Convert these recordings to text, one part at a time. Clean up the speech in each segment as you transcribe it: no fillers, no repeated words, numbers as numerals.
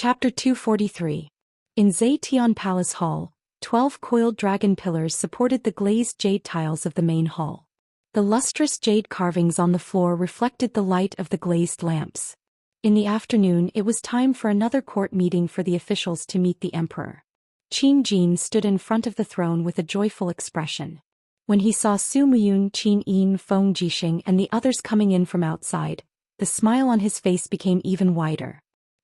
Chapter 243. In Zetian Palace Hall, 12 coiled dragon pillars supported the glazed jade tiles of the main hall. The lustrous jade carvings on the floor reflected the light of the glazed lamps. In the afternoon it was time for another court meeting for the officials to meet the emperor. Qin Jin stood in front of the throne with a joyful expression. When he saw Su Muyun, Qin Yin, Feng Jixing and the others coming in from outside, the smile on his face became even wider.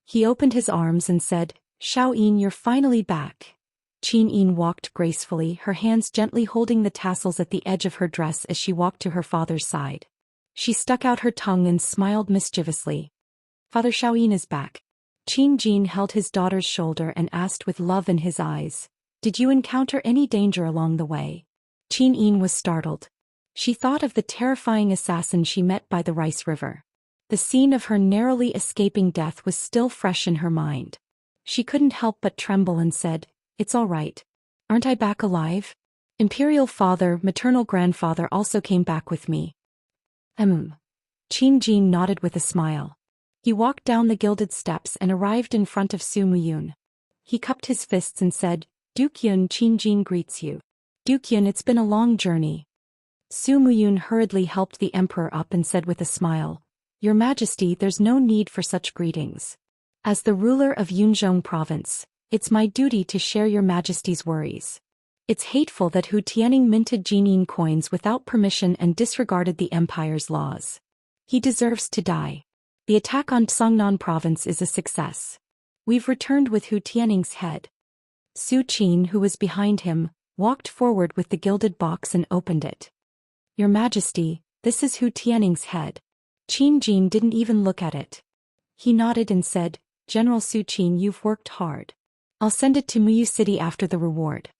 He opened his arms and said, "Xiao Yin, you're finally back." Qin Yin walked gracefully, her hands gently holding the tassels at the edge of her dress as she walked to her father's side. She stuck out her tongue and smiled mischievously. "Father, Xiao Yin is back." Qin Jin held his daughter's shoulder and asked with love in his eyes, "Did you encounter any danger along the way?" Qin Yin was startled. She thought of the terrifying assassin she met by the Rice River. The scene of her narrowly escaping death was still fresh in her mind. She couldn't help but tremble and said, "It's all right. Aren't I back alive? Imperial father, maternal grandfather also came back with me." Qin Jin nodded with a smile. He walked down the gilded steps and arrived in front of Su Muyun. He cupped his fists and said, "Duke Yun, Qin Jin greets you." "Duke Yun, it's been a long journey." Su Muyun hurriedly helped the emperor up and said with a smile, "Your Majesty, there's no need for such greetings. As the ruler of Yunzhong province, it's my duty to share your Majesty's worries. It's hateful that Hu Tianning minted Jinying coins without permission and disregarded the empire's laws. He deserves to die. The attack on Songnan province is a success. We've returned with Hu Tianning's head." Su Qin, who was behind him, walked forward with the gilded box and opened it. "Your Majesty, this is Hu Tianning's head." Qin Jin didn't even look at it. He nodded and said, "General Su Qin, you've worked hard. I'll send it to Muyu City after the reward."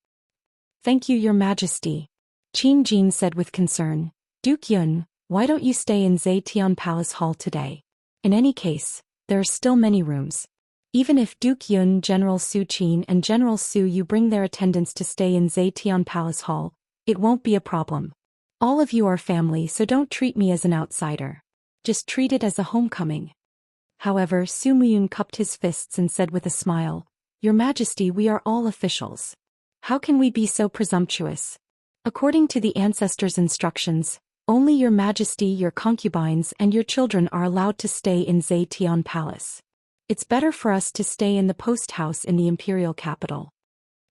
"Thank you, Your Majesty." Qin Jin said with concern, "Duke Yun, why don't you stay in Zetian Palace Hall today? In any case, there are still many rooms. Even if Duke Yun, General Su Qin and General Su Yu bring their attendants to stay in Zetian Palace Hall, it won't be a problem. All of you are family, so don't treat me as an outsider. Just treat it as a homecoming." However, Su Muyun cupped his fists and said with a smile, "Your Majesty, we are all officials. How can we be so presumptuous? According to the ancestors' instructions, only Your Majesty, your concubines and your children are allowed to stay in Zetian Palace. It's better for us to stay in the post house in the imperial capital."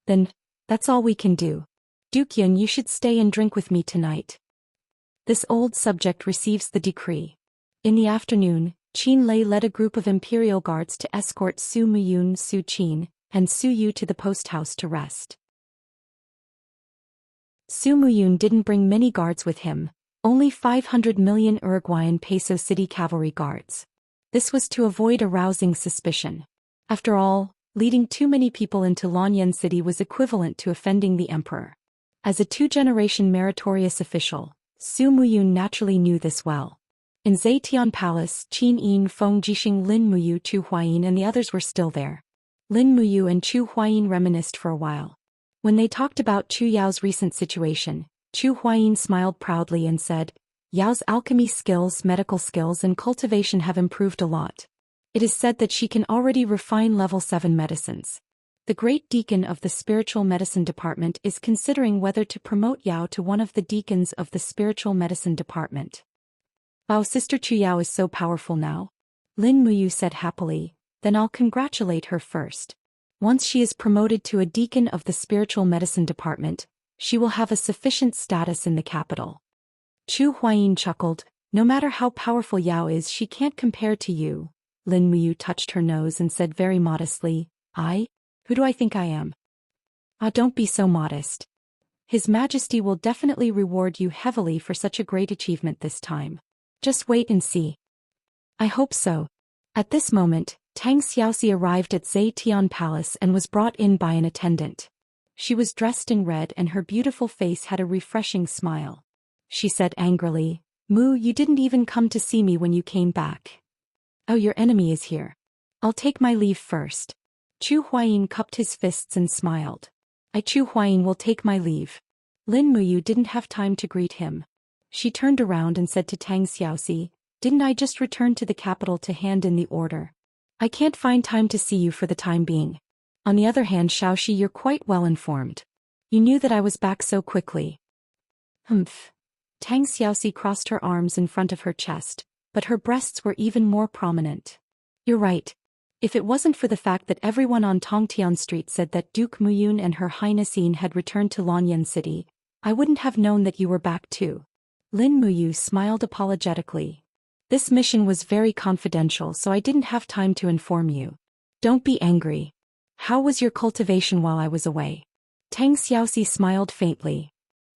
"Then, that's all we can do. Duke Yun, you should stay and drink with me tonight." This old subject receives the decree. In the afternoon, Qin Lei led a group of imperial guards to escort Su Muyun, Su Qin, and Su Yu to the post house to rest. Su Muyun didn't bring many guards with him, only 500 million Uruguayan peso city cavalry guards. This was to avoid arousing suspicion. After all, leading too many people into Lanyan City was equivalent to offending the emperor. As a two-generation meritorious official, Su Muyun naturally knew this well. In Zetian Palace, Qin Yin, Feng Jixing, Lin Muyu, Chu Huayin and the others were still there. Lin Muyu and Chu Huayin reminisced for a while. When they talked about Chu Yao's recent situation, Chu Huayin smiled proudly and said, "Yao's alchemy skills, medical skills and cultivation have improved a lot. It is said that she can already refine level 7 medicines. The great deacon of the spiritual medicine department is considering whether to promote Yao to one of the deacons of the spiritual medicine department." "Wow, Sister Chu Yao is so powerful now," Lin Muyu said happily. "Then I'll congratulate her first. Once she is promoted to a deacon of the spiritual medicine department, she will have a sufficient status in the capital." Chu Huayin chuckled, "No matter how powerful Yao is, she can't compare to you." Lin Muyu touched her nose and said very modestly, "I? Who do I think I am?" "Ah, don't be so modest. His Majesty will definitely reward you heavily for such a great achievement this time. Just wait and see." "I hope so." At this moment, Tang Xiaoxi arrived at Zetian Palace and was brought in by an attendant. She was dressed in red and her beautiful face had a refreshing smile. She said angrily, "Mu, you didn't even come to see me when you came back." "Oh, your enemy is here. I'll take my leave first." Chu Huayin cupped his fists and smiled. "I, Chu Huayin, will take my leave." Lin Muyu didn't have time to greet him. She turned around and said to Tang Xiaoxi, "Didn't I just return to the capital to hand in the order? I can't find time to see you for the time being. On the other hand, Xiaoxi, you're quite well informed. You knew that I was back so quickly. Humph. Tang Xiaoxi crossed her arms in front of her chest, but her breasts were even more prominent. You're right. If it wasn't for the fact that everyone on Tongtian Street said that Duke Muyun and Her Highness Yin had returned to Lanyan City, I wouldn't have known that you were back too. Lin Muyu smiled apologetically. This mission was very confidential, so I didn't have time to inform you. Don't be angry. How was your cultivation while I was away? Tang Xiaoxi smiled faintly.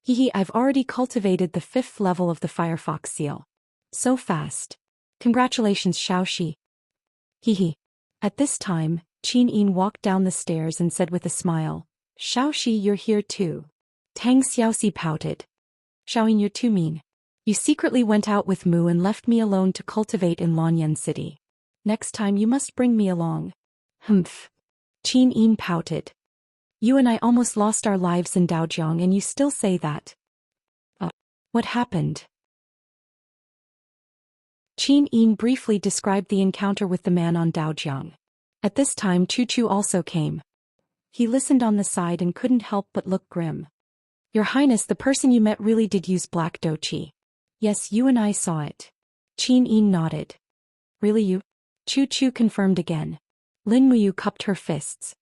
Hehe, I've already cultivated the 5th level of the Firefox seal. So fast. Congratulations, Xiaoxi. Hehe. At this time, Qin Yin walked down the stairs and said with a smile, Xiaoxi, you're here too. Tang Xiaoxi pouted. Xiaoyin, you're too mean. You secretly went out with Mu and left me alone to cultivate in Lanyan City. Next time you must bring me along. Humph. Qin Yin pouted. You and I almost lost our lives in Daojiang and you still say that. What happened? Qin Yin briefly described the encounter with the man on Daojiang. At this time Chu Chu also came. He listened on the side and couldn't help but look grim. Your Highness, the person you met really did use black doqi. Yes, you and I saw it. Qin Yin nodded. Really you? Chu Chu confirmed again. Lin Muyu cupped her fists.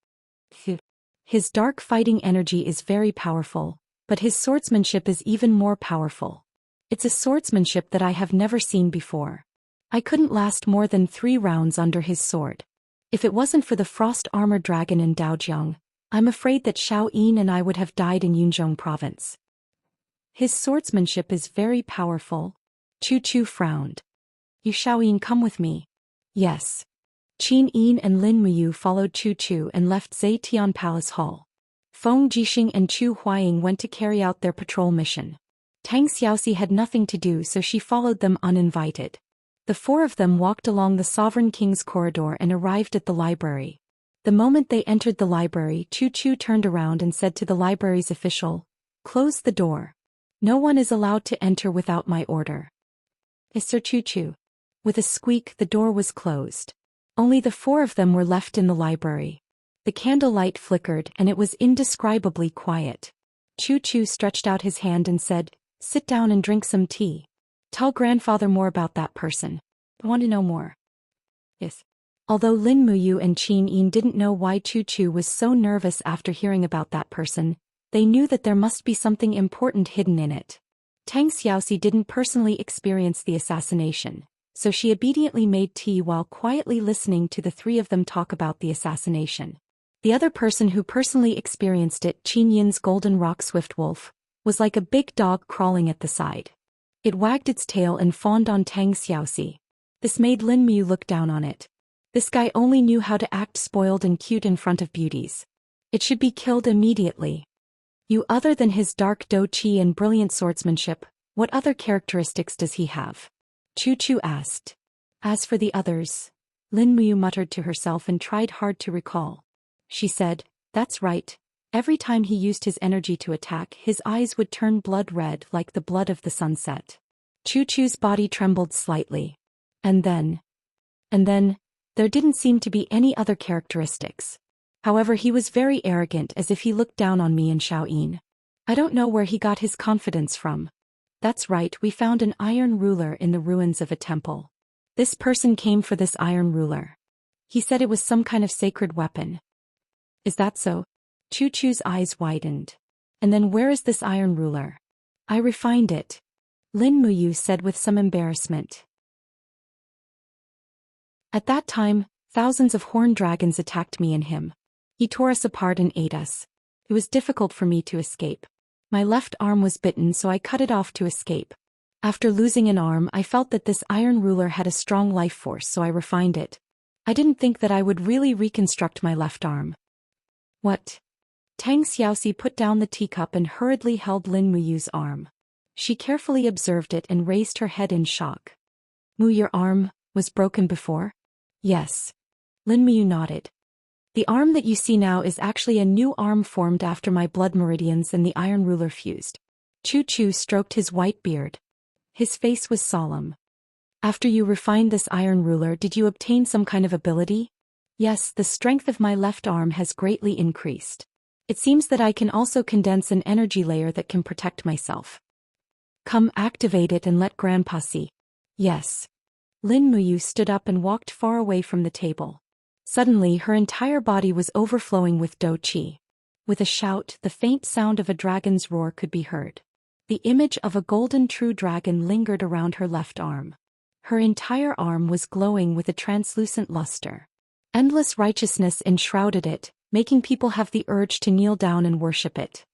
Phew. His dark fighting energy is very powerful, but his swordsmanship is even more powerful. It's a swordsmanship that I have never seen before. I couldn't last more than 3 rounds under his sword. If it wasn't for the frost armor dragon in Daojiang, I'm afraid that Xiao Yin and I would have died in Yunzhong province. His swordsmanship is very powerful. Chu Chu frowned. You Xiao Yin, come with me. Yes. Qin Yin and Lin Muyu followed Chu Chu and left Zetian Palace Hall. Feng Jixing and Chu Huaying went to carry out their patrol mission. Tang Xiaoxi had nothing to do, so she followed them uninvited. The 4 of them walked along the Sovereign King's corridor and arrived at the library. The moment they entered the library, Chu Chu turned around and said to the library's official, "Close the door. No one is allowed to enter without my order." Yes, Sir Chu Chu. With a squeak, the door was closed. Only the 4 of them were left in the library. The candlelight flickered and it was indescribably quiet. Chu Chu stretched out his hand and said, "Sit down and drink some tea. Tell grandfather more about that person. I want to know more." Yes. Although Lin Muyu and Qin Yin didn't know why Chu Chu was so nervous after hearing about that person, they knew that there must be something important hidden in it. Tang Xiaoxi didn't personally experience the assassination, so she obediently made tea while quietly listening to the 3 of them talk about the assassination. The other person who personally experienced it, Qin Yin's golden rock swift wolf, was like a big dog crawling at the side. It wagged its tail and fawned on Tang Xiaoxi. This made Lin Mu look down on it. This guy only knew how to act spoiled and cute in front of beauties. It should be killed immediately. You, other than his dark doqi and brilliant swordsmanship, what other characteristics does he have? Chu Chu asked. As for the others, Lin Muyu muttered to herself and tried hard to recall. She said, "That's right. Every time he used his energy to attack, his eyes would turn blood red like the blood of the sunset." Chu Chu's body trembled slightly. And then, there didn't seem to be any other characteristics. However, he was very arrogant, as if he looked down on me and Xiao Yin. I don't know where he got his confidence from. That's right, we found an iron ruler in the ruins of a temple. This person came for this iron ruler. He said it was some kind of sacred weapon. Is that so? Chu Chu's eyes widened. And then where is this iron ruler? I refined it. Lin Muyu said with some embarrassment. At that time, thousands of horned dragons attacked me and him. He tore us apart and ate us. It was difficult for me to escape. My left arm was bitten, so I cut it off to escape. After losing an arm, I felt that this iron ruler had a strong life force, so I refined it. I didn't think that I would really reconstruct my left arm. What? Tang Xiaoxi put down the teacup and hurriedly held Lin Muyu's arm. She carefully observed it and raised her head in shock. Mu, your arm was broken before? Yes. Lin Muyu nodded. The arm that you see now is actually a new arm formed after my blood meridians and the iron ruler fused. Chu Chu stroked his white beard. His face was solemn. After you refined this iron ruler, did you obtain some kind of ability? Yes, the strength of my left arm has greatly increased. It seems that I can also condense an energy layer that can protect myself. Come, activate it and let Grandpa see. Yes. Lin Muyu stood up and walked far away from the table. Suddenly her entire body was overflowing with dou qi. With a shout, the faint sound of a dragon's roar could be heard. The image of a golden true dragon lingered around her left arm. Her entire arm was glowing with a translucent luster. Endless righteousness enshrouded it, making people have the urge to kneel down and worship it.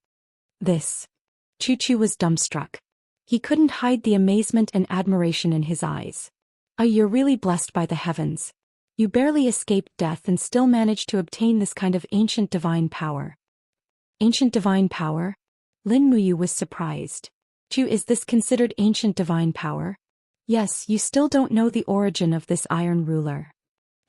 Chu was dumbstruck. He couldn't hide the amazement and admiration in his eyes. Oh, you're really blessed by the heavens. You barely escaped death and still managed to obtain this kind of ancient divine power. Ancient divine power? Lin Muyu was surprised. Chu, is this considered ancient divine power? Yes, you still don't know the origin of this iron ruler.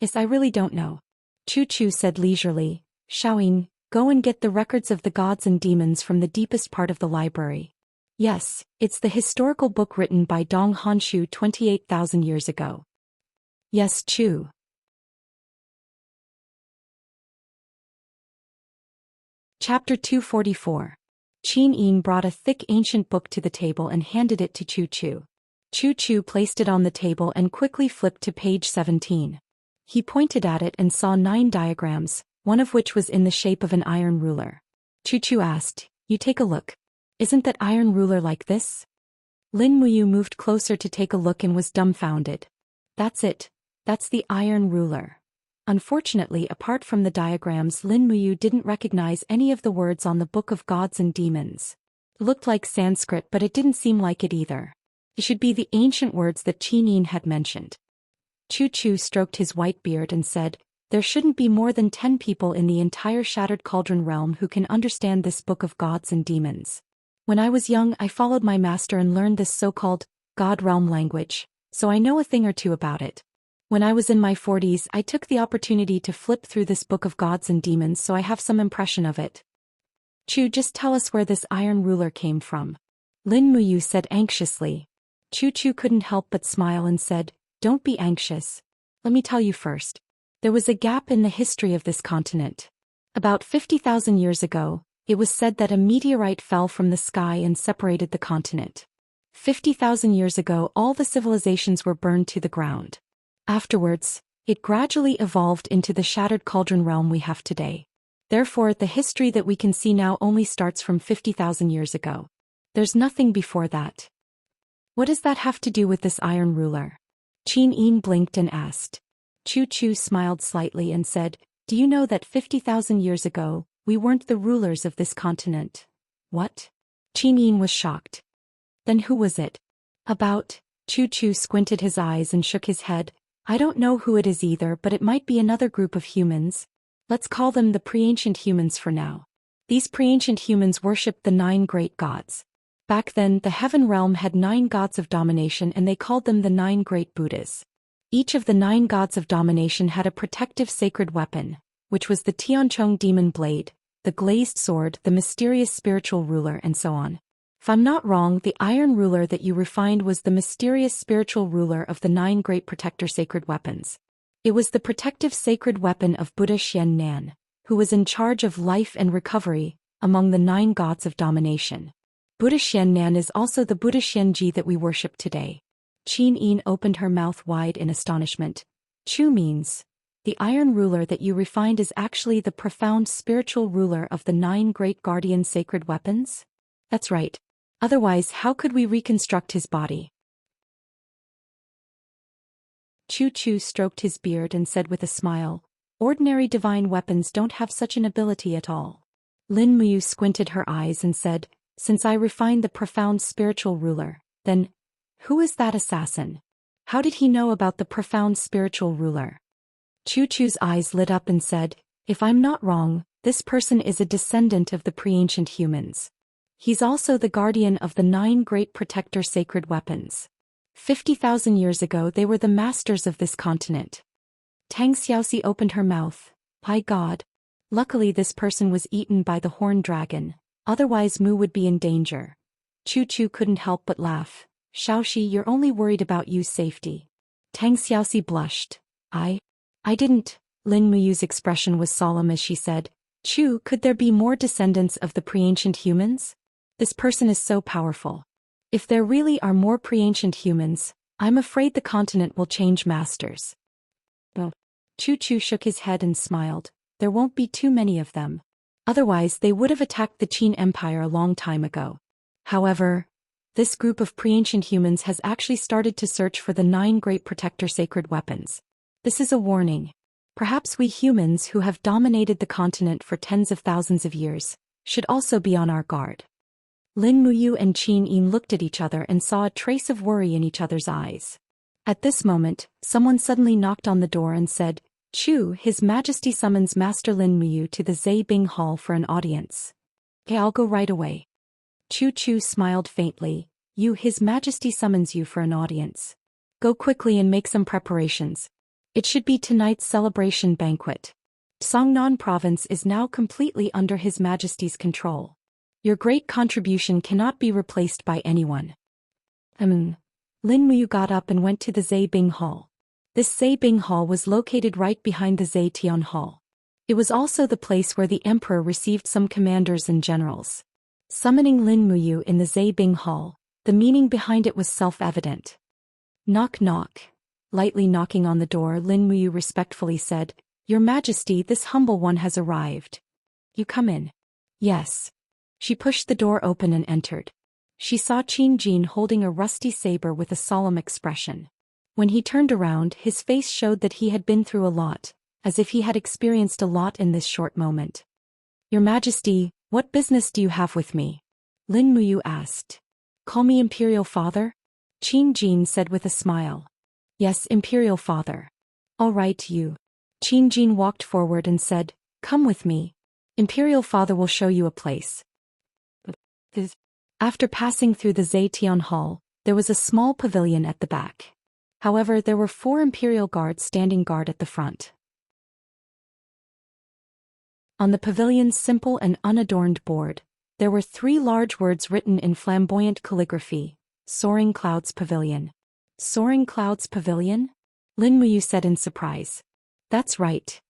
Yes, I really don't know. Chu said leisurely. Xiaoying, go and get the records of the gods and demons from the deepest part of the library. Yes, it's the historical book written by Dong Honshu 28,000 years ago. Yes, Chu. Chapter 244. Qin Yin brought a thick ancient book to the table and handed it to Chu. Chu placed it on the table and quickly flipped to page 17. He pointed at it and saw 9 diagrams, one of which was in the shape of an iron ruler. Chu asked, "You take a look. Isn't that iron ruler like this?" Lin Muyu moved closer to take a look and was dumbfounded. That's it. That's the iron ruler. Unfortunately, apart from the diagrams, Lin Muyu didn't recognize any of the words on the Book of Gods and Demons. It looked like Sanskrit, but it didn't seem like it either. It should be the ancient words that Qin Yin had mentioned. Chu stroked his white beard and said, "There shouldn't be more than 10 people in the entire Shattered Cauldron realm who can understand this Book of Gods and Demons. When I was young, I followed my master and learned this so-called God realm language, so I know a thing or two about it. When I was in my 40s, I took the opportunity to flip through this Book of Gods and Demons, so I have some impression of it." Chu, just tell us where this iron ruler came from. Lin Muyu said anxiously. Chu couldn't help but smile and said, "Don't be anxious. Let me tell you first. There was a gap in the history of this continent. About 50,000 years ago, it was said that a meteorite fell from the sky and separated the continent. 50,000 years ago, all the civilizations were burned to the ground. Afterwards, it gradually evolved into the Shattered Cauldron realm we have today. Therefore, the history that we can see now only starts from 50,000 years ago. There's nothing before that." "What does that have to do with this iron ruler?" Qin Yin blinked and asked. Chu smiled slightly and said, "Do you know that 50,000 years ago, we weren't the rulers of this continent?" "What?" Qin Yin was shocked. "Then who was it?" "About..." Chu squinted his eyes and shook his head. "I don't know who it is either, but it might be another group of humans. Let's call them the pre-ancient humans for now. These pre-ancient humans worshipped the 9 great gods. Back then, the heaven realm had 9 gods of domination and they called them the 9 great Buddhas. Each of the 9 gods of domination had a protective sacred weapon, which was the Tianchong demon blade, the glazed sword, the mysterious spiritual ruler, and so on. If I'm not wrong, the iron ruler that you refined was the mysterious spiritual ruler of the 9 great protector sacred weapons. It was the protective sacred weapon of Buddha Xian, who was in charge of life and recovery among the 9 gods of domination. Buddha Xian is also the Buddha Xianji that we worship today." Qin Yin opened her mouth wide in astonishment. "Chu means, the iron ruler that you refined is actually the profound spiritual ruler of the 9 great guardian sacred weapons?" "That's right. Otherwise, how could we reconstruct his body?" Chu stroked his beard and said with a smile, "Ordinary divine weapons don't have such an ability at all." Lin Muyu squinted her eyes and said, "Since I refined the profound spiritual ruler, then, who is that assassin? How did he know about the profound spiritual ruler?" Chu's eyes lit up and said, "If I'm not wrong, this person is a descendant of the pre-ancient humans. He's also the guardian of the 9 great protector sacred weapons. 50,000 years ago they were the masters of this continent." Tang Xiaoxi opened her mouth. "By God. Luckily this person was eaten by the horned dragon, otherwise Mu would be in danger." Chu couldn't help but laugh. Xiaoxi, you're only worried about Yu's safety. Tang Xiaoxi blushed. I didn't. Lin Muyu's expression was solemn as she said, Chu, could there be more descendants of the pre-ancient humans? This person is so powerful. If there really are more pre-ancient humans, I'm afraid the continent will change masters. Oh. Chu shook his head and smiled. There won't be too many of them. Otherwise they would have attacked the Qin Empire a long time ago. However, this group of pre-ancient humans has actually started to search for the 9 great protector sacred weapons. This is a warning. Perhaps we humans who have dominated the continent for tens of thousands of years should also be on our guard. Lin Muyu and Qin Yin looked at each other and saw a trace of worry in each other's eyes. At this moment, someone suddenly knocked on the door and said, Chu, His Majesty summons Master Lin Muyu to the Zeibing Hall for an audience. Okay, I'll go right away. Chu smiled faintly. His Majesty summons you for an audience. Go quickly and make some preparations. It should be tonight's celebration banquet. Songnan province is now completely under His Majesty's control. Your great contribution cannot be replaced by anyone. Lin Muyu got up and went to the Zeibing Hall. This Zeibing Hall was located right behind the Zetian Hall. It was also the place where the emperor received some commanders and generals. Summoning Lin Muyu in the Zeibing Hall, the meaning behind it was self-evident. Knock knock. Lightly knocking on the door, Lin Muyu respectfully said, Your Majesty, this humble one has arrived. You come in. Yes. She pushed the door open and entered. She saw Qin Jin holding a rusty saber with a solemn expression. When he turned around, his face showed that he had been through a lot, as if he had experienced a lot in this short moment. Your Majesty, what business do you have with me? Lin Muyu asked. Call me Imperial Father? Qin Jin said with a smile. Yes, Imperial Father. All right, you. Qin Jin walked forward and said, Come with me. Imperial Father will show you a place. After passing through the Zetian Hall, there was a small pavilion at the back. However, there were 4 imperial guards standing guard at the front. On the pavilion's simple and unadorned board, there were 3 large words written in flamboyant calligraphy, Soaring Clouds Pavilion. Soaring Clouds Pavilion? Lin Muyu said in surprise. That's right.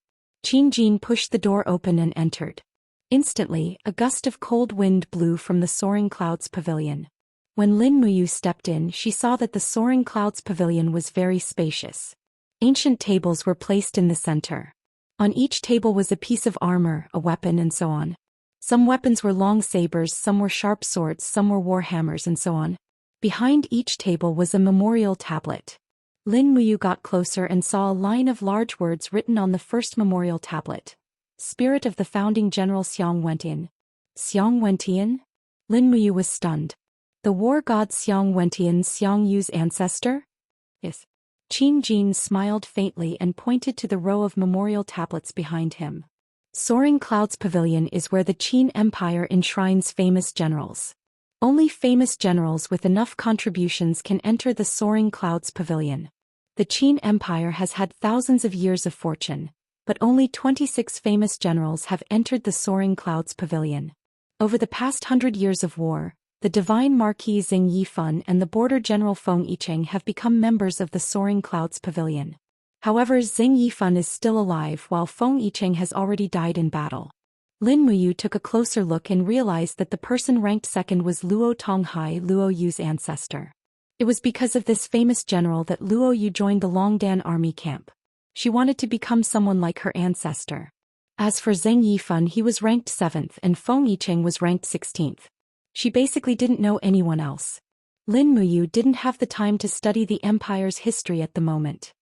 Qin Jin pushed the door open and entered. Instantly, a gust of cold wind blew from the Soaring Clouds Pavilion. When Lin Muyu stepped in, she saw that the Soaring Clouds Pavilion was very spacious. Ancient tables were placed in the center. On each table was a piece of armor, a weapon, and so on. Some weapons were long sabers, some were sharp swords, some were war hammers, and so on. Behind each table was a memorial tablet. Lin Muyu got closer and saw a line of large words written on the first memorial tablet. Spirit of the founding general Xiang Wentian. Xiang Wentian? Lin Muyu was stunned. The war god Xiang Wentian, Xiang Yu's ancestor? Yes. Qin Jin smiled faintly and pointed to the row of memorial tablets behind him. Soaring Clouds Pavilion is where the Qin Empire enshrines famous generals. Only famous generals with enough contributions can enter the Soaring Clouds Pavilion. The Qin Empire has had thousands of years of fortune, but only 26 famous generals have entered the Soaring Clouds Pavilion. Over the past 100 years of war, the Divine Marquis Xing Yifan and the Border General Feng Yicheng have become members of the Soaring Clouds Pavilion. However, Xing Yifan is still alive while Feng Yicheng has already died in battle. Lin Muyu took a closer look and realized that the person ranked second was Luo Tonghai, Luo Yu's ancestor. It was because of this famous general that Luo Yu joined the Longdan army camp. She wanted to become someone like her ancestor. As for Zheng Yifan, he was ranked 7th and Feng Yicheng was ranked 16th. She basically didn't know anyone else. Lin Muyu didn't have the time to study the empire's history at the moment.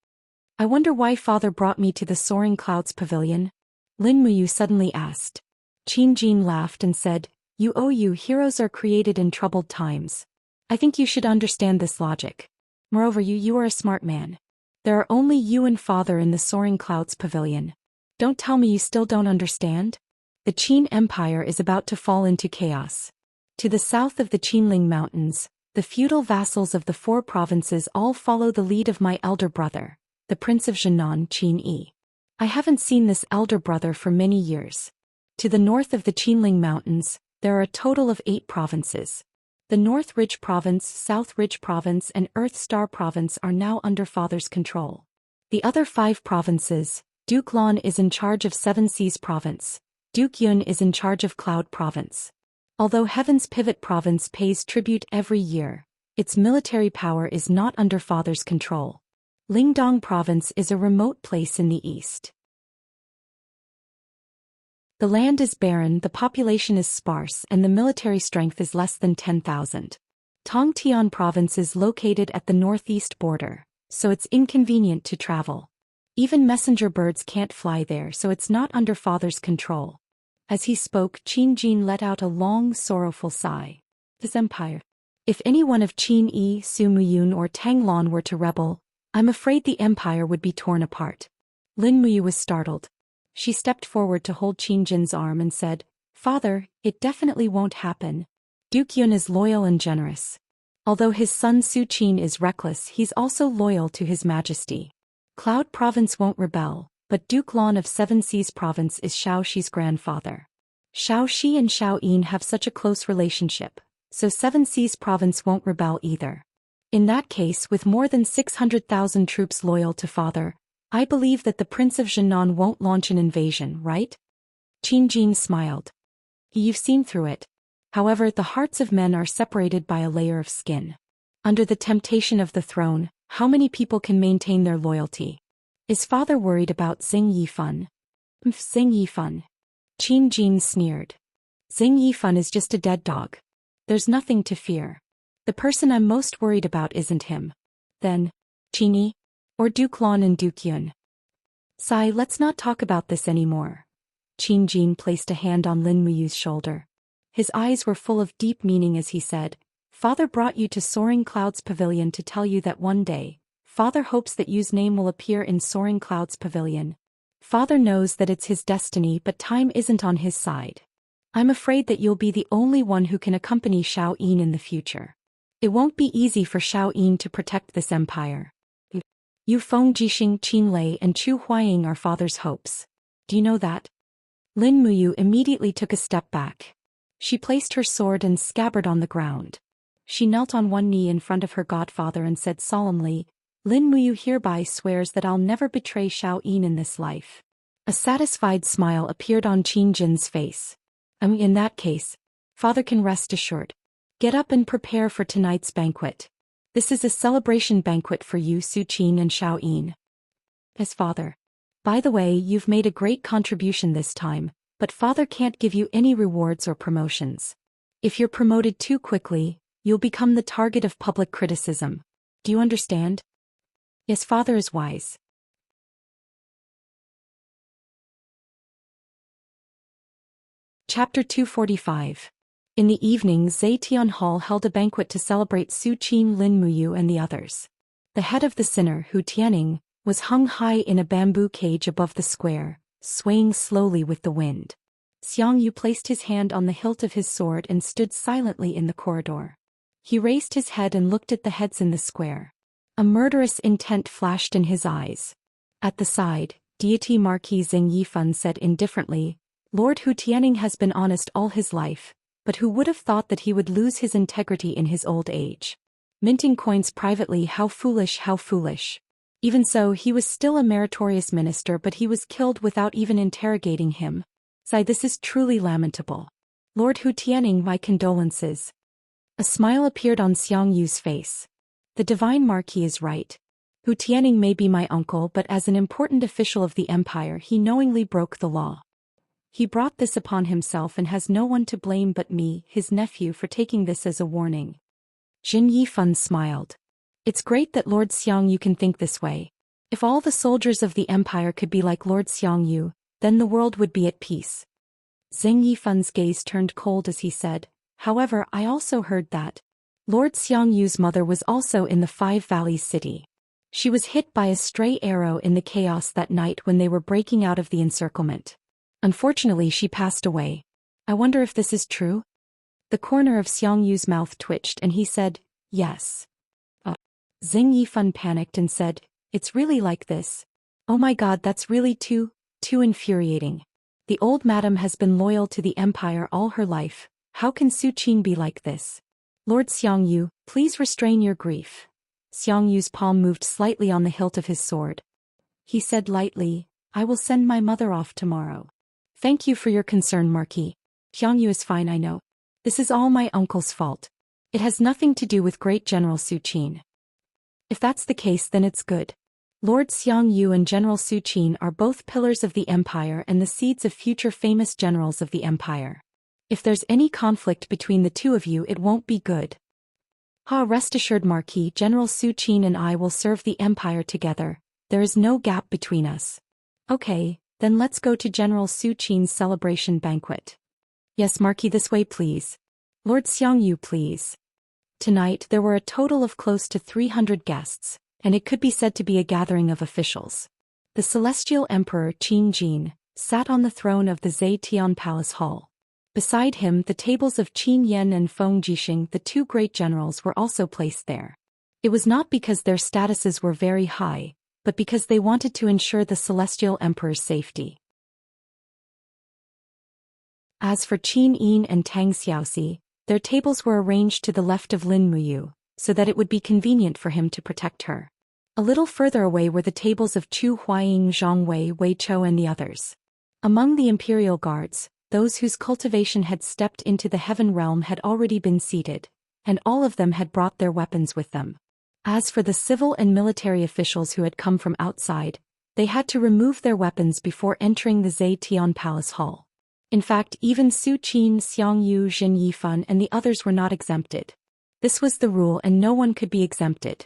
I wonder why father brought me to the Soaring Clouds Pavilion? Lin Muyu suddenly asked. Qin Jin laughed and said, You heroes are created in troubled times. I think you should understand this logic. Moreover, you are a smart man. There are only you and father in the Soaring Clouds Pavilion. Don't tell me you still don't understand? The Qin Empire is about to fall into chaos. To the south of the Qinling Mountains, the feudal vassals of the 4 provinces all follow the lead of my elder brother, the Prince of Zhenan, Qin Yi. I haven't seen this elder brother for many years. To the north of the Qinling Mountains, there are a total of 8 provinces. The North Ridge Province, South Ridge Province and Earth Star Province are now under father's control. The other 5 provinces, Duke Lan is in charge of Seven Seas Province, Duke Yun is in charge of Cloud Province. Although Heaven's Pivot Province pays tribute every year, its military power is not under father's control. Lingdong Province is a remote place in the east. The land is barren, the population is sparse, and the military strength is less than 10,000. Tongtian Province is located at the northeast border, so it's inconvenient to travel. Even messenger birds can't fly there, so it's not under father's control. As he spoke, Qin Jin let out a long, sorrowful sigh. His empire. If any one of Qin Yi, Su Muyun or Tang Lan were to rebel, I'm afraid the empire would be torn apart. Lin Muyu was startled. She stepped forward to hold Qin Jin's arm and said, "Father, it definitely won't happen. Duke Yun is loyal and generous. Although his son Su Qin is reckless, he's also loyal to his majesty. Cloud Province won't rebel, but Duke Lan of Seven Seas Province is Xiaoxi's grandfather. Xiaoxi and Xiao Yin have such a close relationship, so Seven Seas Province won't rebel either. In that case, with more than 600,000 troops loyal to father, I believe that the Prince of Jinan won't launch an invasion, right?" Qin Jin smiled. "You've seen through it. However, the hearts of men are separated by a layer of skin. Under the temptation of the throne, how many people can maintain their loyalty? Is father worried about Xing Yifan?" "Xing Yifan?" Qin Jin sneered. "Xing Yifan is just a dead dog. There's nothing to fear. The person I'm most worried about isn't him. Then, Qin Yi? Or Duke Lan and Duke Yun?" "Sai, let's not talk about this anymore." Qin Jin placed a hand on Lin Muyu's shoulder. His eyes were full of deep meaning as he said, "Father brought you to Soaring Clouds Pavilion to tell you that one day, father hopes that you's name will appear in Soaring Clouds Pavilion. Father knows that it's his destiny, but time isn't on his side. I'm afraid that you'll be the only one who can accompany Xiao Yin in the future. It won't be easy for Xiao Yin to protect this empire. Yu Feng Jixing, Qin Lei and Chu Huaying are father's hopes. Do you know that?" Lin Muyu immediately took a step back. She placed her sword and scabbard on the ground. She knelt on one knee in front of her godfather and said solemnly, "Lin Muyu hereby swears that I'll never betray Xiao Yin in this life." A satisfied smile appeared on Qin Jin's face. In that case, father can rest assured. Get up and prepare for tonight's banquet. This is a celebration banquet for you, Su Qin and Xiao Yin." "As father. By the way, you've made a great contribution this time, but father can't give you any rewards or promotions. If you're promoted too quickly, you'll become the target of public criticism. Do you understand?" "Yes, father is wise." Chapter 245. In the evening, Zetian Hall held a banquet to celebrate Su Qin, Lin Muyu and the others. The head of the sinner, Hu Tianning, was hung high in a bamboo cage above the square, swaying slowly with the wind. Xiang Yu placed his hand on the hilt of his sword and stood silently in the corridor. He raised his head and looked at the heads in the square. A murderous intent flashed in his eyes. At the side, deity Marquis Xing Yifan said indifferently, "Lord Hu Tianning has been honest all his life, but who would have thought that he would lose his integrity in his old age? Minting coins privately, how foolish, how foolish. Even so, he was still a meritorious minister, but he was killed without even interrogating him. Sai, this is truly lamentable. Lord Hu Tianning, my condolences." A smile appeared on Xiang Yu's face. "The divine Marquis is right. Hu Tianning may be my uncle, but as an important official of the empire, he knowingly broke the law. He brought this upon himself and has no one to blame but me, his nephew, for taking this as a warning." Jin Yifan smiled. "It's great that Lord Xiang Yu can think this way. If all the soldiers of the empire could be like Lord Xiang Yu, then the world would be at peace." Xing Yifan's gaze turned cold as he said, "However, I also heard that Lord Xiang Yu's mother was also in the Five Valleys city. She was hit by a stray arrow in the chaos that night when they were breaking out of the encirclement. Unfortunately, she passed away. I wonder if this is true?" The corner of Xiang Yu's mouth twitched and he said, "Yes." Xing Yifan panicked and said, "It's really like this. Oh my god, that's really too infuriating. The old madam has been loyal to the empire all her life. How can Su Qin be like this?" Lord Xiangyu, please restrain your grief. Xiangyu's palm moved slightly on the hilt of his sword. He said lightly, I will send my mother off tomorrow. Thank you for your concern, Marquis. Xiangyu is fine, I know. This is all my uncle's fault. It has nothing to do with Great General Zhou Xian. If that's the case, then it's good. Lord Xiangyu and General Zhou Xian are both pillars of the empire and the seeds of future famous generals of the empire. If there's any conflict between the two of you, it won't be good. Rest assured, Marquis, General Zhou Xian and I will serve the empire together. There is no gap between us. Okay, then let's go to General Zhou Qian's celebration banquet. Yes, Marquis, this way please. Lord Xiangyu, please. Tonight there were a total of close to 300 guests, and it could be said to be a gathering of officials. The celestial emperor Qin Jin sat on the throne of the Zetian Palace Hall. Beside him, the tables of Qin Yan and Feng Jixing, the two great generals, were also placed there. It was not because their statuses were very high, but because they wanted to ensure the celestial emperor's safety. As for Qin Yin and Tang Xiaoxi, their tables were arranged to the left of Lin Muyu, so that it would be convenient for him to protect her. A little further away were the tables of Chu Huaying, Zhang Wei, Wei Chou and the others. Among the imperial guards, those whose cultivation had stepped into the heaven realm had already been seated, and all of them had brought their weapons with them. As for the civil and military officials who had come from outside, they had to remove their weapons before entering the Zetian Palace Hall. In fact, even Su Qin, Xiangyu, Jin Yifan and the others were not exempted. This was the rule and no one could be exempted.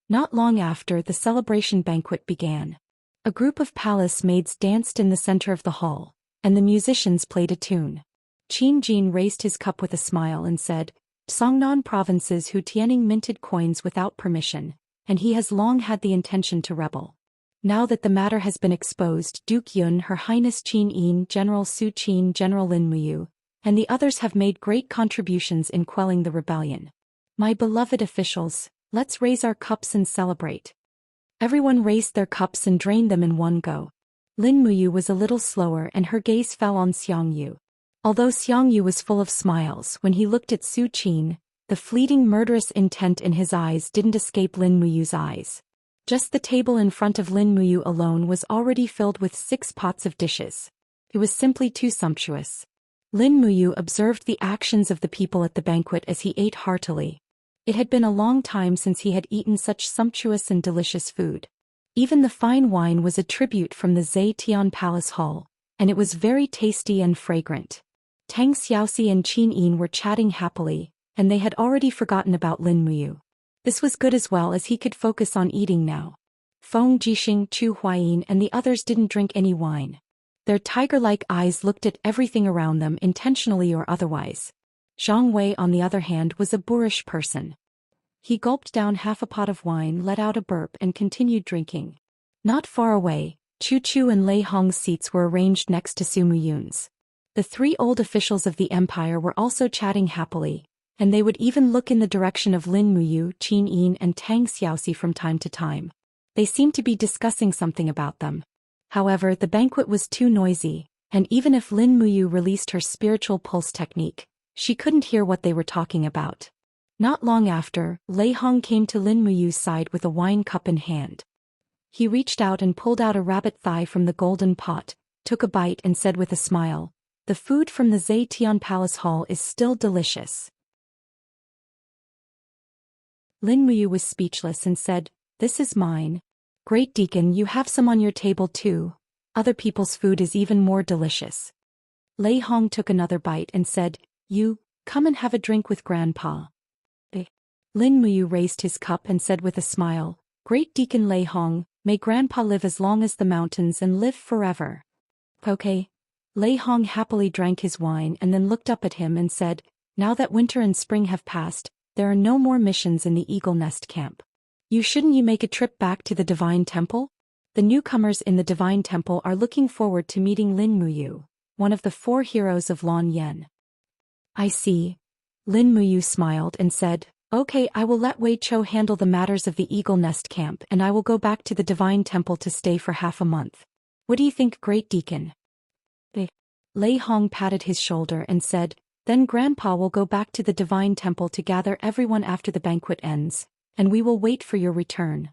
Not long after, the celebration banquet began. A group of palace maids danced in the center of the hall, and the musicians played a tune. Qin Jin raised his cup with a smile and said, Songnan provinces Hu Tianing minted coins without permission, and he has long had the intention to rebel. Now that the matter has been exposed, Duke Yun, Her Highness Qin Yin, General Zhou Xian, General Lin Muyu, and the others have made great contributions in quelling the rebellion. My beloved officials, let's raise our cups and celebrate. Everyone raised their cups and drained them in one go. Lin Muyu was a little slower and her gaze fell on Xiangyu. Although Xiangyu was full of smiles when he looked at Zhou Xian, the fleeting murderous intent in his eyes didn't escape Lin Muyu's eyes. Just the table in front of Lin Muyu alone was already filled with 6 pots of dishes. It was simply too sumptuous. Lin Muyu observed the actions of the people at the banquet as he ate heartily. It had been a long time since he had eaten such sumptuous and delicious food. Even the fine wine was a tribute from the Zetian Palace Hall, and it was very tasty and fragrant. Tang Xiaoxi and Qin Yin were chatting happily, and they had already forgotten about Lin Muyu. This was good as well, as he could focus on eating now. Feng Jixing, Chu Huayin and the others didn't drink any wine. Their tiger-like eyes looked at everything around them, intentionally or otherwise. Zhang Wei, on the other hand, was a boorish person. He gulped down half a pot of wine, let out a burp and continued drinking. Not far away, Chu Chu and Lei Hong's seats were arranged next to Su Muyun's. The 3 old officials of the empire were also chatting happily, and they would even look in the direction of Lin Muyu, Qin Yin and Tang Xiaoxi from time to time. They seemed to be discussing something about them. However, the banquet was too noisy, and even if Lin Muyu released her spiritual pulse technique, she couldn't hear what they were talking about. Not long after, Lei Hong came to Lin Muyu's side with a wine cup in hand. He reached out and pulled out a rabbit thigh from the golden pot, took a bite and said with a smile, "The food from the Zetian Palace Hall is still delicious." Lin Muyu was speechless and said, "This is mine. Great Deacon, you have some on your table too. Other people's food is even more delicious." Lei Hong took another bite and said, "You, come and have a drink with Grandpa." Lin Muyu raised his cup and said with a smile, "Great Deacon Lei Hong, may Grandpa live as long as the mountains and live forever." Okay. Lei Hong happily drank his wine and then looked up at him and said, "Now that winter and spring have passed, there are no more missions in the Eagle Nest camp. Shouldn't you make a trip back to the Divine Temple? The newcomers in the Divine Temple are looking forward to meeting Lin Muyu, one of the 4 heroes of Lan Yen." "I see." Lin Muyu smiled and said, "Okay, I will let Wei Chou handle the matters of the Eagle Nest camp and I will go back to the Divine Temple to stay for half a month. What do you think, Great Deacon?" Lei Hong patted his shoulder and said, Then Grandpa will go back to the Divine Temple to gather everyone after the banquet ends, and we will wait for your return.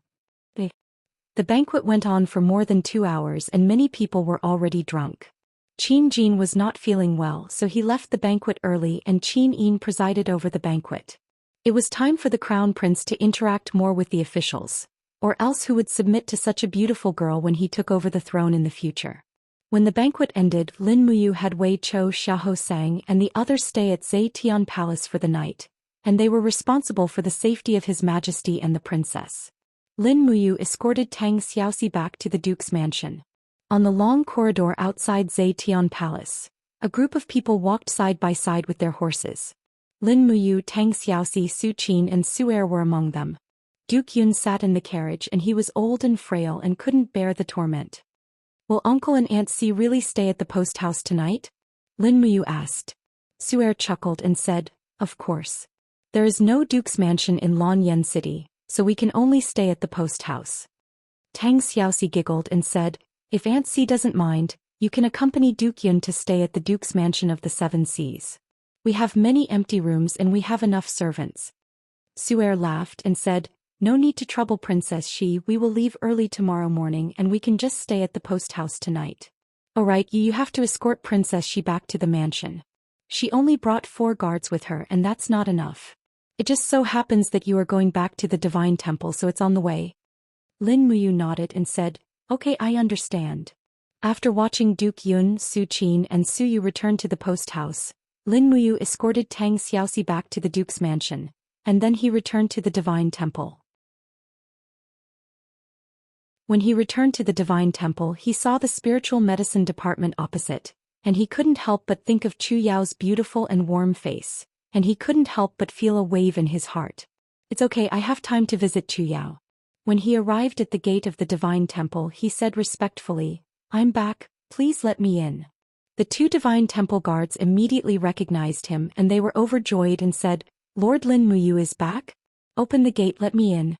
The banquet went on for more than 2 hours and many people were already drunk. Qin Jin was not feeling well, so he left the banquet early and Qin Yin presided over the banquet. It was time for the crown prince to interact more with the officials, or else who would submit to such a beautiful girl when he took over the throne in the future. When the banquet ended, Lin Muyu had Wei Chou Xiaosang and the others stay at Zetian Palace for the night, and they were responsible for the safety of His Majesty and the princess. Lin Muyu escorted Tang Xiaoxi back to the duke's mansion. On the long corridor outside Zetian Palace, a group of people walked side by side with their horses. Lin Muyu, Tang Xiaoxi, Su Qin and Su Er were among them. Duke Yun sat in the carriage and he was old and frail and couldn't bear the torment. Will Uncle and Aunt Si really stay at the post house tonight? Lin Muyu asked. Su Er chuckled and said, of course. There is no duke's mansion in Lanyan City, so we can only stay at the post house. Tang Xiaoxi giggled and said, if Aunt Si doesn't mind, you can accompany Duke Yun to stay at the duke's mansion of the Seven Seas. We have many empty rooms and we have enough servants. Su Er laughed and said, no need to trouble Princess Shi, we will leave early tomorrow morning and we can just stay at the post house tonight. Alright, you have to escort Princess Shi back to the mansion. She only brought 4 guards with her and that's not enough. It just so happens that you are going back to the Divine Temple, so it's on the way. Lin Muyu nodded and said, okay, I understand. After watching Duke Yun, Su Qin and Su Yu return to the post house, Lin Muyu escorted Tang Xiaoxi back to the duke's mansion, and then he returned to the Divine Temple. When he returned to the Divine Temple, he saw the spiritual medicine department opposite, and he couldn't help but think of Chu Yao's beautiful and warm face, and he couldn't help but feel a wave in his heart. It's okay, I have time to visit Chu Yao. When he arrived at the gate of the Divine Temple, he said respectfully, I'm back, please let me in. The 2 Divine Temple guards immediately recognized him and they were overjoyed and said, Lord Lin Muyu is back? Open the gate, let me in.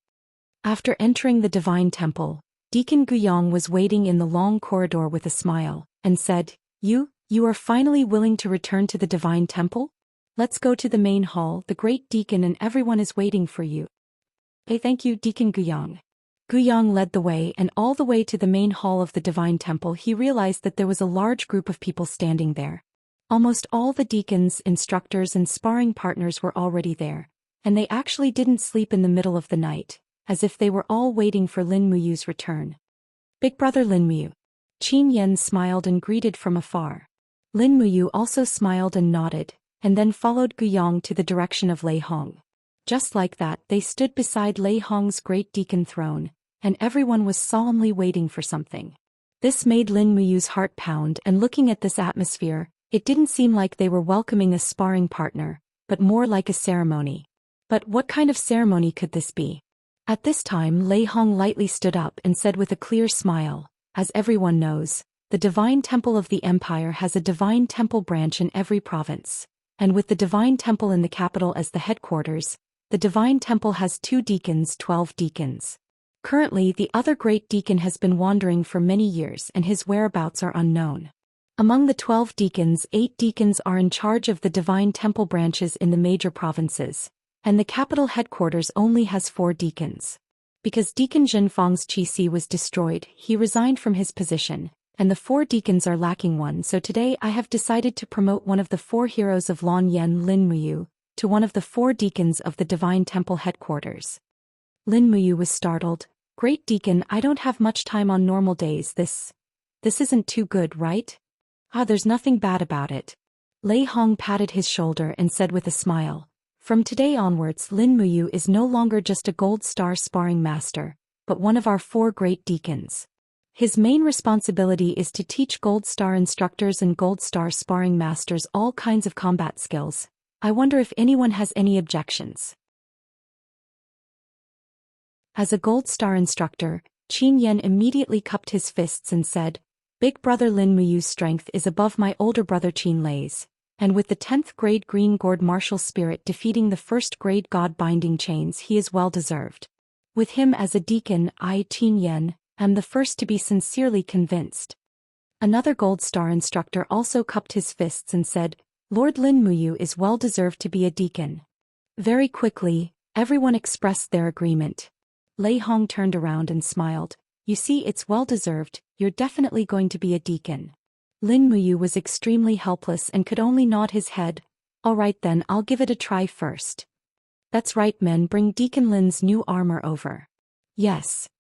After entering the Divine Temple, Deacon Guyong was waiting in the long corridor with a smile, and said, You are finally willing to return to the Divine Temple? Let's go to the main hall, the great deacon and everyone is waiting for you. Hey, thank you, Deacon Guyong. Guyong led the way and all the way to the main hall of the Divine Temple he realized that there was a large group of people standing there. Almost all the deacons, instructors and sparring partners were already there, and they actually didn't sleep in the middle of the night, as if they were all waiting for Lin Muyu's return. Big brother Lin Muyu. Qin Yen smiled and greeted from afar. Lin Muyu also smiled and nodded, and then followed Guyong to the direction of Lei Hong. Just like that, they stood beside Lei Hong's great deacon throne, and everyone was solemnly waiting for something. This made Lin Muyu's heart pound, and looking at this atmosphere, it didn't seem like they were welcoming a sparring partner, but more like a ceremony. But what kind of ceremony could this be? At this time Lei Hong lightly stood up and said with a clear smile, as everyone knows, the Divine Temple of the Empire has a Divine Temple branch in every province. And with the Divine Temple in the capital as the headquarters, the Divine Temple has 2 deacons, 12 deacons. Currently, the other great deacon has been wandering for many years and his whereabouts are unknown. Among the 12 deacons, 8 deacons are in charge of the Divine Temple branches in the major provinces, and the capital headquarters only has 4 deacons. Because Deacon Zhenfang's Qi was destroyed, he resigned from his position, and the 4 deacons are lacking one, so today I have decided to promote one of the 4 heroes of Lanyan, Lin Muyu, to one of the 4 deacons of the Divine Temple headquarters. Lin Muyu was startled. Great Deacon, I don't have much time on normal days, this isn't too good, right? There's nothing bad about it. Lei Hong patted his shoulder and said with a smile, from today onwards Lin Muyu is no longer just a gold star sparring master, but one of our 4 great deacons. His main responsibility is to teach Gold Star instructors and Gold Star sparring masters all kinds of combat skills. I wonder if anyone has any objections. As a Gold Star instructor, Qin Yen immediately cupped his fists and said, Big brother Lin Muyu's strength is above my older brother Qin Lei's, and with the 10th grade Green Gourd martial spirit defeating the 1st grade God binding chains, he is well deserved. With him as a deacon, I, Qin Yen, am the first to be sincerely convinced. Another Gold Star instructor also cupped his fists and said, Lord Lin Muyu is well deserved to be a deacon. Very quickly, everyone expressed their agreement. Lei Hong turned around and smiled. You see, it's well deserved, you're definitely going to be a deacon. Lin Muyu was extremely helpless and could only nod his head. All right then, I'll give it a try first. That's right, men, bring Deacon Lin's new armor over. Yes.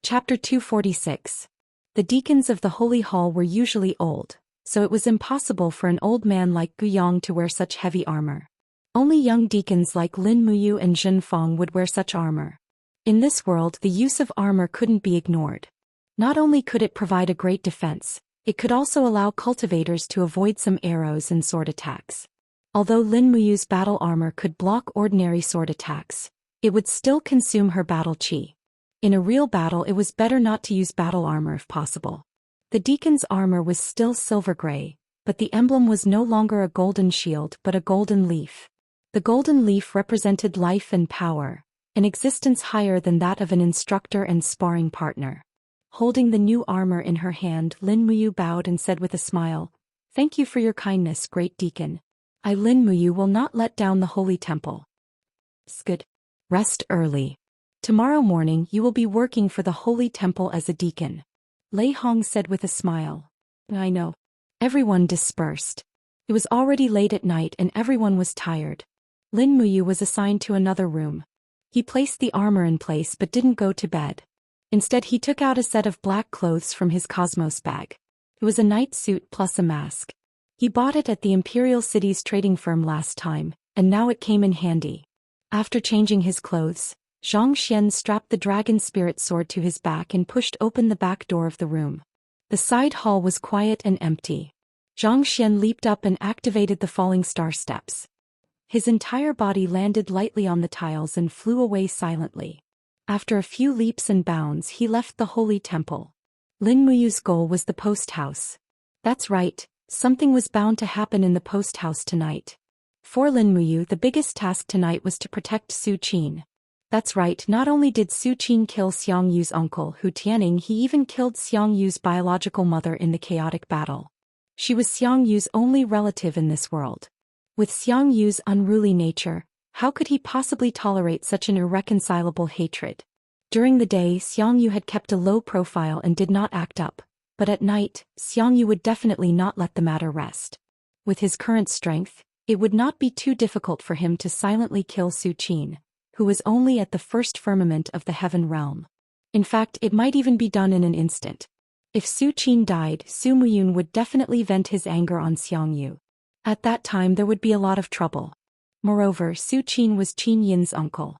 Chapter 246. The deacons of the Holy Hall were usually old, so it was impossible for an old man like Gu Yang to wear such heavy armor. Only young deacons like Lin Muyu and Zhen Feng would wear such armor. In this world, the use of armor couldn't be ignored. Not only could it provide a great defense, it could also allow cultivators to avoid some arrows and sword attacks. Although Lin Muyu's battle armor could block ordinary sword attacks, it would still consume her battle chi. In a real battle, it was better not to use battle armor if possible. The deacon's armor was still silver gray, but the emblem was no longer a golden shield but a golden leaf. The golden leaf represented life and power, an existence higher than that of an instructor and sparring partner. Holding the new armor in her hand, Lin Muyu bowed and said with a smile, "Thank you for your kindness, great deacon. I, Lin Muyu, will not let down the holy temple." Good. Rest early. Tomorrow morning you will be working for the holy temple as a deacon. Lei Hong said with a smile. I know. Everyone dispersed. It was already late at night and everyone was tired. Lin Muyu was assigned to another room. He placed the armor in place but didn't go to bed. Instead, he took out a set of black clothes from his cosmos bag. It was a night suit plus a mask. He bought it at the Imperial City's trading firm last time, and now it came in handy. After changing his clothes, Zhou Xian strapped the dragon spirit sword to his back and pushed open the back door of the room. The side hall was quiet and empty. Zhou Xian leaped up and activated the falling star steps. His entire body landed lightly on the tiles and flew away silently. After a few leaps and bounds, he left the holy temple. Lin Muyu's goal was the post house. That's right, something was bound to happen in the post house tonight. For Lin Muyu, the biggest task tonight was to protect Su Qin. That's right, not only did Su Qin kill Xiang Yu's uncle Hu Tianning, he even killed Xiang Yu's biological mother in the chaotic battle. She was Xiang Yu's only relative in this world. With Xiang Yu's unruly nature, how could he possibly tolerate such an irreconcilable hatred? During the day, Xiang Yu had kept a low profile and did not act up, but at night, Xiang Yu would definitely not let the matter rest. With his current strength, it would not be too difficult for him to silently kill Su Qin, who was only at the first firmament of the heaven realm. In fact, it might even be done in an instant. If Su Qin died, Su Muyun would definitely vent his anger on Xiang Yu. At that time there would be a lot of trouble. Moreover, Su Qin was Qin Yin's uncle.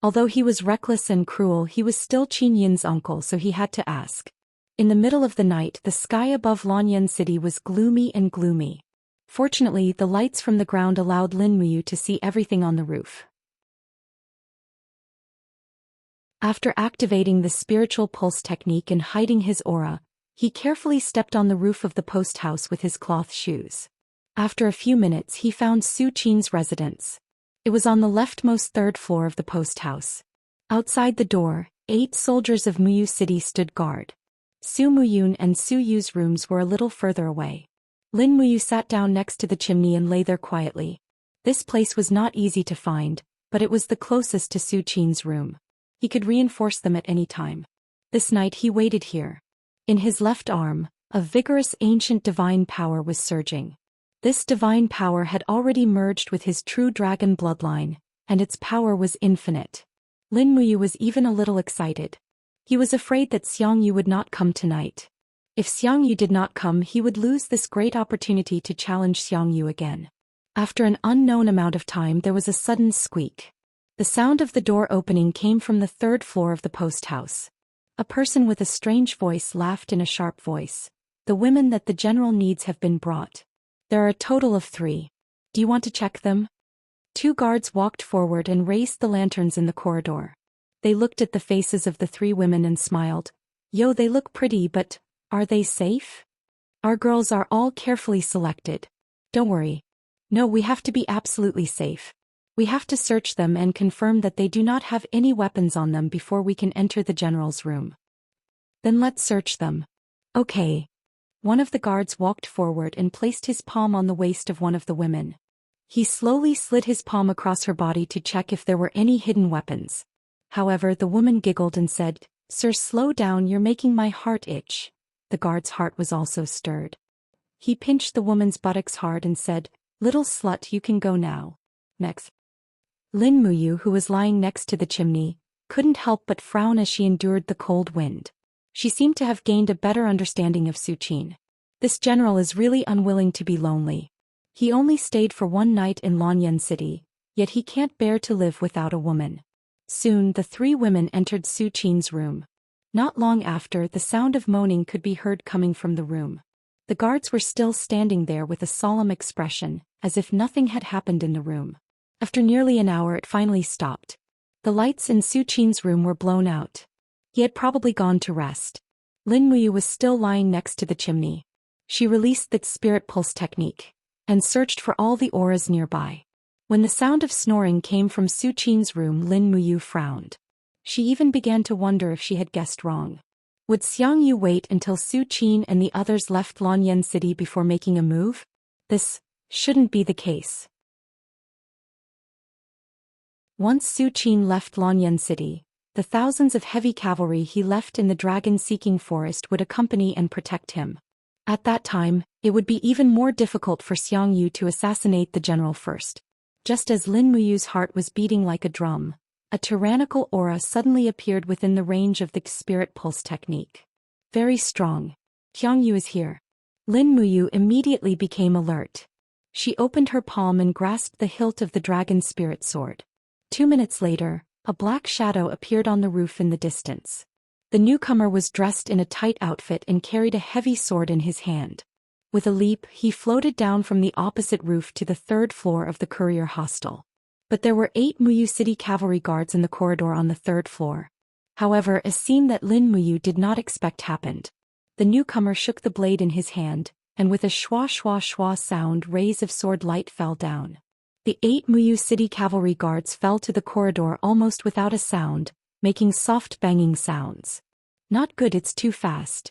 Although he was reckless and cruel, he was still Qin Yin's uncle, so he had to ask. In the middle of the night, the sky above Lanyan City was gloomy and gloomy. Fortunately, the lights from the ground allowed Lin Muyu to see everything on the roof. After activating the spiritual pulse technique and hiding his aura, he carefully stepped on the roof of the post house with his cloth shoes. After a few minutes, he found Su Qin's residence. It was on the leftmost third floor of the post house. Outside the door, 8 soldiers of Muyu City stood guard. Su Muyun and Su Yu's rooms were a little further away. Lin Muyu sat down next to the chimney and lay there quietly. This place was not easy to find, but it was the closest to Su Qin's room. He could reinforce them at any time. This night he waited here. In his left arm, a vigorous ancient divine power was surging. This divine power had already merged with his true dragon bloodline, and its power was infinite. Lin Muyu was even a little excited. He was afraid that Xiang Yu would not come tonight. If Xiang Yu did not come, he would lose this great opportunity to challenge Xiang Yu again. After an unknown amount of time, there was a sudden squeak. The sound of the door opening came from the 3rd floor of the post house. A person with a strange voice laughed in a sharp voice. "The women that the general needs have been brought. There are a total of 3. Do you want to check them?" 2 guards walked forward and raised the lanterns in the corridor. They looked at the faces of the 3 women and smiled. "Yo, they look pretty, but are they safe? Our girls are all carefully selected. Don't worry. No, we have to be absolutely safe. We have to search them and confirm that they do not have any weapons on them before we can enter the general's room." Then let's search them. Okay. One of the guards walked forward and placed his palm on the waist of one of the women. He slowly slid his palm across her body to check if there were any hidden weapons. However, the woman giggled and said, "Sir, slow down, you're making my heart itch." The guard's heart was also stirred. He pinched the woman's buttocks hard and said, "Little slut, you can go now." Next. Lin Muyu, who was lying next to the chimney, couldn't help but frown as she endured the cold wind. She seemed to have gained a better understanding of Zhou Xian. This general is really unwilling to be lonely. He only stayed for one night in Lanyan City, yet he can't bear to live without a woman. Soon the three women entered Zhou Xian's room. Not long after, the sound of moaning could be heard coming from the room. The guards were still standing there with a solemn expression, as if nothing had happened in the room. After nearly an hour, it finally stopped. The lights in Zhou Xian's room were blown out. He had probably gone to rest. Lin Muyu was still lying next to the chimney. She released the spirit pulse technique and searched for all the auras nearby. When the sound of snoring came from Zhou Xian's room, Lin Muyu frowned. She even began to wonder if she had guessed wrong. Would Xianxia wait until Zhou Xian and the others left Lanyan City before making a move? This shouldn't be the case. Once Zhou Xian left Lanyan City, the thousands of heavy cavalry he left in the dragon-seeking forest would accompany and protect him. At that time, it would be even more difficult for Xianxia to assassinate the general first. Just as Lin Muyu's heart was beating like a drum, a tyrannical aura suddenly appeared within the range of the spirit pulse technique. Very strong. Xianxia is here. Lin Muyu immediately became alert. She opened her palm and grasped the hilt of the dragon spirit sword. 2 minutes later, a black shadow appeared on the roof in the distance. The newcomer was dressed in a tight outfit and carried a heavy sword in his hand. With a leap, he floated down from the opposite roof to the 3rd floor of the courier hostel. But there were 8 Muyu City cavalry guards in the corridor on the 3rd floor. However, a scene that Lin Muyu did not expect happened. The newcomer shook the blade in his hand, and with a schwa schwa schwa sound, rays of sword light fell down. The 8 Muyu City cavalry guards fell to the corridor almost without a sound, making soft banging sounds. Not good, it's too fast.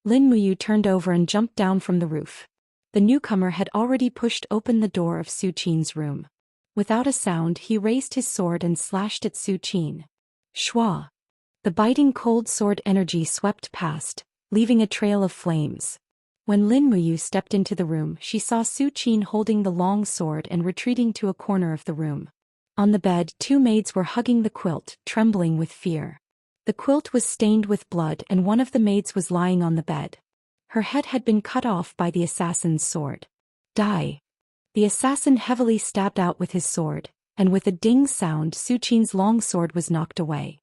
Lin Muyu turned over and jumped down from the roof. The newcomer had already pushed open the door of Zhou Xian's room. Without a sound, he raised his sword and slashed at Zhou Xian. Schwa! The biting cold sword energy swept past, leaving a trail of flames. When Lin Muyu stepped into the room, she saw Zhou Xian holding the long sword and retreating to a corner of the room. On the bed, 2 maids were hugging the quilt, trembling with fear. The quilt was stained with blood and one of the maids was lying on the bed. Her head had been cut off by the assassin's sword. Die! The assassin heavily stabbed out with his sword, and with a ding sound, Zhou Xian's long sword was knocked away.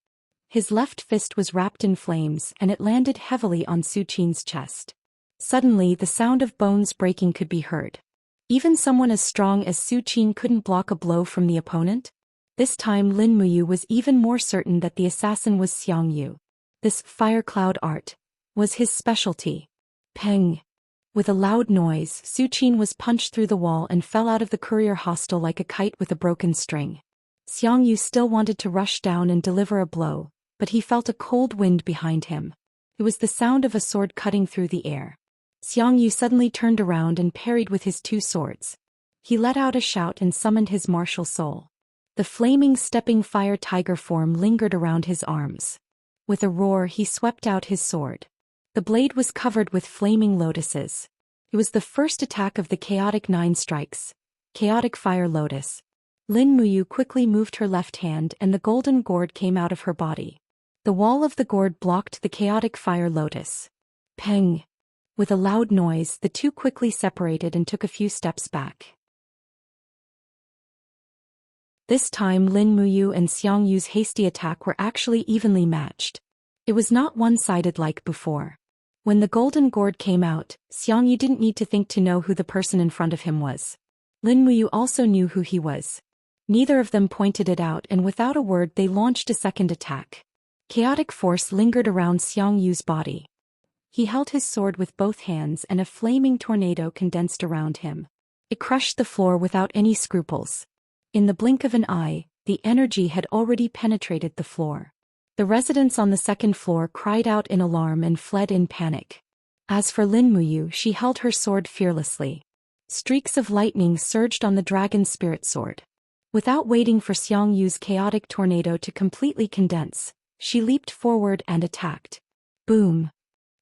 His left fist was wrapped in flames and it landed heavily on Zhou Xian's chest. Suddenly, the sound of bones breaking could be heard. Even someone as strong as Zhou Xian couldn't block a blow from the opponent? This time Lin Muyu was even more certain that the assassin was Xianxia. This fire cloud art was his specialty. Peng! With a loud noise, Zhou Xian was punched through the wall and fell out of the courier hostel like a kite with a broken string. Xianxia still wanted to rush down and deliver a blow, but he felt a cold wind behind him. It was the sound of a sword cutting through the air. Xianxia suddenly turned around and parried with his 2 swords. He let out a shout and summoned his martial soul. The flaming stepping fire tiger form lingered around his arms. With a roar, he swept out his sword. The blade was covered with flaming lotuses. It was the first attack of the chaotic 9 strikes. Chaotic fire lotus. Lin Muyu quickly moved her left hand and the golden gourd came out of her body. The wall of the gourd blocked the chaotic fire lotus. Peng! With a loud noise, the 2 quickly separated and took a few steps back. This time Lin Muyu and Xiangxia's hasty attack were actually evenly matched. It was not one-sided like before. When the golden gourd came out, Xianxia didn't need to think to know who the person in front of him was. Lin Muyu also knew who he was. Neither of them pointed it out and without a word they launched a second attack. Chaotic force lingered around Xiangxia's body. He held his sword with both hands and a flaming tornado condensed around him. It crushed the floor without any scruples. In the blink of an eye, the energy had already penetrated the floor. The residents on the second floor cried out in alarm and fled in panic. As for Lin Muyu, she held her sword fearlessly. Streaks of lightning surged on the dragon's spirit sword. Without waiting for Xiangyu's chaotic tornado to completely condense, she leaped forward and attacked. Boom!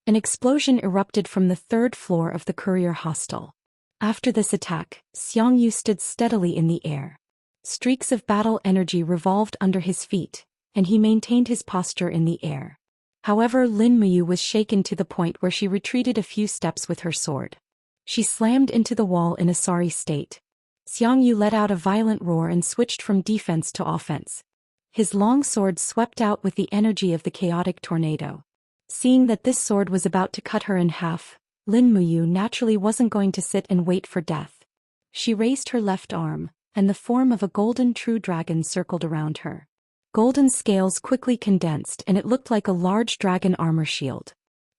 An explosion erupted from the third floor of the courier hostel. After this attack, Xiangyu stood steadily in the air. Streaks of battle energy revolved under his feet, and he maintained his posture in the air. However, Lin Muyu was shaken to the point where she retreated a few steps with her sword. She slammed into the wall in a sorry state. Xiangyu let out a violent roar and switched from defense to offense. His long sword swept out with the energy of the chaotic tornado. Seeing that this sword was about to cut her in half, Lin Muyu naturally wasn't going to sit and wait for death. She raised her left arm, and the form of a golden true dragon circled around her. Golden scales quickly condensed and it looked like a large dragon armor shield.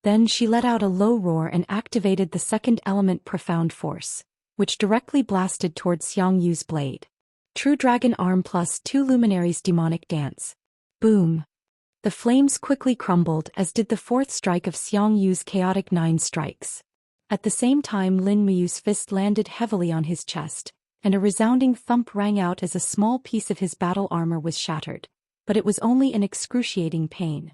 Then she let out a low roar and activated the second element profound force, which directly blasted towards Xiangyu's blade. True dragon arm plus 2 luminaries demonic dance. Boom! The flames quickly crumbled as did the fourth strike of Xiangyu's chaotic 9 strikes. At the same time Lin Muyu's fist landed heavily on his chest, and a resounding thump rang out as a small piece of his battle armor was shattered. But it was only an excruciating pain.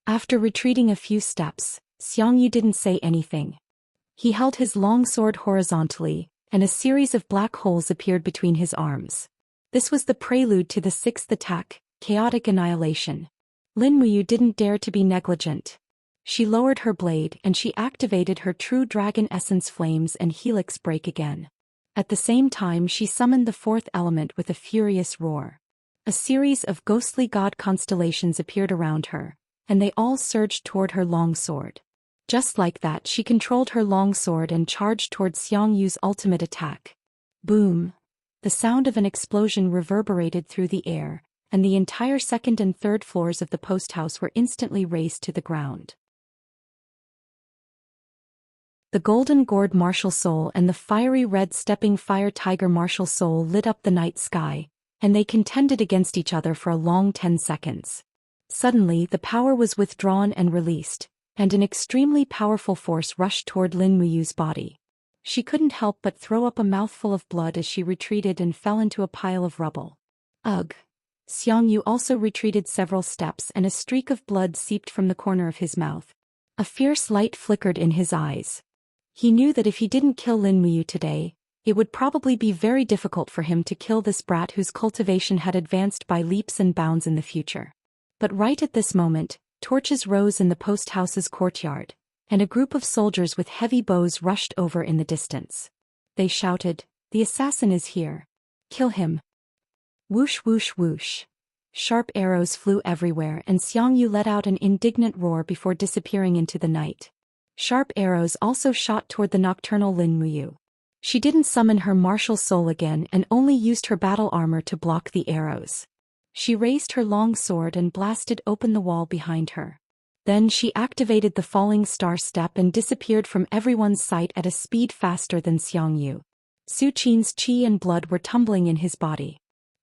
After retreating a few steps, Xiangyu didn't say anything. He held his long sword horizontally, and a series of black holes appeared between his arms. This was the prelude to the 6th attack, chaotic annihilation. Lin Muyu didn't dare to be negligent. She lowered her blade and she activated her true dragon essence flames and helix break again. At the same time she summoned the 4th element with a furious roar. A series of ghostly god constellations appeared around her, and they all surged toward her long sword. Just like that she controlled her long sword and charged towards Xiangyu's ultimate attack. Boom! The sound of an explosion reverberated through the air, and the entire second and third floors of the post house were instantly razed to the ground. The golden gourd martial soul and the fiery red stepping fire tiger martial soul lit up the night sky, and they contended against each other for a long 10 seconds. Suddenly the power was withdrawn and released, and an extremely powerful force rushed toward Lin Muyu's body. She couldn't help but throw up a mouthful of blood as she retreated and fell into a pile of rubble. Ugh! Xiangyu also retreated several steps and a streak of blood seeped from the corner of his mouth. A fierce light flickered in his eyes. He knew that if he didn't kill Lin Muyu today, it would probably be very difficult for him to kill this brat whose cultivation had advanced by leaps and bounds in the future. But right at this moment, torches rose in the post house's courtyard, and a group of soldiers with heavy bows rushed over in the distance. They shouted, "The assassin is here. Kill him." Whoosh whoosh whoosh. Sharp arrows flew everywhere and Xiangyu let out an indignant roar before disappearing into the night. Sharp arrows also shot toward the nocturnal Lin Muyu. She didn't summon her martial soul again and only used her battle armor to block the arrows. She raised her long sword and blasted open the wall behind her. Then she activated the falling star step and disappeared from everyone's sight at a speed faster than Xiangyu. Su Qin's qi and blood were tumbling in his body.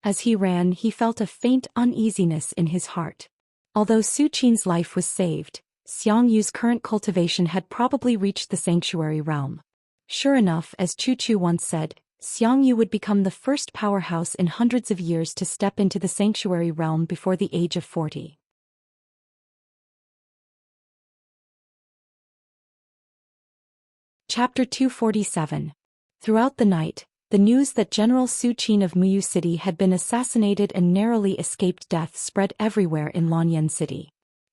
As he ran, he felt a faint uneasiness in his heart. Although Su Qin's life was saved, Xiangyu's current cultivation had probably reached the sanctuary realm. Sure enough, as Chu Chu once said, Xiangyu would become the first powerhouse in hundreds of years to step into the sanctuary realm before the age of 40. Chapter 247. Throughout the night, the news that General Su Qin of Muyu City had been assassinated and narrowly escaped death spread everywhere in Lanyan City.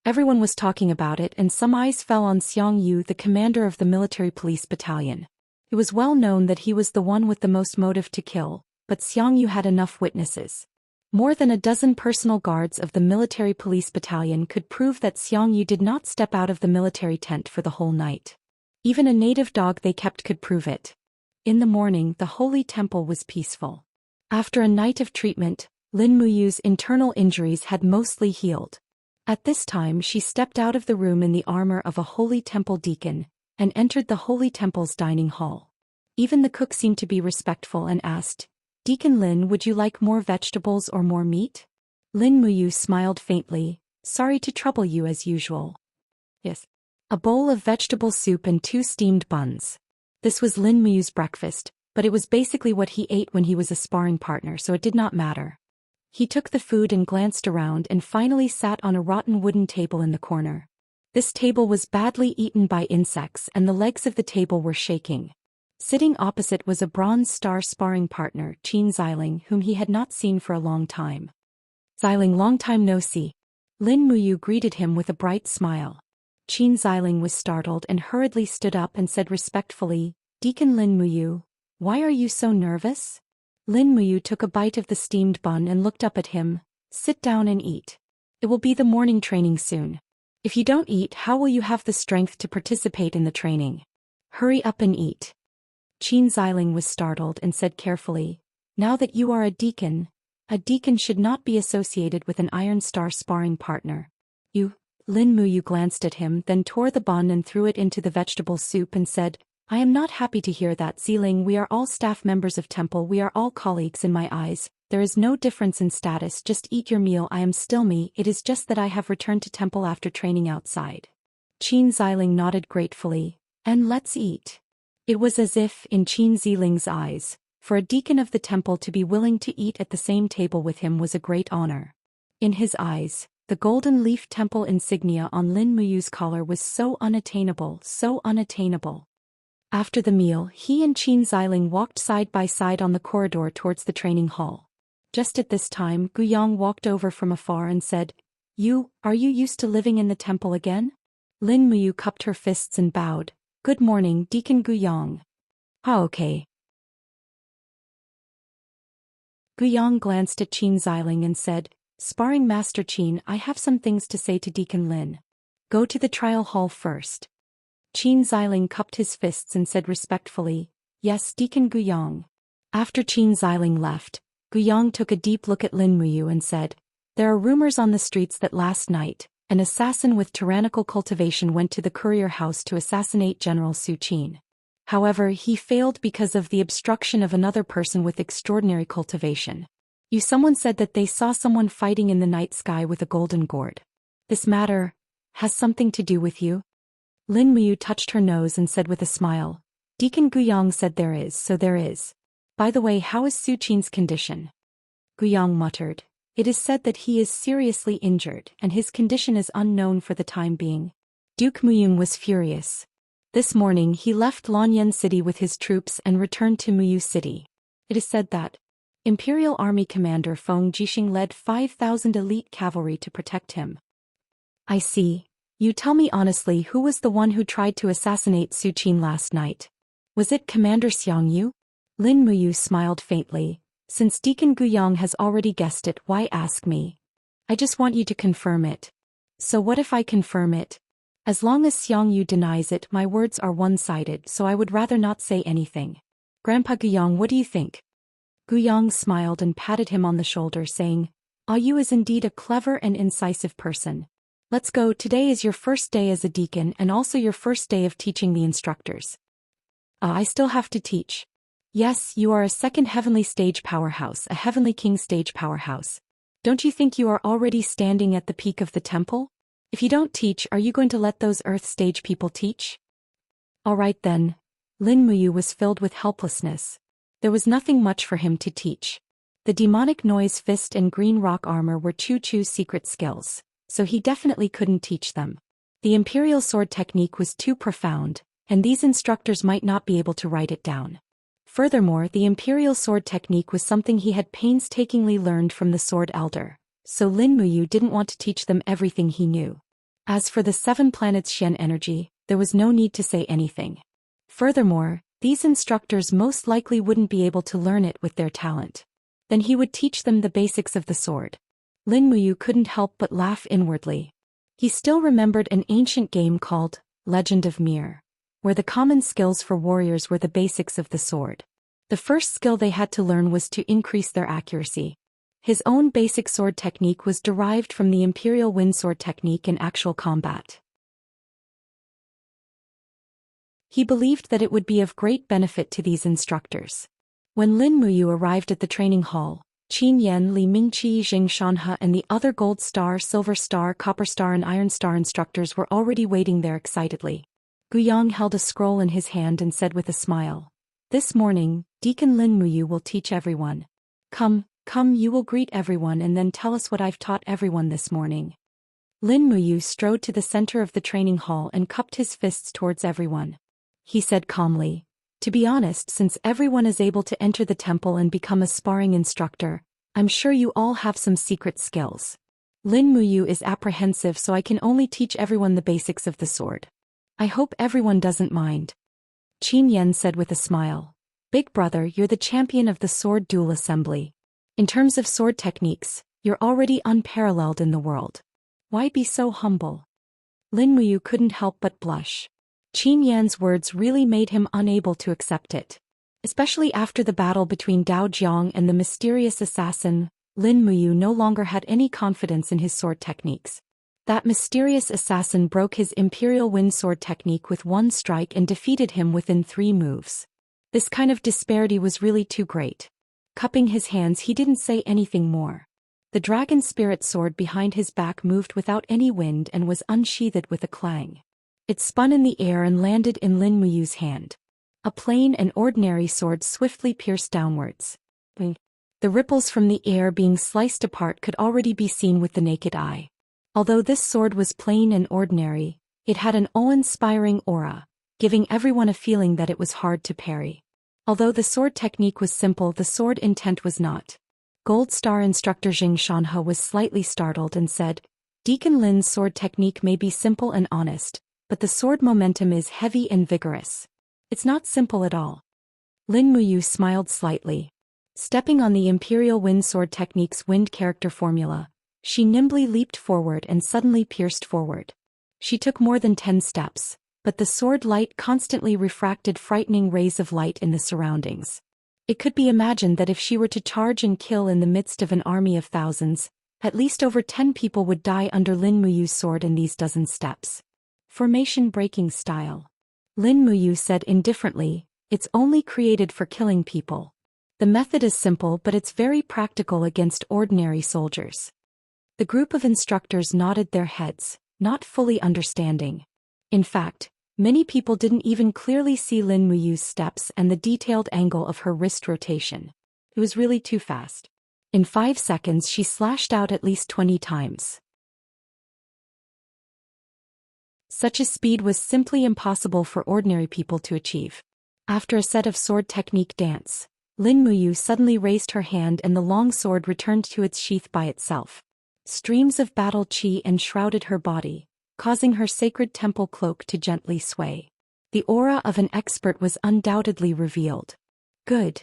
Everyone was talking about it and some eyes fell on Xiangyu, the commander of the military police battalion. It was well known that he was the one with the most motive to kill, but Xiangyu had enough witnesses. More than a dozen personal guards of the military police battalion could prove that Xiangyu did not step out of the military tent for the whole night. Even a native dog they kept could prove it. In the morning, the holy temple was peaceful. After a night of treatment, Lin Muyu's internal injuries had mostly healed. At this time she stepped out of the room in the armor of a holy temple deacon, and entered the holy temple's dining hall. Even the cook seemed to be respectful and asked, "Deacon Lin, would you like more vegetables or more meat?" Lin Muyu smiled faintly, Sorry to trouble you as usual. Yes. A bowl of vegetable soup and 2 steamed buns. This was Lin Muyu's breakfast, but it was basically what he ate when he was a sparring partner, so it did not matter. He took the food and glanced around and finally sat on a rotten wooden table in the corner. This table was badly eaten by insects and the legs of the table were shaking. Sitting opposite was a bronze star sparring partner, Qin Xiling, whom he had not seen for a long time. Xiling, long time no see. Lin Muyu greeted him with a bright smile. Qin Xiling was startled and hurriedly stood up and said respectfully, Deacon Lin Muyu, why are you so nervous? Lin Muyu took a bite of the steamed bun and looked up at him. Sit down and eat. It will be the morning training soon. If you don't eat, how will you have the strength to participate in the training? Hurry up and eat. Qin Xiling was startled and said carefully, now that you are a deacon should not be associated with an Iron Star sparring partner. Lin Muyu glanced at him, then tore the bun and threw it into the vegetable soup and said, I am not happy to hear that, Xiling. We are all staff members of Temple, we are all colleagues in my eyes, there is no difference in status, just eat your meal. I am still me, it is just that I have returned to Temple after training outside. Qin Xiling nodded gratefully, and let's eat. It was as if, in Qin Xiling's eyes, for a deacon of the temple to be willing to eat at the same table with him was a great honor. In his eyes, the golden leaf temple insignia on Lin Muyu's collar was so unattainable, so unattainable. After the meal, he and Qin Xiling walked side by side on the corridor towards the training hall. Just at this time, Guyang walked over from afar and said, Are you used to living in the temple again? Lin Muyu cupped her fists and bowed. Good morning, Deacon Guyang. Okay. Guyang glanced at Qin Xiling and said, Sparring Master Qin, I have some things to say to Deacon Lin. Go to the trial hall first. Qin Xiling cupped his fists and said respectfully, Yes, Deacon Guyang. After Qin Xiling left, Guyang took a deep look at Lin Muyu and said, There are rumors on the streets that last night, an assassin with tyrannical cultivation went to the courier house to assassinate General Su Qin. However, he failed because of the obstruction of another person with extraordinary cultivation. Someone said that they saw someone fighting in the night sky with a golden gourd. This matter has something to do with you? Lin Muyu touched her nose and said with a smile, Deacon Guyang said there is, so there is. By the way, how is Su Qin's condition? Guyang muttered, It is said that he is seriously injured and his condition is unknown for the time being. Duke Muyun was furious. This morning he left Lanyan City with his troops and returned to Muyu City. It is said that Imperial Army Commander Feng Jixing led 5,000 elite cavalry to protect him. I see. You tell me honestly, who was the one who tried to assassinate Su Qin last night? Was it Commander Xiangyu? Lin Muyu smiled faintly. Since Deacon Guyang has already guessed it, why ask me? I just want you to confirm it. So what if I confirm it? As long as Xiangyu denies it, my words are one-sided, so I would rather not say anything. Grandpa Guyang, what do you think? Guyang smiled and patted him on the shoulder, saying, You is indeed a clever and incisive person. Let's go, today is your first day as a deacon and also your first day of teaching the instructors. I still have to teach. Yes, you are a second heavenly stage powerhouse, a heavenly king stage powerhouse. Don't you think you are already standing at the peak of the temple? If you don't teach, are you going to let those earth stage people teach? All right then. Lin Muyu was filled with helplessness. There was nothing much for him to teach. The demonic noise fist and green rock armor were Chu Chu's secret skills, so he definitely couldn't teach them. The imperial sword technique was too profound, and these instructors might not be able to write it down. Furthermore, the imperial sword technique was something he had painstakingly learned from the sword elder, so Lin Muyu didn't want to teach them everything he knew. As for the 7 planets Xian energy, there was no need to say anything. Furthermore, these instructors most likely wouldn't be able to learn it with their talent. Then he would teach them the basics of the sword. Lin Muyu couldn't help but laugh inwardly. He still remembered an ancient game called Legend of Mir, where the common skills for warriors were the basics of the sword. The first skill they had to learn was to increase their accuracy. His own basic sword technique was derived from the imperial wind sword technique in actual combat. He believed that it would be of great benefit to these instructors. When Lin Muyu arrived at the training hall, Qin Yan, Li Mingqi, Xianxia, and the other Gold Star, Silver Star, Copper Star, and Iron Star instructors were already waiting there excitedly. Guyang held a scroll in his hand and said with a smile, "This morning, Deacon Lin Muyu will teach everyone. Come, you will greet everyone and then tell us what I've taught everyone this morning." Lin Muyu strode to the center of the training hall and cupped his fists towards everyone. He said calmly, "To be honest, since everyone is able to enter the temple and become a sparring instructor, I'm sure you all have some secret skills. Lin Muyu is apprehensive, so I can only teach everyone the basics of the sword. I hope everyone doesn't mind." Qin Yan said with a smile, "Big brother, you're the champion of the sword duel assembly. In terms of sword techniques, you're already unparalleled in the world. Why be so humble?" Lin Muyu couldn't help but blush. Qin Yan's words really made him unable to accept it. Especially after the battle between Dao Jiang and the mysterious assassin, Lin Muyu no longer had any confidence in his sword techniques. That mysterious assassin broke his Imperial Wind Sword technique with one strike and defeated him within 3 moves. This kind of disparity was really too great. Cupping his hands, he didn't say anything more. The dragon spirit sword behind his back moved without any wind and was unsheathed with a clang. It spun in the air and landed in Lin Muyu's hand. A plain and ordinary sword swiftly pierced downwards. The ripples from the air being sliced apart could already be seen with the naked eye. Although this sword was plain and ordinary, it had an awe-inspiring aura, giving everyone a feeling that it was hard to parry. Although the sword technique was simple, the sword intent was not. Gold Star instructor Xianxia was slightly startled and said, "Deacon Lin's sword technique may be simple and honest, but the sword momentum is heavy and vigorous. It's not simple at all." Lin Muyu smiled slightly. Stepping on the Imperial Wind Sword technique's wind character formula, she nimbly leaped forward and suddenly pierced forward. She took more than 10 steps, but the sword light constantly refracted frightening rays of light in the surroundings. It could be imagined that if she were to charge and kill in the midst of an army of thousands, at least over 10 people would die under Lin Muyu's sword in these dozen steps. Formation-breaking style. Lin Muyu said indifferently, "It's only created for killing people. The method is simple, but it's very practical against ordinary soldiers." The group of instructors nodded their heads, not fully understanding. In fact, many people didn't even clearly see Lin Muyu's steps and the detailed angle of her wrist rotation. It was really too fast. In 5 seconds she slashed out at least 20 times. Such a speed was simply impossible for ordinary people to achieve. After a set of sword technique dance, Lin Muyu suddenly raised her hand and the long sword returned to its sheath by itself. Streams of battle qi enshrouded her body, causing her sacred temple cloak to gently sway. The aura of an expert was undoubtedly revealed. "Good."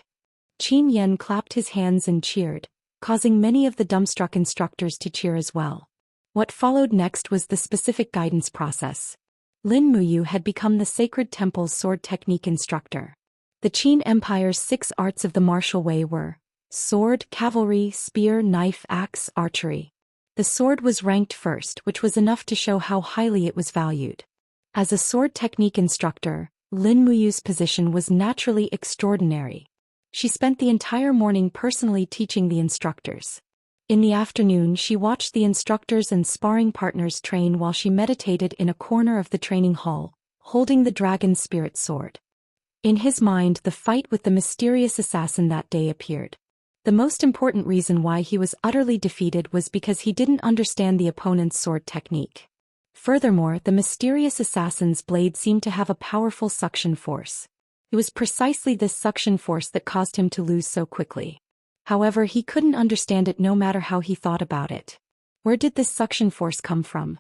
Qin Yan clapped his hands and cheered, causing many of the dumbstruck instructors to cheer as well. What followed next was the specific guidance process. Lin Muyu had become the Sacred Temple's sword technique instructor. The Qin Empire's 6 arts of the martial way were sword, cavalry, spear, knife, axe, archery. The sword was ranked first, which was enough to show how highly it was valued. As a sword technique instructor, Lin Muyu's position was naturally extraordinary. She spent the entire morning personally teaching the instructors. In the afternoon, she watched the instructors and sparring partners train while she meditated in a corner of the training hall, holding the dragon spirit sword. In his mind, the fight with the mysterious assassin that day appeared. The most important reason why he was utterly defeated was because he didn't understand the opponent's sword technique. Furthermore, the mysterious assassin's blade seemed to have a powerful suction force. It was precisely this suction force that caused him to lose so quickly. However, he couldn't understand it no matter how he thought about it. Where did this suction force come from?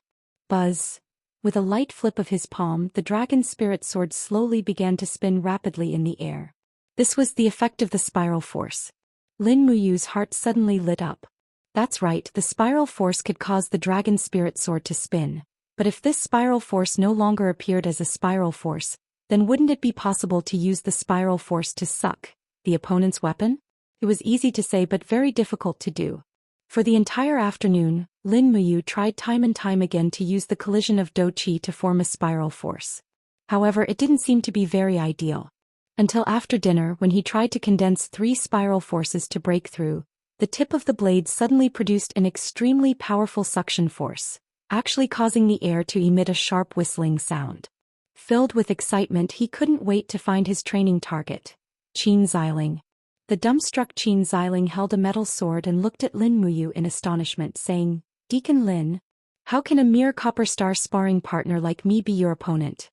Buzz. With a light flip of his palm, the dragon spirit sword slowly began to spin rapidly in the air. This was the effect of the spiral force. Lin Muyu's heart suddenly lit up. That's right, the spiral force could cause the dragon spirit sword to spin. But if this spiral force no longer appeared as a spiral force, then wouldn't it be possible to use the spiral force to suck the opponent's weapon? It was easy to say but very difficult to do. For the entire afternoon, Lin Muyu tried time and time again to use the collision of Do Qi to form a spiral force. However, it didn't seem to be very ideal. Until after dinner, when he tried to condense 3 spiral forces to break through, The tip of the blade suddenly produced an extremely powerful suction force, actually causing the air to emit a sharp whistling sound. Filled with excitement, he couldn't wait to find his training target, Qin Xiling. The dumbstruck Qin Xiling held a metal sword and looked at Lin Muyu in astonishment, saying, "Deacon Lin, how can a mere copper star sparring partner like me be your opponent?"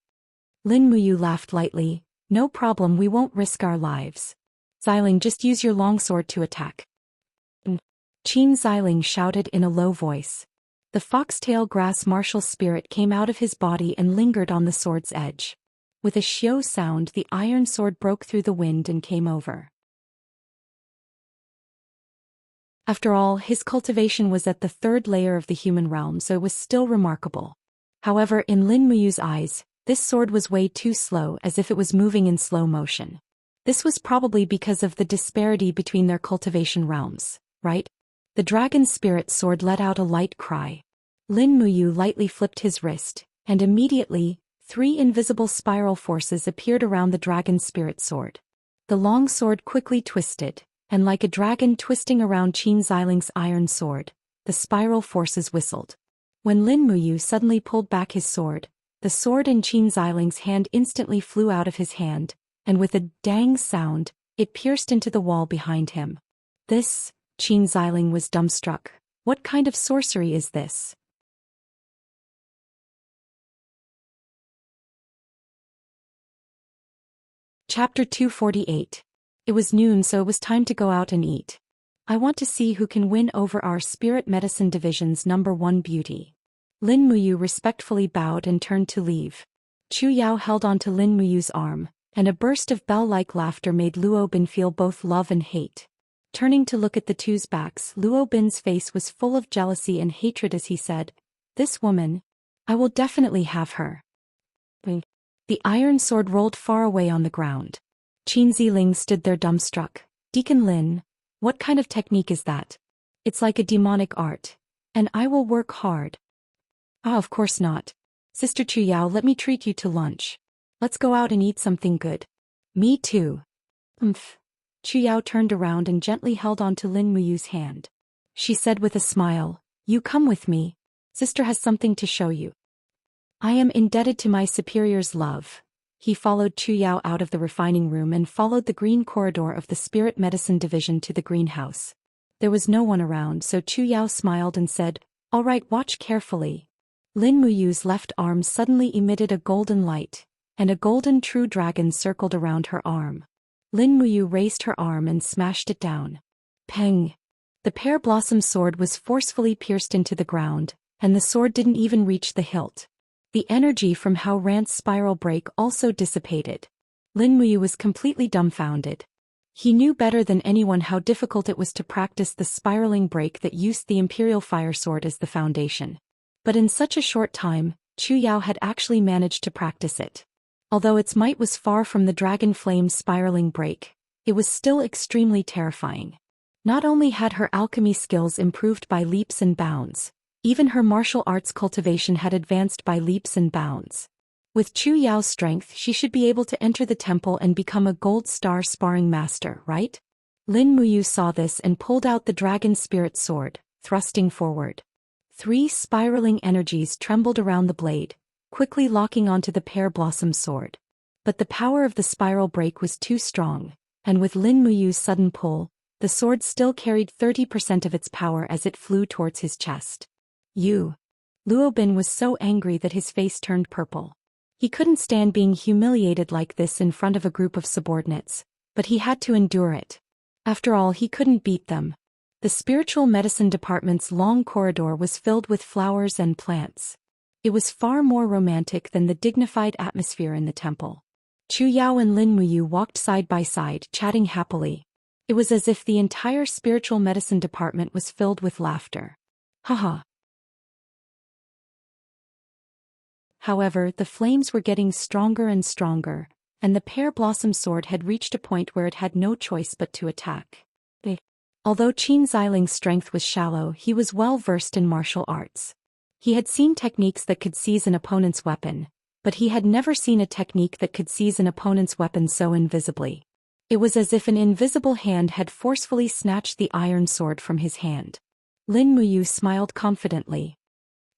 Lin Muyu laughed lightly. "No problem, we won't risk our lives. Xiling, just use your longsword to attack." Qin Xiling shouted in a low voice. The foxtail grass martial spirit came out of his body and lingered on the sword's edge. With a xiao sound, the iron sword broke through the wind and came over. After all, his cultivation was at the third layer of the human realm, so it was still remarkable. However, in Lin Muyu's eyes, this sword was way too slow, as if it was moving in slow motion. This was probably because of the disparity between their cultivation realms, right? The dragon spirit sword let out a light cry. Lin Muyu lightly flipped his wrist, and immediately, 3 invisible spiral forces appeared around the dragon spirit sword. The long sword quickly twisted, and like a dragon twisting around Qin Xiling's iron sword, the spiral forces whistled. When Lin Muyu suddenly pulled back his sword, the sword in Qin Xiling's hand instantly flew out of his hand, and with a dang sound, it pierced into the wall behind him. This, Qin Xiling was dumbstruck. What kind of sorcery is this? Chapter 248. It was noon, so it was time to go out and eat. I want to see who can win over our Spirit Medicine Division's #1 beauty. Lin Muyu respectfully bowed and turned to leave. Chu Yao held onto Lin Muyu's arm, and a burst of bell-like laughter made Luo Bin feel both love and hate. Turning to look at the two's backs, Luo Bin's face was full of jealousy and hatred as he said, "This woman, I will definitely have her." The iron sword rolled far away on the ground. Qin Xiling stood there dumbstruck. "Deacon Lin, what kind of technique is that? It's like a demonic art. And I will work hard." "Ah, of course not. Sister Chu Yao, let me treat you to lunch. Let's go out and eat something good." "Me too." Chu Yao turned around and gently held on to Lin Muyu's hand. She said with a smile, "You come with me. Sister has something to show you." "I am indebted to my superior's love." He followed Chu Yao out of the refining room and followed the green corridor of the Spirit Medicine Division to the greenhouse. There was no one around, so Chu Yao smiled and said, "All right, watch carefully." Lin Muyu's left arm suddenly emitted a golden light, and a golden true dragon circled around her arm. Lin Muyu raised her arm and smashed it down. Peng! The pear blossom sword was forcefully pierced into the ground, and the sword didn't even reach the hilt. The energy from Hao Rant's spiral break also dissipated. Lin Muyu was completely dumbfounded. He knew better than anyone how difficult it was to practice the spiraling break that used the Imperial Fire Sword as the foundation. But in such a short time, Chu Yao had actually managed to practice it. Although its might was far from the Dragon Flame's spiraling break, it was still extremely terrifying. Not only had her alchemy skills improved by leaps and bounds, even her martial arts cultivation had advanced by leaps and bounds. With Chu Yao's strength, she should be able to enter the temple and become a gold star sparring master, right? Lin Muyu saw this and pulled out the dragon spirit sword, thrusting forward. 3 spiraling energies trembled around the blade, quickly locking onto the pear blossom sword. But the power of the spiral break was too strong, and with Lin Muyu's sudden pull, the sword still carried 30% of its power as it flew towards his chest. Luo Bin was so angry that his face turned purple. He couldn't stand being humiliated like this in front of a group of subordinates, but he had to endure it. After all, he couldn't beat them. The spiritual medicine department's long corridor was filled with flowers and plants. It was far more romantic than the dignified atmosphere in the temple. Chu Yao and Lin Muyu walked side by side, chatting happily. It was as if the entire spiritual medicine department was filled with laughter. Haha. However, the flames were getting stronger and stronger, and the pear blossom sword had reached a point where it had no choice but to attack. Although Qin Xiling's strength was shallow, he was well versed in martial arts. He had seen techniques that could seize an opponent's weapon, but he had never seen a technique that could seize an opponent's weapon so invisibly. It was as if an invisible hand had forcefully snatched the iron sword from his hand. Lin Muyu smiled confidently.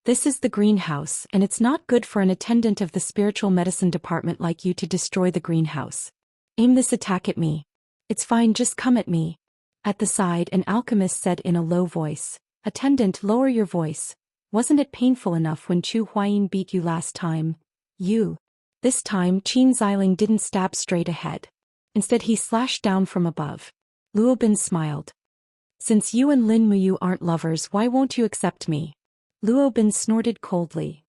This is the greenhouse, and it's not good for an attendant of the spiritual medicine department like you to destroy the greenhouse. Aim this attack at me. It's fine, just come at me. At the side, an alchemist said in a low voice, Attendant, lower your voice. Wasn't it painful enough when Zhou Xian beat you last time? This time, Qin Xiling didn't stab straight ahead. Instead he slashed down from above. Luobin smiled. Since you and Lin Muyu aren't lovers, why won't you accept me? Luobin snorted coldly.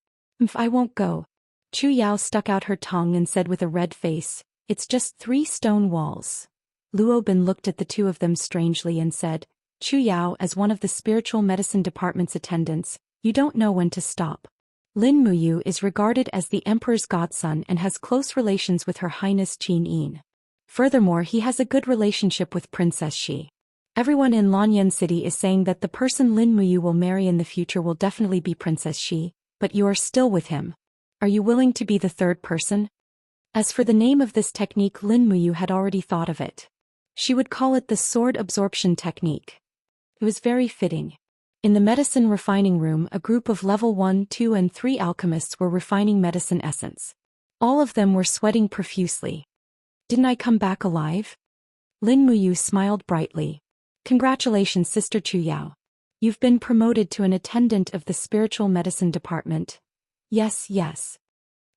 I won't go. Chu Yao stuck out her tongue and said with a red face, It's just 3 stone walls. Luobin looked at the two of them strangely and said, Chu Yao, as one of the spiritual medicine department's attendants, you don't know when to stop. Lin Muyu is regarded as the emperor's godson and has close relations with Her Highness Qin Yin. Furthermore, he has a good relationship with Princess Shi. Everyone in Lanyan City is saying that the person Lin Muyu will marry in the future will definitely be Princess Shi, but you are still with him. Are you willing to be the third person? As for the name of this technique, Lin Muyu had already thought of it. She would call it the sword absorption technique. It was very fitting. In the medicine refining room, a group of level 1, 2 and 3 alchemists were refining medicine essence. All of them were sweating profusely. Didn't I come back alive? Lin Muyu smiled brightly. Congratulations, Sister Chu Yao. You've been promoted to an attendant of the spiritual medicine department. Yes.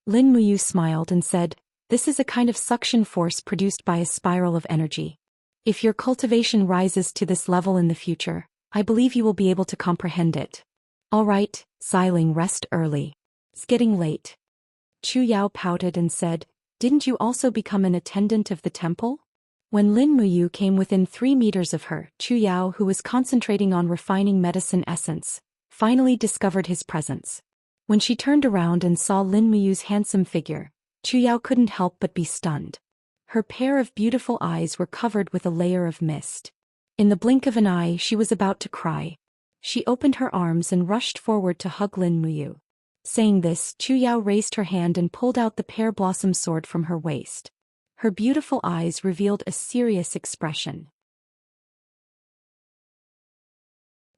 Lin Muyu smiled and said, This is a kind of suction force produced by a spiral of energy. If your cultivation rises to this level in the future, I believe you will be able to comprehend it. All right, Xiling, rest early. It's getting late. Chu Yao pouted and said, Didn't you also become an attendant of the temple? When Lin Muyu came within 3 meters of her, Chu Yao, who was concentrating on refining medicine essence, finally discovered his presence. When she turned around and saw Lin Muyu's handsome figure, Chu Yao couldn't help but be stunned. Her pair of beautiful eyes were covered with a layer of mist. In the blink of an eye, she was about to cry. She opened her arms and rushed forward to hug Lin Muyu. Saying this, Chu Yao raised her hand and pulled out the pear blossom sword from her waist. Her beautiful eyes revealed a serious expression.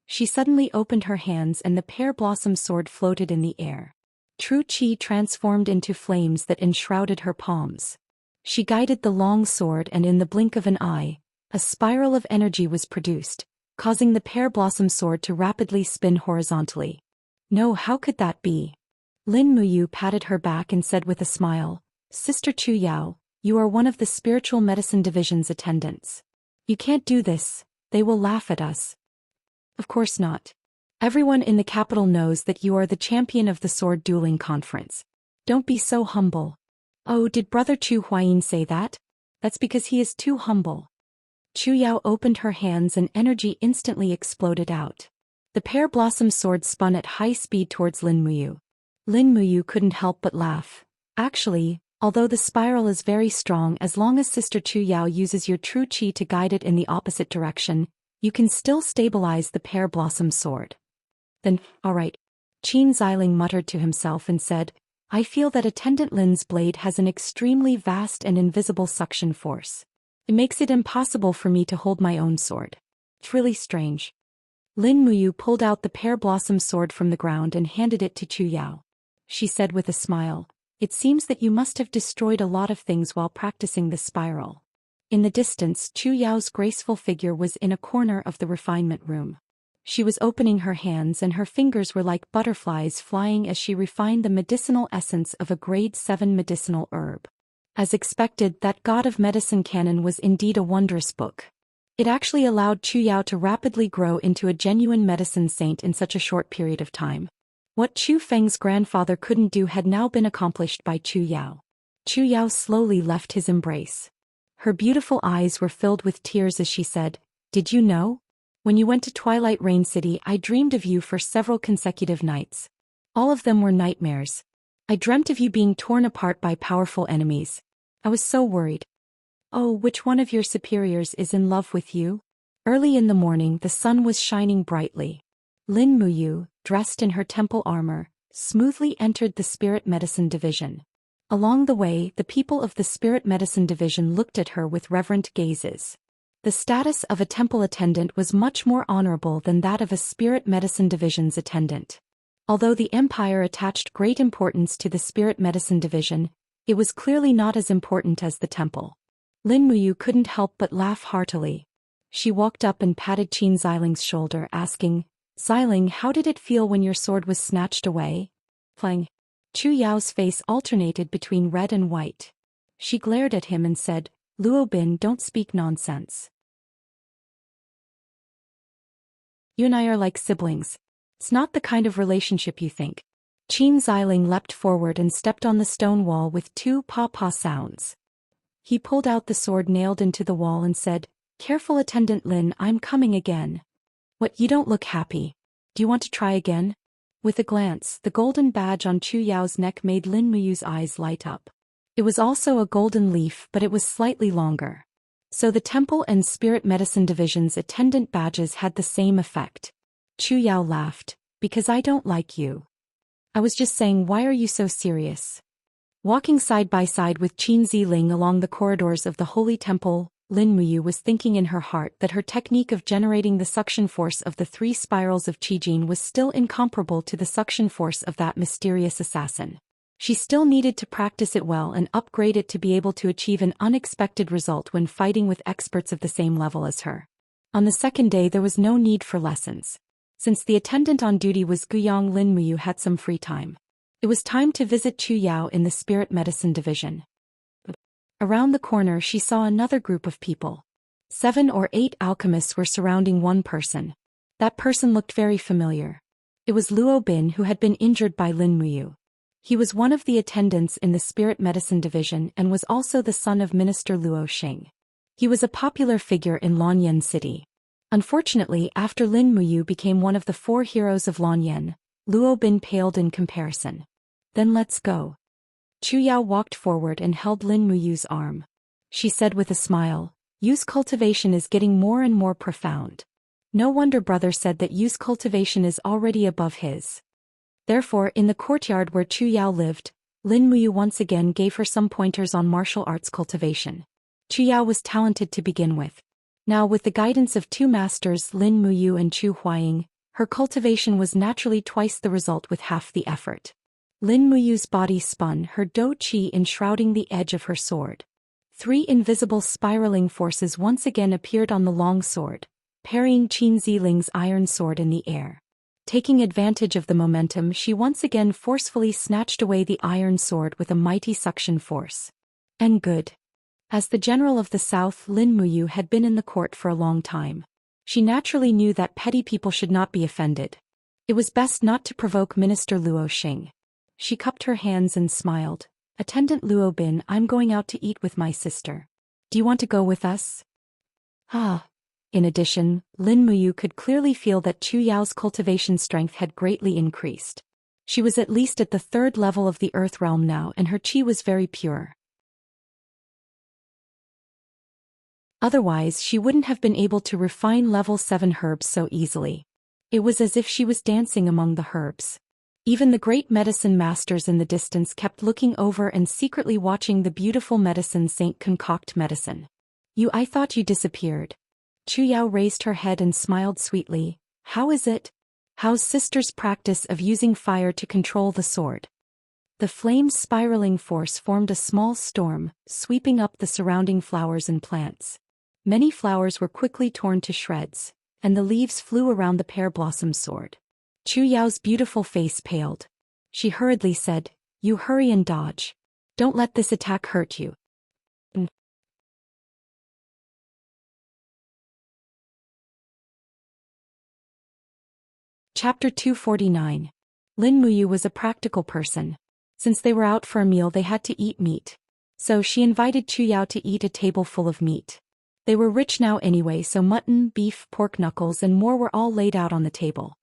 She suddenly opened her hands and the pear blossom sword floated in the air. True qi transformed into flames that enshrouded her palms. She guided the long sword and in the blink of an eye, a spiral of energy was produced, causing the pear blossom sword to rapidly spin horizontally. No, how could that be? Lin Muyu patted her back and said with a smile, Sister Chu Yao, you are one of the spiritual medicine division's attendants. You can't do this, they will laugh at us. Of course not. Everyone in the capital knows that you are the champion of the sword dueling conference. Don't be so humble. Oh, did Brother Chu Huayin say that? That's because he is too humble. Chu Yao opened her hands and energy instantly exploded out. The pear blossom sword spun at high speed towards Lin Muyu. Lin Muyu couldn't help but laugh. Actually, although the spiral is very strong, as long as Sister Chu Yao uses your true qi to guide it in the opposite direction, you can still stabilize the pear blossom sword. Then, all right. Qin Xiling muttered to himself and said, I feel that Attendant Lin's blade has an extremely vast and invisible suction force. It makes it impossible for me to hold my own sword. It's really strange. Lin Muyu pulled out the pear blossom sword from the ground and handed it to Chu Yao. She said with a smile, It seems that you must have destroyed a lot of things while practicing the spiral. In the distance, Chu Yao's graceful figure was in a corner of the refinement room. She was opening her hands and her fingers were like butterflies flying as she refined the medicinal essence of a grade 7 medicinal herb. As expected, that God of Medicine canon was indeed a wondrous book. It actually allowed Chu Yao to rapidly grow into a genuine medicine saint in such a short period of time. What Chu Feng's grandfather couldn't do had now been accomplished by Chu Yao. Chu Yao slowly left his embrace. Her beautiful eyes were filled with tears as she said, Did you know? When you went to Twilight Rain City, I dreamed of you for several consecutive nights. All of them were nightmares. I dreamt of you being torn apart by powerful enemies. I was so worried. Oh, which one of your superiors is in love with you? Early in the morning, the sun was shining brightly. Lin Muyu, dressed in her temple armor, smoothly entered the spirit medicine division. Along the way, the people of the Spirit Medicine Division looked at her with reverent gazes. The status of a temple attendant was much more honorable than that of a Spirit Medicine Division's attendant. Although the Empire attached great importance to the Spirit Medicine Division, it was clearly not as important as the temple. Lin Muyu couldn't help but laugh heartily. She walked up and patted Qin Ziling's shoulder, asking, "Ziling, how did it feel when your sword was snatched away?" Plang. Chu Yao's face alternated between red and white. She glared at him and said, "Luo Bin, don't speak nonsense. You and I are like siblings. It's not the kind of relationship you think." Qin Ziling leapt forward and stepped on the stone wall with two pa-pa sounds. He pulled out the sword nailed into the wall and said, "Careful, Attendant Lin, I'm coming again." "What, you don't look happy. Do you want to try again?" With a glance, the golden badge on Chu Yao's neck made Lin Muyu's eyes light up. It was also a golden leaf, but it was slightly longer. So the Temple and Spirit Medicine Division's attendant badges had the same effect. Chu Yao laughed, "Because I don't like you. I was just saying, why are you so serious?" Walking side by side with Qin Ziling along the corridors of the Holy Temple, Lin Muyu was thinking in her heart that her technique of generating the suction force of the 3 spirals of Qijin was still incomparable to the suction force of that mysterious assassin. She still needed to practice it well and upgrade it to be able to achieve an unexpected result when fighting with experts of the same level as her. On the second day there was no need for lessons. Since the attendant on duty was Guyang, Lin Muyu had some free time. It was time to visit Chu Yao in the Spirit Medicine Division. Around the corner she saw another group of people. 7 or 8 alchemists were surrounding one person. That person looked very familiar. It was Luo Bin, who had been injured by Lin Muyu. He was one of the attendants in the Spirit Medicine Division and was also the son of Minister Luo Xing. He was a popular figure in Lanyan City. Unfortunately, after Lin Muyu became one of the 4 heroes of Lanyan, Luo Bin paled in comparison. "Then let's go." Chu Yao walked forward and held Lin Muyu's arm. She said with a smile, "Yu's cultivation is getting more and more profound. No wonder brother said that Yu's cultivation is already above his." Therefore, in the courtyard where Chu Yao lived, Lin Muyu once again gave her some pointers on martial arts cultivation. Chu Yao was talented to begin with. Now, with the guidance of 2 masters, Lin Muyu and Chu Huaying, her cultivation was naturally twice the result with half the effort. Lin Muyu's body spun, her dou qi enshrouding the edge of her sword. 3 invisible spiraling forces once again appeared on the long sword, parrying Qin Ziling's iron sword in the air. Taking advantage of the momentum, she once again forcefully snatched away the iron sword with a mighty suction force. And good. As the general of the south, Lin Muyu had been in the court for a long time. She naturally knew that petty people should not be offended. It was best not to provoke Minister Luo Xing. She cupped her hands and smiled. "Attendant Luo Bin, I'm going out to eat with my sister. Do you want to go with us?" Ah. In addition, Lin Muyu could clearly feel that Chu Yao's cultivation strength had greatly increased. She was at least at the 3rd level of the Earth Realm now, and her qi was very pure. Otherwise, she wouldn't have been able to refine level 7 herbs so easily. It was as if she was dancing among the herbs. Even the great medicine masters in the distance kept looking over and secretly watching the beautiful medicine saint concoct medicine. I thought you disappeared." Chu Yao raised her head and smiled sweetly. "How is it? How's sister's practice of using fire to control the sword?" The flame's spiraling force formed a small storm, sweeping up the surrounding flowers and plants. Many flowers were quickly torn to shreds, and the leaves flew around the pear blossom sword. Chu Yao's beautiful face paled. She hurriedly said, "You hurry and dodge. Don't let this attack hurt you." Chapter 249. Lin Muyu was a practical person. Since they were out for a meal they had to eat meat. So she invited Chu Yao to eat a table full of meat. They were rich now anyway, so mutton, beef, pork knuckles and more were all laid out on the table.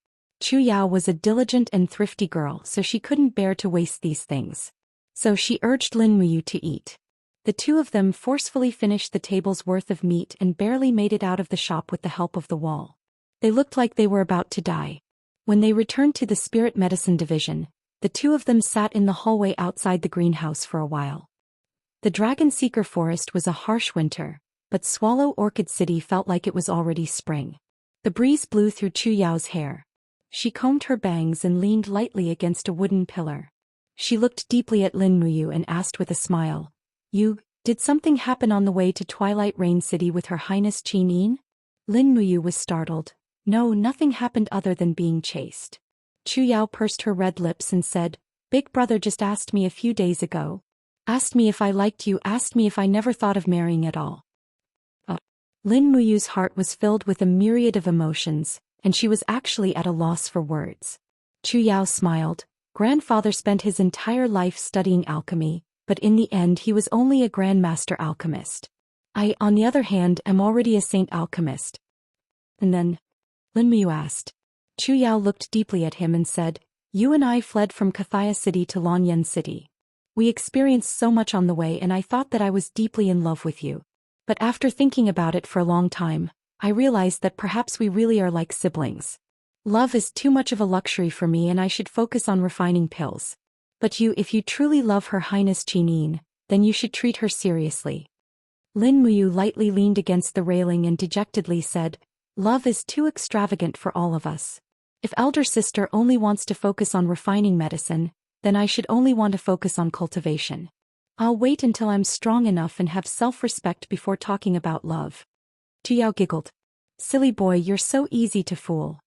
Chu Yao was a diligent and thrifty girl, so she couldn't bear to waste these things. So she urged Lin Muyu to eat. The 2 of them forcefully finished the table's worth of meat and barely made it out of the shop with the help of the wall. They looked like they were about to die. When they returned to the Spirit Medicine Division, The two of them sat in the hallway outside the greenhouse for a while. The Dragon Seeker Forest was a harsh winter, but Swallow Orchid City felt like it was already spring. The breeze blew through Chu Yao's hair. She combed her bangs and leaned lightly against a wooden pillar. She looked deeply at Lin Muyu and asked with a smile, Did something happen on the way to Twilight Rain City with Her Highness Qin Yin?" Lin Muyu was startled. "No, nothing happened other than being chased." Chu Yao pursed her red lips and said, "Big brother just asked me a few days ago. Asked me if I liked you, asked me if I never thought of marrying at all." Lin Muyu's heart was filled with a myriad of emotions, and she was actually at a loss for words. Chu Yao smiled. Grandfather spent his entire life studying alchemy, but in the end he was only a grandmaster alchemist. I, on the other hand, am already a saint alchemist. And then? Lin Muyu asked. Chu Yao looked deeply at him and said, "You and I fled from Kathaya City to Lanyan City. We experienced so much on the way and I thought that I was deeply in love with you. But after thinking about it for a long time, I realized that perhaps we really are like siblings. Love is too much of a luxury for me and I should focus on refining pills. But if you truly love Her Highness Qin Yin, then you should treat her seriously." Lin Muyu lightly leaned against the railing and dejectedly said, "Love is too extravagant for all of us. If elder sister only wants to focus on refining medicine, then I should only want to focus on cultivation. I'll wait until I'm strong enough and have self-respect before talking about love." Tu Yao giggled. "Silly boy, you're so easy to fool."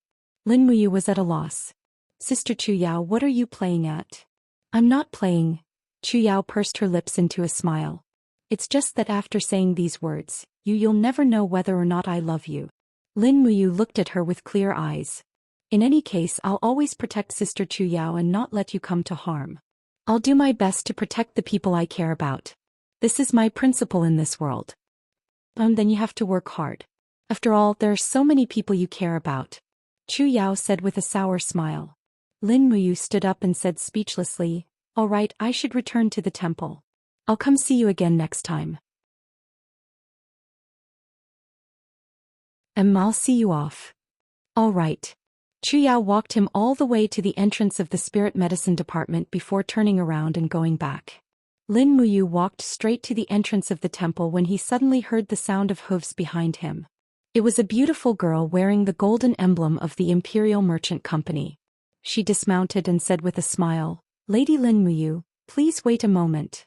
Lin Muyu was at a loss. "Sister Chu Yao, what are you playing at?" "I'm not playing." Chu Yao pursed her lips into a smile. "It's just that after saying these words, you'll never know whether or not I love you." Lin Muyu looked at her with clear eyes. "In any case, I'll always protect Sister Chu Yao and not let you come to harm. I'll do my best to protect the people I care about. This is my principle in this world." Then you have to work hard. After all, there are so many people you care about," Chu Yao said with a sour smile. Lin Muyu stood up and said speechlessly, "All right, I should return to the temple. I'll come see you again next time. I'll see you off." "All right." Chu Yao walked him all the way to the entrance of the spirit medicine department before turning around and going back. Lin Muyu walked straight to the entrance of the temple when he suddenly heard the sound of hooves behind him. It was a beautiful girl wearing the golden emblem of the Imperial Merchant Company. She dismounted and said with a smile, "Lady Lin Muyu, please wait a moment."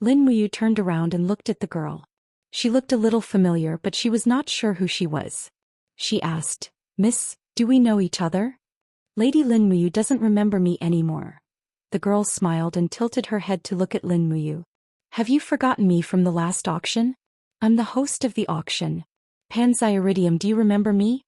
Lin Muyu turned around and looked at the girl. She looked a little familiar, but she was not sure who she was. She asked, "Miss, do we know each other?" "Lady Lin Muyu doesn't remember me anymore." The girl smiled and tilted her head to look at Lin Muyu. "Have you forgotten me from the last auction? I'm the host of the auction. Panzyridium, do you remember me?"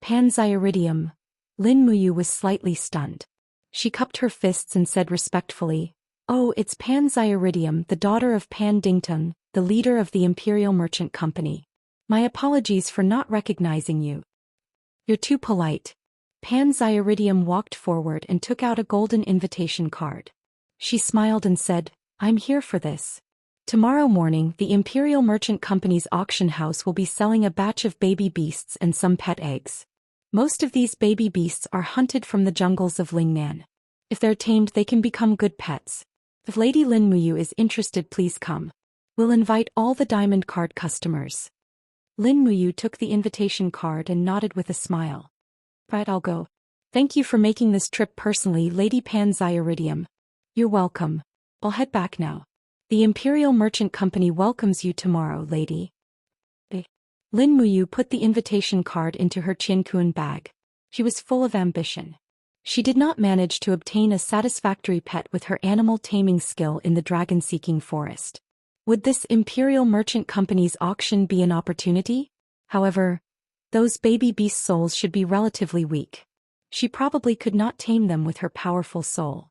"Panzyridium." Lin Muyu was slightly stunned. She cupped her fists and said respectfully, "Oh, it's Panzyridium, the daughter of Pan Dingtong, the leader of the Imperial Merchant Company. My apologies for not recognizing you." "You're too polite." Panzyridium walked forward and took out a golden invitation card. She smiled and said, "I'm here for this. Tomorrow morning, the Imperial Merchant Company's auction house will be selling a batch of baby beasts and some pet eggs. Most of these baby beasts are hunted from the jungles of Lingnan. If they're tamed, they can become good pets. If Lady Lin Muyu is interested, please come. We'll invite all the diamond card customers." Lin Muyu took the invitation card and nodded with a smile. "Right, I'll go. Thank you for making this trip personally, Lady Panzyridium." "You're welcome. I'll head back now. The Imperial Merchant Company welcomes you tomorrow, lady." Lin Muyu put the invitation card into her Qiankun bag. She was full of ambition. She did not manage to obtain a satisfactory pet with her animal taming skill in the dragon-seeking forest. Would this Imperial Merchant Company's auction be an opportunity? However, those baby beast souls should be relatively weak. She probably could not tame them with her powerful soul.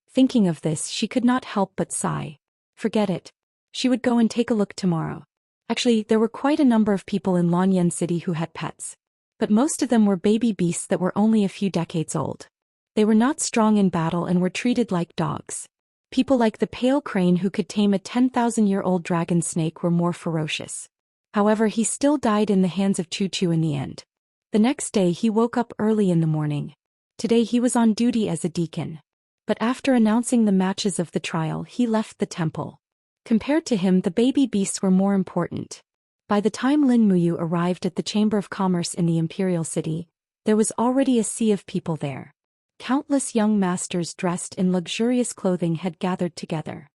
Thinking of this, she could not help but sigh. Forget it. She would go and take a look tomorrow. Actually, there were quite a number of people in Lanyan City who had pets. But most of them were baby beasts that were only a few decades old. They were not strong in battle and were treated like dogs. People like the pale crane who could tame a 10,000-year-old dragon snake were more ferocious. However, he still died in the hands of Chu Chu in the end. The next day he woke up early in the morning. Today he was on duty as a deacon. But after announcing the matches of the trial, he left the temple. Compared to him, the baby beasts were more important. By the time Lin Muyu arrived at the Chamber of Commerce in the Imperial City, there was already a sea of people there. Countless young masters dressed in luxurious clothing had gathered together.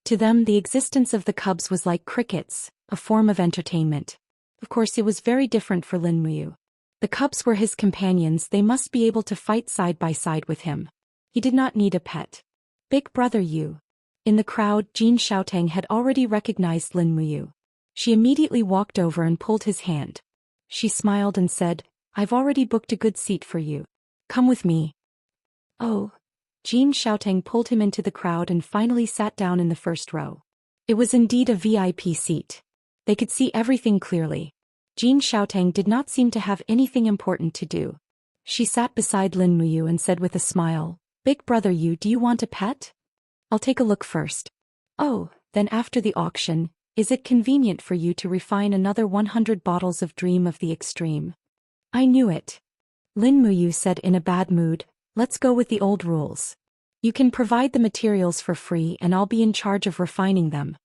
To them, the existence of the cubs was like crickets, a form of entertainment. Of course, it was very different for Lin Muyu. The cubs were his companions, they must be able to fight side by side with him. He did not need a pet. Big brother Yu. In the crowd, Jin Xiaotang had already recognized Lin Muyu. She immediately walked over and pulled his hand. She smiled and said, "I've already booked a good seat for you. Come with me." Oh. Jin Xiaotang pulled him into the crowd and finally sat down in the first row. It was indeed a VIP seat. They could see everything clearly. Jin Xiaotang did not seem to have anything important to do. She sat beside Lin Muyu and said with a smile, "Big brother Yu, do you want a pet? I'll take a look first." "Oh, then after the auction, is it convenient for you to refine another 100 bottles of Dream of the Extreme?" "I knew it." Lin Muyu said in a bad mood, "Let's go with the old rules. You can provide the materials for free and I'll be in charge of refining them."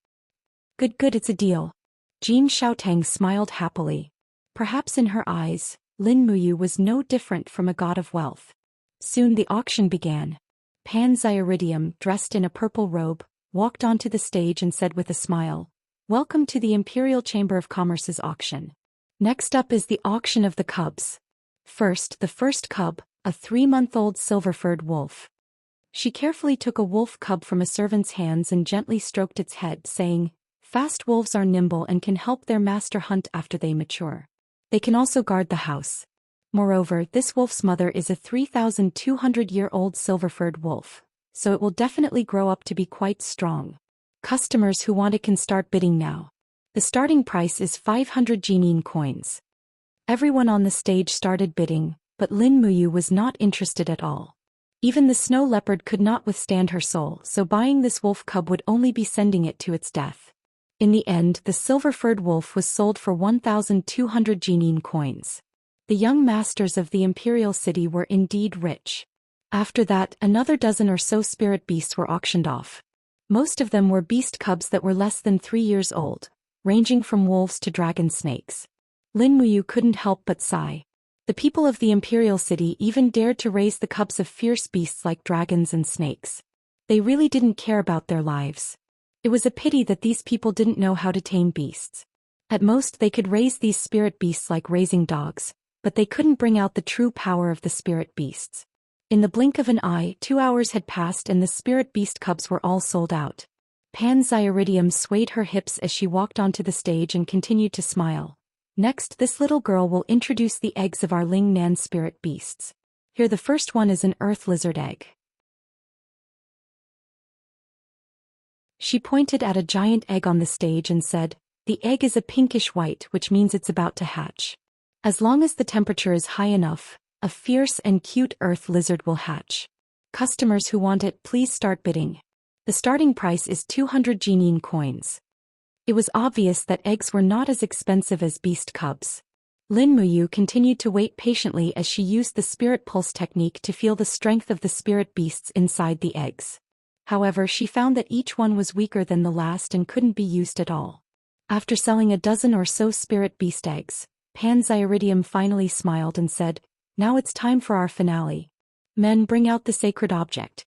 Good, it's a deal." Jin Xiaotang smiled happily. Perhaps in her eyes, Lin Muyu was no different from a god of wealth. Soon the auction began. Pan Xiaridium, dressed in a purple robe, walked onto the stage and said with a smile, "Welcome to the Imperial Chamber of Commerce's auction. Next up is the auction of the cubs. First, the first cub, a 3-month-old silver-furred wolf." She carefully took a wolf cub from a servant's hands and gently stroked its head, saying, "Fast wolves are nimble and can help their master hunt after they mature. They can also guard the house. Moreover, this wolf's mother is a 3,200-year-old silver-furred wolf, so it will definitely grow up to be quite strong. Customers who want it can start bidding now. The starting price is 500 Jinin coins." Everyone on the stage started bidding, but Lin Muyu was not interested at all. Even the snow leopard could not withstand her soul, so buying this wolf cub would only be sending it to its death. In the end, the silver-furred wolf was sold for 1,200 Jinin coins. The young masters of the Imperial City were indeed rich. After that, another dozen or so spirit beasts were auctioned off. Most of them were beast cubs that were less than 3 years old, ranging from wolves to dragon snakes. Lin Muyu couldn't help but sigh. The people of the Imperial City even dared to raise the cubs of fierce beasts like dragons and snakes. They really didn't care about their lives. It was a pity that these people didn't know how to tame beasts. At most they could raise these spirit beasts like raising dogs, but they couldn't bring out the true power of the spirit beasts. In the blink of an eye, 2 hours had passed and the spirit beast cubs were all sold out. Pan Xiaridium swayed her hips as she walked onto the stage and continued to smile. "Next, this little girl will introduce the eggs of our Ling Nan spirit beasts. Here, the first one is an earth lizard egg." She pointed at a giant egg on the stage and said, "The egg is a pinkish white, which means it's about to hatch. As long as the temperature is high enough, a fierce and cute earth lizard will hatch. Customers who want it, please start bidding. The starting price is 200 Jinin coins." It was obvious that eggs were not as expensive as beast cubs. Lin Muyu continued to wait patiently as she used the spirit pulse technique to feel the strength of the spirit beasts inside the eggs. However, she found that each one was weaker than the last and couldn't be used at all. After selling a dozen or so spirit beast eggs, Pan Xiaridium finally smiled and said, "Now it's time for our finale. Men, bring out the sacred object."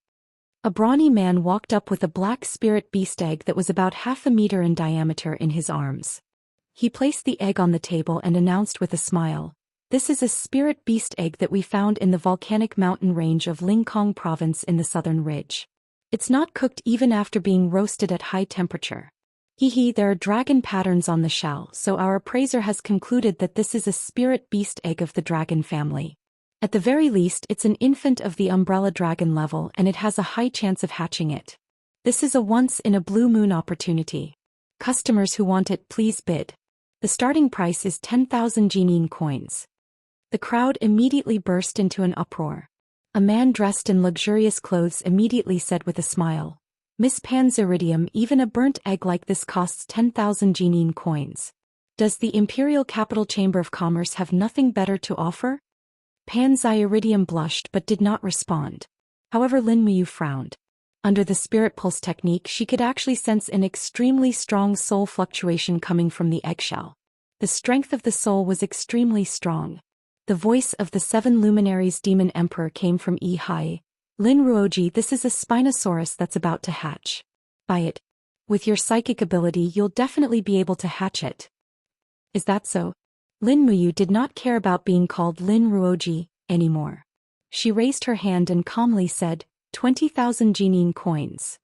A brawny man walked up with a black spirit beast egg that was about 1/2 meter in diameter in his arms. He placed the egg on the table and announced with a smile, "This is a spirit beast egg that we found in the volcanic mountain range of Lingkong province in the southern ridge. It's not cooked even after being roasted at high temperature. There are dragon patterns on the shell, so our appraiser has concluded that this is a spirit beast egg of the dragon family. At the very least, it's an infant of the umbrella dragon level and it has a high chance of hatching it. This is a once-in-a-blue-moon opportunity. Customers who want it, please bid. The starting price is 10,000 Jinin coins." The crowd immediately burst into an uproar. A man dressed in luxurious clothes immediately said with a smile, "Miss Pan Xiaridium, even a burnt egg like this costs 10,000 Jinin coins. Does the Imperial Capital Chamber of Commerce have nothing better to offer? Pan Xiuridium blushed but did not respond. However, Lin Muyu frowned. Under the spirit pulse technique, she could actually sense an extremely strong soul fluctuation coming from the eggshell. The strength of the soul was extremely strong. The voice of the 7 luminaries demon emperor came from Hai. Lin Ruoji, this is a Spinosaurus that's about to hatch. Buy it. With your psychic ability, you'll definitely be able to hatch it. Is that so? Lin Muyu did not care about being called Lin Ruoji anymore. She raised her hand and calmly said, 20,000 Jinyin coins.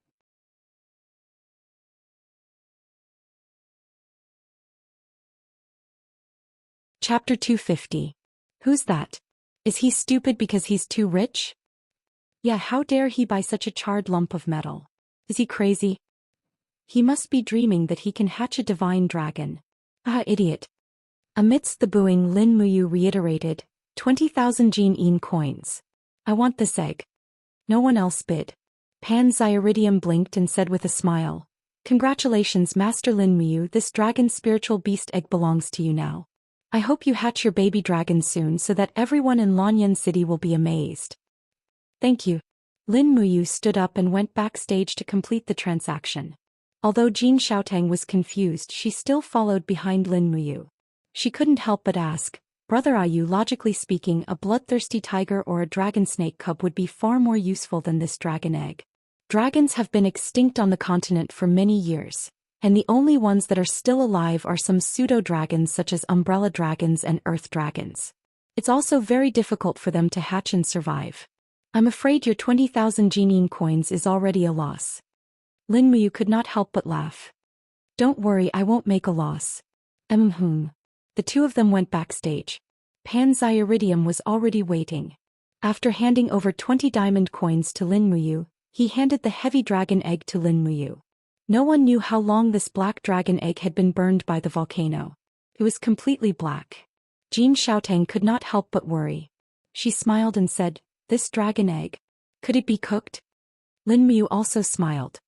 Chapter 250. Who's that? Is he stupid because he's too rich? Yeah, how dare he buy such a charred lump of metal? Is he crazy? He must be dreaming that he can hatch a divine dragon. Ah, idiot. Amidst the booing, Lin Muyu reiterated, 20,000 Jinyin coins. I want this egg. No one else bid. Pan Xiuridium blinked and said with a smile, congratulations, Master Lin Muyu, this dragon spiritual beast egg belongs to you now. I hope you hatch your baby dragon soon so that everyone in Lanyan City will be amazed. Thank you. Lin Muyu stood up and went backstage to complete the transaction. Although Jin Xiaotang was confused, she still followed behind Lin Muyu. She couldn't help but ask, Brother Ayu, logically speaking, a bloodthirsty tiger or a dragon snake cub would be far more useful than this dragon egg. Dragons have been extinct on the continent for many years, and the only ones that are still alive are some pseudo-dragons such as umbrella dragons and earth dragons. It's also very difficult for them to hatch and survive. I'm afraid your 20,000 Jinyin coins is already a loss. Lin Muyu could not help but laugh. Don't worry, I won't make a loss. The two of them went backstage. Pan Xiuridium was already waiting. After handing over 20 diamond coins to Lin Muyu, he handed the heavy dragon egg to Lin Muyu. No one knew how long this black dragon egg had been burned by the volcano. It was completely black. Jin Xiaotang could not help but worry. She smiled and said, this dragon egg. Could it be cooked? Lin Muyu also smiled.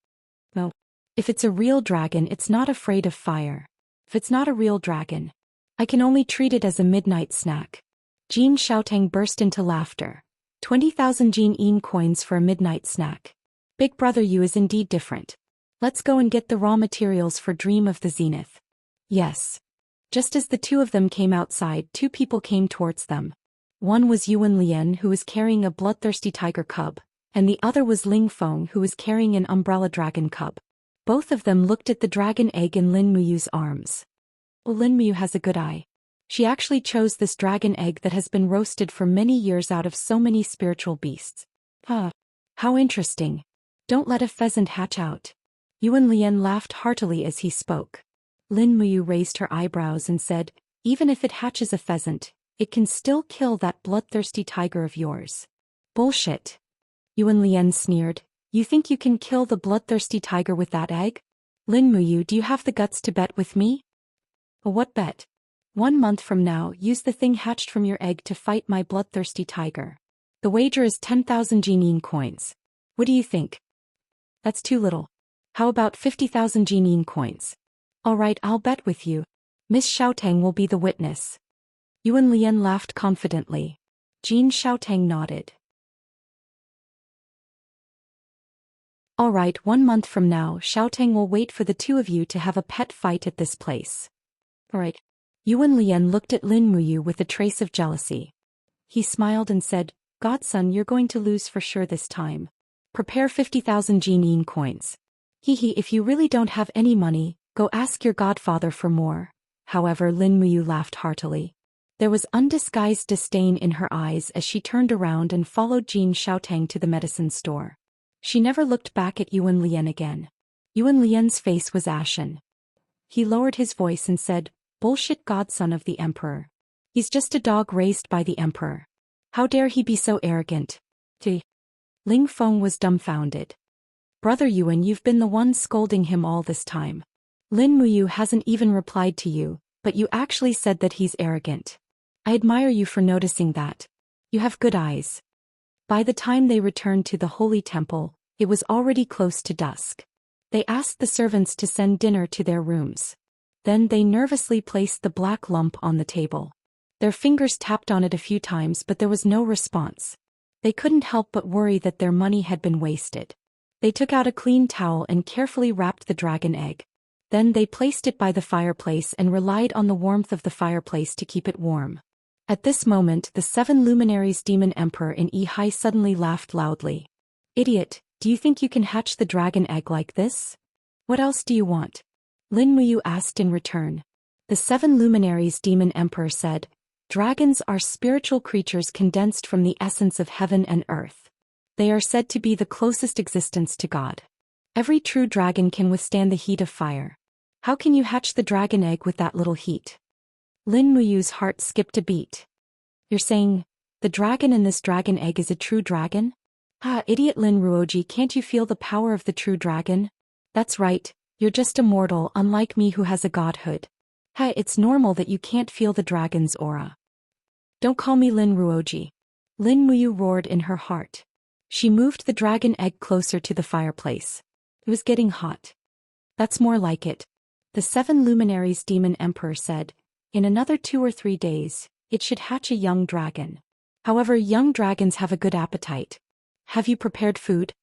No. If it's a real dragon, it's not afraid of fire. If it's not a real dragon, I can only treat it as a midnight snack. Jin Xiaotang burst into laughter. 20,000 Jinyin coins for a midnight snack. Big brother Yu is indeed different. Let's go and get the raw materials for Dream of the Zenith. Yes. Just as the two of them came outside, 2 people came towards them. One was Yuan Lian, who was carrying a bloodthirsty tiger cub, and the other was Ling Feng, who was carrying an umbrella dragon cub. Both of them looked at the dragon egg in Lin Muyu's arms. Well, Lin Muyu has a good eye. She actually chose this dragon egg that has been roasted for many years out of so many spiritual beasts. How interesting. Don't let a pheasant hatch out. Yuan Lian laughed heartily as he spoke. Lin Muyu raised her eyebrows and said, even if it hatches a pheasant, it can still kill that bloodthirsty tiger of yours. Bullshit. Yuan Lian sneered. You think you can kill the bloodthirsty tiger with that egg? Lin Muyu, do you have the guts to bet with me? What bet? 1 month from now, use the thing hatched from your egg to fight my bloodthirsty tiger. The wager is 10,000 Jinyin coins. What do you think? That's too little. How about 50,000 Jinyin coins? All right, I'll bet with you. Miss Xiaotang will be the witness. Yuan Lian laughed confidently. Jin Xiaotang nodded. All right, 1 month from now, Xiaotang will wait for the two of you to have a pet fight at this place. All right. Yuan Lian looked at Lin Muyu with a trace of jealousy. He smiled and said, Godson, you're going to lose for sure this time. Prepare 50,000 Jinyin coins. If you really don't have any money, go ask your godfather for more. However, Lin Muyu laughed heartily. There was undisguised disdain in her eyes as she turned around and followed Jin Xiaotang to the medicine store. She never looked back at Yuan Lian again. Yuan Lian's face was ashen. He lowered his voice and said, Bullshit, godson of the emperor. He's just a dog raised by the emperor. How dare he be so arrogant? Ling Feng was dumbfounded. Brother Yuan, you've been the one scolding him all this time. Lin Muyu hasn't even replied to you, but you actually said that he's arrogant. I admire you for noticing that. You have good eyes. By the time they returned to the holy temple, it was already close to dusk. They asked the servants to send dinner to their rooms. Then they nervously placed the black lump on the table. Their fingers tapped on it a few times, but there was no response. They couldn't help but worry that their money had been wasted. They took out a clean towel and carefully wrapped the dragon egg. Then they placed it by the fireplace and relied on the warmth of the fireplace to keep it warm. At this moment, the 7 luminaries demon emperor in Yi suddenly laughed loudly. "Idiot, do you think you can hatch the dragon egg like this? What else do you want?" Lin Muyu asked in return. The 7 luminaries demon emperor said, "Dragons are spiritual creatures condensed from the essence of heaven and earth. They are said to be the closest existence to God. Every true dragon can withstand the heat of fire. How can you hatch the dragon egg with that little heat?" Lin Muyu's heart skipped a beat. "You're saying, the dragon in this dragon egg is a true dragon? Ah, idiot Lin Ruoji, can't you feel the power of the true dragon? That's right, you're just a mortal unlike me who has a godhood. Ha, it's normal that you can't feel the dragon's aura." "Don't call me Lin Ruoji," Lin Muyu roared in her heart. She moved the dragon egg closer to the fireplace. It was getting hot. "That's more like it," the 7 luminaries demon emperor said. "In another 2 or 3 days, it should hatch a young dragon. However, young dragons have a good appetite. Have you prepared food?"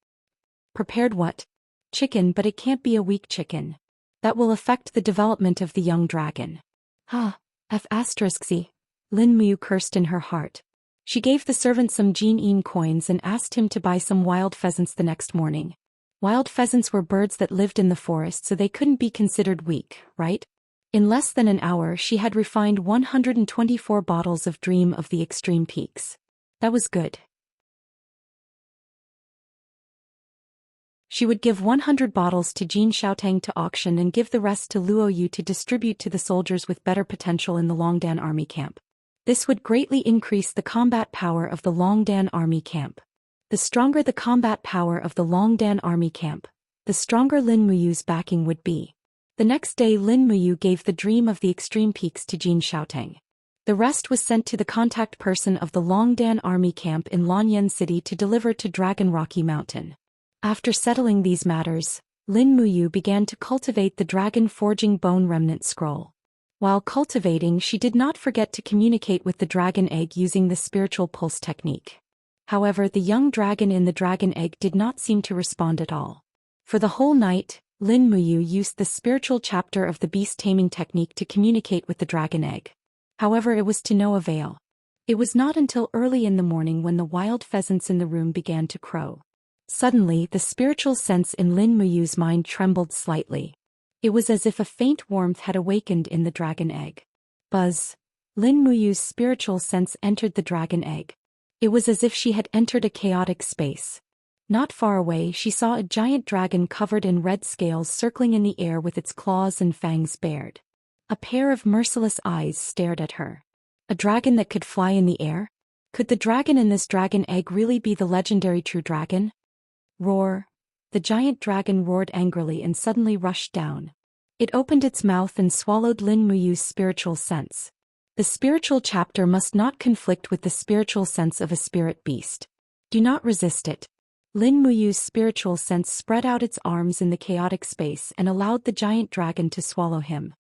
"Prepared what?" "Chicken, but it can't be a weak chicken. That will affect the development of the young dragon." "Ah, F***y, Lin Muyu cursed in her heart. She gave the servant some Jin coins and asked him to buy some wild pheasants the next morning. Wild pheasants were birds that lived in the forest, so they couldn't be considered weak, right? In less than an hour she had refined 124 bottles of Dream of the Extreme Peaks. That was good. She would give 100 bottles to Jin Xiaotang to auction and give the rest to Luo Yu to distribute to the soldiers with better potential in the Longdan army camp. This would greatly increase the combat power of the Longdan army camp. The stronger the combat power of the Longdan army camp, the stronger Lin Muyu's backing would be. The next day Lin Muyu gave the Dream of the Extreme Peaks to Jin Xiaotang. The rest was sent to the contact person of the Longdan army camp in Lanyan City to deliver to Dragon Rocky Mountain. After settling these matters, Lin Muyu began to cultivate the dragon forging bone remnant scroll. While cultivating, she did not forget to communicate with the dragon egg using the spiritual pulse technique. However, the young dragon in the dragon egg did not seem to respond at all. For the whole night, Lin Muyu used the spiritual chapter of the beast taming technique to communicate with the dragon egg. However, it was to no avail. It was not until early in the morning when the wild pheasants in the room began to crow. Suddenly, the spiritual sense in Lin Muyu's mind trembled slightly. It was as if a faint warmth had awakened in the dragon egg. Buzz. Lin Muyu's spiritual sense entered the dragon egg. It was as if she had entered a chaotic space. Not far away, she saw a giant dragon covered in red scales circling in the air with its claws and fangs bared. A pair of merciless eyes stared at her. A dragon that could fly in the air? Could the dragon in this dragon egg really be the legendary true dragon? Roar. The giant dragon roared angrily and suddenly rushed down. It opened its mouth and swallowed Lin Muyu's spiritual sense. The spiritual chapter must not conflict with the spiritual sense of a spirit beast. Do not resist it. Lin Muyu's spiritual sense spread out its arms in the chaotic space and allowed the giant dragon to swallow him.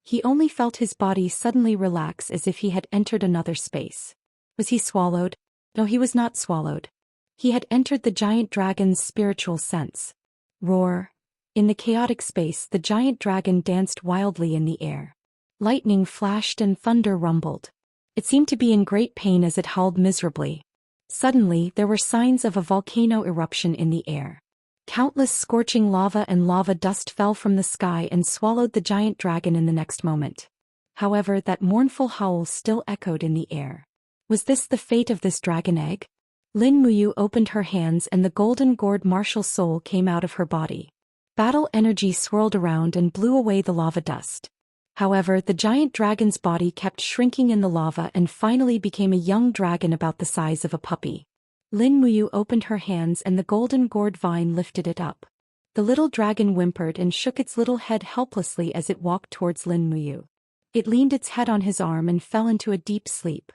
He only felt his body suddenly relax as if he had entered another space. Was he swallowed? No, he was not swallowed. He had entered the giant dragon's spiritual sense. Roar. In the chaotic space, the giant dragon danced wildly in the air. Lightning flashed and thunder rumbled. It seemed to be in great pain as it howled miserably. Suddenly, there were signs of a volcano eruption in the air. Countless scorching lava and lava dust fell from the sky and swallowed the giant dragon in the next moment. However, that mournful howl still echoed in the air. Was this the fate of this dragon egg? Lin Muyu opened her hands and the golden gourd martial soul came out of her body. Battle energy swirled around and blew away the lava dust. However, the giant dragon's body kept shrinking in the lava and finally became a young dragon about the size of a puppy. Lin Muyu opened her hands and the golden gourd vine lifted it up. The little dragon whimpered and shook its little head helplessly as it walked towards Lin Muyu. It leaned its head on his arm and fell into a deep sleep.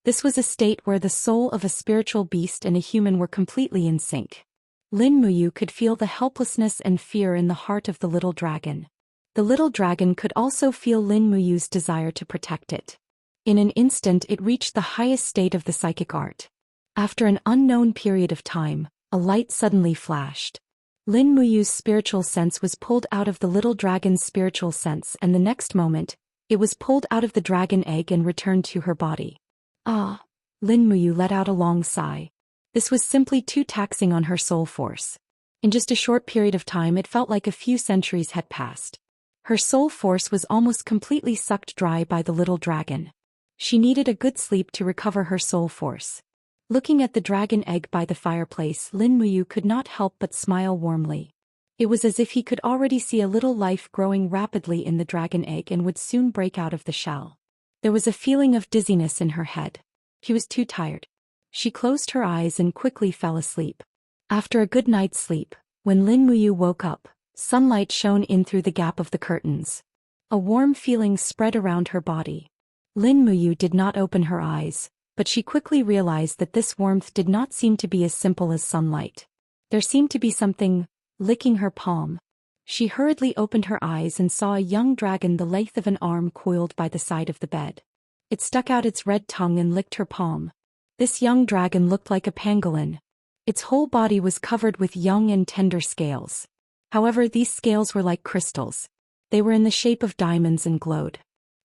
This was a state where the soul of a spiritual beast and a human were completely in sync. Lin Muyu could feel the helplessness and fear in the heart of the little dragon. The little dragon could also feel Lin Muyu's desire to protect it. In an instant it reached the highest state of the psychic art. After an unknown period of time, a light suddenly flashed. Lin Muyu's spiritual sense was pulled out of the little dragon's spiritual sense, and the next moment, it was pulled out of the dragon egg and returned to her body. Ah! Lin Muyu let out a long sigh. This was simply too taxing on her soul force. In just a short period of time it felt like a few centuries had passed. Her soul force was almost completely sucked dry by the little dragon. She needed a good sleep to recover her soul force. Looking at the dragon egg by the fireplace, Lin Muyu could not help but smile warmly. It was as if he could already see a little life growing rapidly in the dragon egg and would soon break out of the shell. There was a feeling of dizziness in her head. She was too tired. She closed her eyes and quickly fell asleep. After a good night's sleep, when Lin Muyu woke up, sunlight shone in through the gap of the curtains. A warm feeling spread around her body. Lin Muyu did not open her eyes, but she quickly realized that this warmth did not seem to be as simple as sunlight. There seemed to be something licking her palm. She hurriedly opened her eyes and saw a young dragon the length of an arm coiled by the side of the bed. It stuck out its red tongue and licked her palm. This young dragon looked like a pangolin. Its whole body was covered with young and tender scales. However, these scales were like crystals. They were in the shape of diamonds and glowed.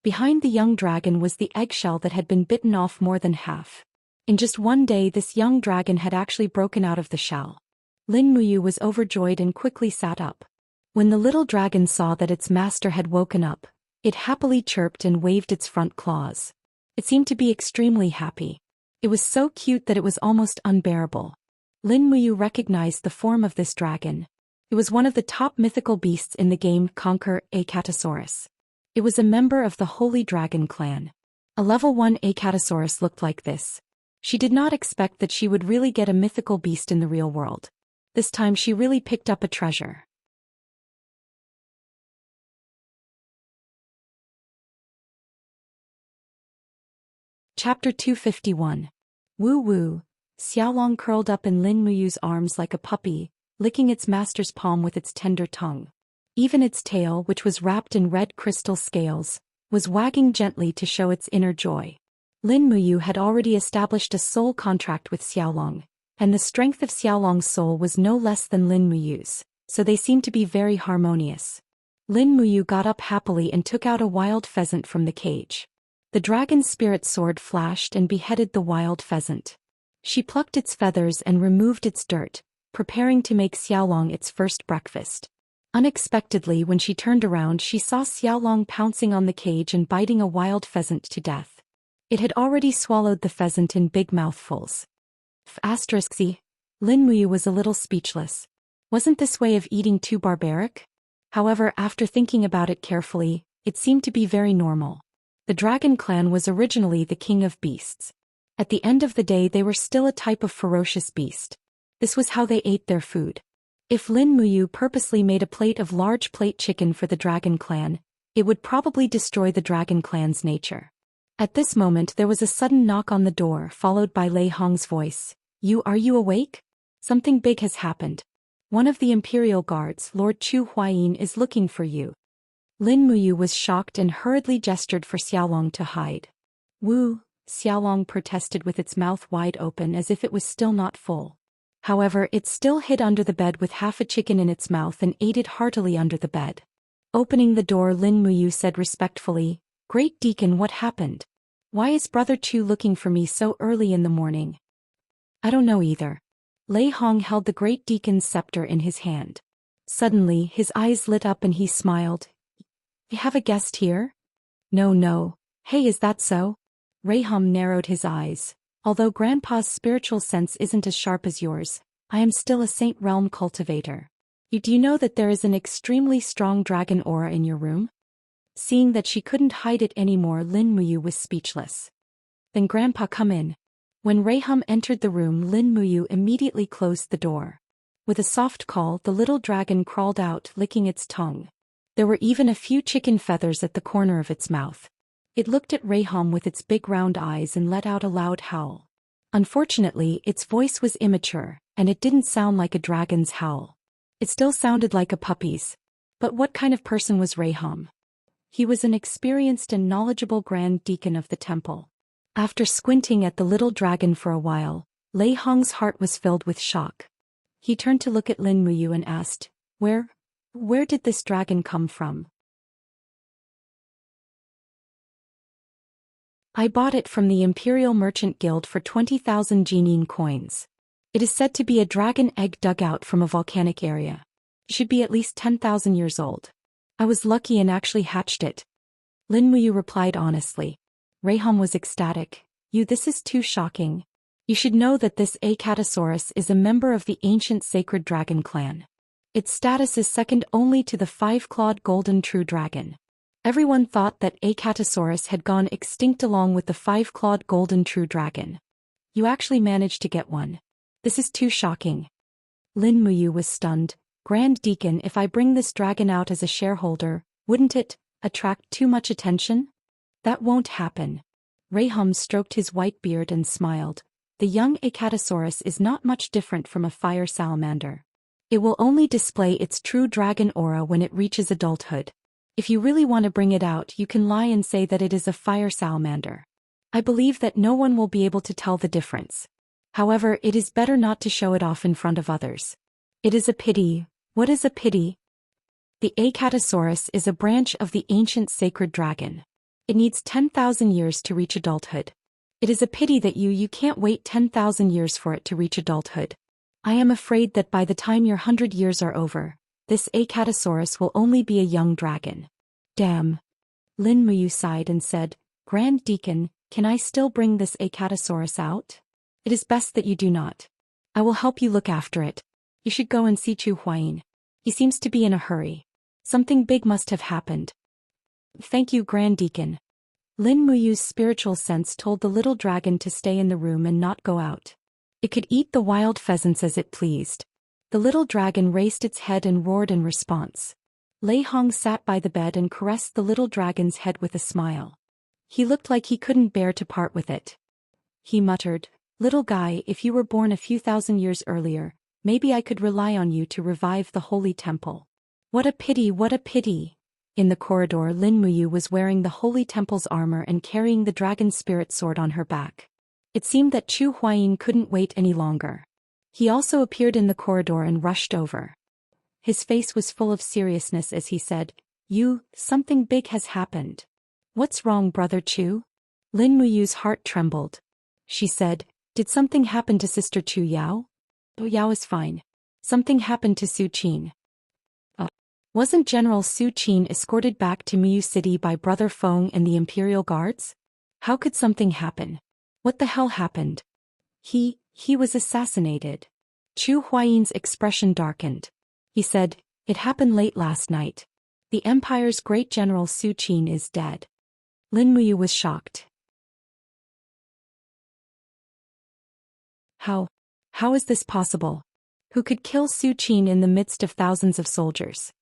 Behind the young dragon was the eggshell that had been bitten off more than half. In just one day this young dragon had actually broken out of the shell. Lin Muyu was overjoyed and quickly sat up. When the little dragon saw that its master had woken up, it happily chirped and waved its front claws. It seemed to be extremely happy. It was so cute that it was almost unbearable. Lin Muyu recognized the form of this dragon. It was one of the top mythical beasts in the game Conquer Acatosaurus. It was a member of the Holy Dragon clan. A level 1 Acatosaurus looked like this. She did not expect that she would really get a mythical beast in the real world. This time she really picked up a treasure. Chapter 251. Woo woo. Xiaolong curled up in Lin Muyu's arms like a puppy, licking its master's palm with its tender tongue. Even its tail, which was wrapped in red crystal scales, was wagging gently to show its inner joy. Lin Muyu had already established a soul contract with Xiaolong, and the strength of Xiaolong's soul was no less than Lin Muyu's, so they seemed to be very harmonious. Lin Muyu got up happily and took out a wild pheasant from the cage. The dragon's spirit sword flashed and beheaded the wild pheasant. She plucked its feathers and removed its dirt, preparing to make Xiaolong its first breakfast. Unexpectedly, when she turned around, she saw Xiaolong pouncing on the cage and biting a wild pheasant to death. It had already swallowed the pheasant in big mouthfuls. Lin Muyu was a little speechless. Wasn't this way of eating too barbaric? However, after thinking about it carefully, it seemed to be very normal. The dragon clan was originally the king of beasts. At the end of the day they were still a type of ferocious beast. This was how they ate their food. If Lin Muyu purposely made a plate of large plate chicken for the dragon clan, it would probably destroy the dragon clan's nature. At this moment there was a sudden knock on the door, followed by Lei Hong's voice. Are you awake? Something big has happened. One of the imperial guards, Lord Chu Huayin, is looking for you. Lin Muyu was shocked and hurriedly gestured for Xiaolong to hide. Woo, Xiaolong protested with its mouth wide open as if it was still not full. However, it still hid under the bed with half a chicken in its mouth and ate it heartily under the bed. Opening the door, Lin Muyu said respectfully, Great Deacon, what happened? Why is Brother Chu looking for me so early in the morning? I don't know either. Lei Hong held the Great Deacon's scepter in his hand. Suddenly, his eyes lit up and he smiled. You have a guest here? No. Hey, is that so? Raham narrowed his eyes. Although Grandpa's spiritual sense isn't as sharp as yours, I am still a Saint Realm cultivator. Do you know that there is an extremely strong dragon aura in your room? Seeing that she couldn't hide it anymore, Lin Muyu was speechless. Then Grandpa, come in. When Raham entered the room, Lin Muyu immediately closed the door. With a soft call, the little dragon crawled out, licking its tongue. There were even a few chicken feathers at the corner of its mouth. It looked at Raham with its big round eyes and let out a loud howl. Unfortunately, its voice was immature, And it didn't sound like a dragon's howl. It still sounded like a puppy's. But what kind of person was Raham? He was an experienced and knowledgeable Grand Deacon of the temple. After squinting at the little dragon for a while, Lei Hong's heart was filled with shock. He turned to look at Lin Muyu and asked, Where did this dragon come from? I bought it from the Imperial Merchant Guild for 20,000 Jinin coins. It is said to be a dragon egg dug out from a volcanic area. It should be at least 10,000 years old. I was lucky and actually hatched it. Lin Muyu replied honestly. Raham was ecstatic. This is too shocking. You should know that this Acatosaurus is a member of the ancient sacred dragon clan. Its status is second only to the five-clawed golden true dragon. Everyone thought that Acatosaurus had gone extinct along with the five-clawed golden true dragon. You actually managed to get one. This is too shocking. Lin Muyu was stunned. Grand Deacon, if I bring this dragon out as a shareholder, wouldn't it attract too much attention? That won't happen. Raham stroked his white beard and smiled. The young Acatosaurus is not much different from a fire salamander. It will only display its true dragon aura when it reaches adulthood. If you really want to bring it out, you can lie and say that it is a fire salamander. I believe that no one will be able to tell the difference. However, it is better not to show it off in front of others. It is a pity. What is a pity? The Acatosaurus is a branch of the ancient sacred dragon. It needs 10,000 years to reach adulthood. It is a pity that you can't wait 10,000 years for it to reach adulthood. I am afraid that by the time your 100 years are over, this Acatosaurus will only be a young dragon. Damn. Lin Muyu sighed and said, Grand Deacon, can I still bring this Acatosaurus out? It is best that you do not. I will help you look after it. You should go and see Zhou Xian. He seems to be in a hurry. Something big must have happened. Thank you, Grand Deacon. Lin Muyu's spiritual sense told the little dragon to stay in the room and not go out. It could eat the wild pheasants as it pleased. The little dragon raised its head and roared in response. Lei Hong sat by the bed and caressed the little dragon's head with a smile. He looked like he couldn't bear to part with it. He muttered, Little guy, if you were born a few thousand years earlier, maybe I could rely on you to revive the holy temple. What a pity, what a pity. In the corridor, Lin Muyu was wearing the holy temple's armor and carrying the dragon spirit sword on her back. It seemed that Zhou Xian couldn't wait any longer. He also appeared in the corridor and rushed over. His face was full of seriousness as he said, Something big has happened. What's wrong, Brother Chu? Lin Muyu's heart trembled. She said, Did something happen to Sister Chu Yao? Oh, Yao is fine. Something happened to Su Qin. Wasn't General Su Qin escorted back to Miyu City by Brother Feng and the Imperial Guards? How could something happen? What the hell happened? He was assassinated. Zhou Xian's expression darkened. He said, It happened late last night. The Empire's great General Su Qin is dead. Lin Muyu was shocked. How is this possible? Who could kill Su Qin in the midst of thousands of soldiers?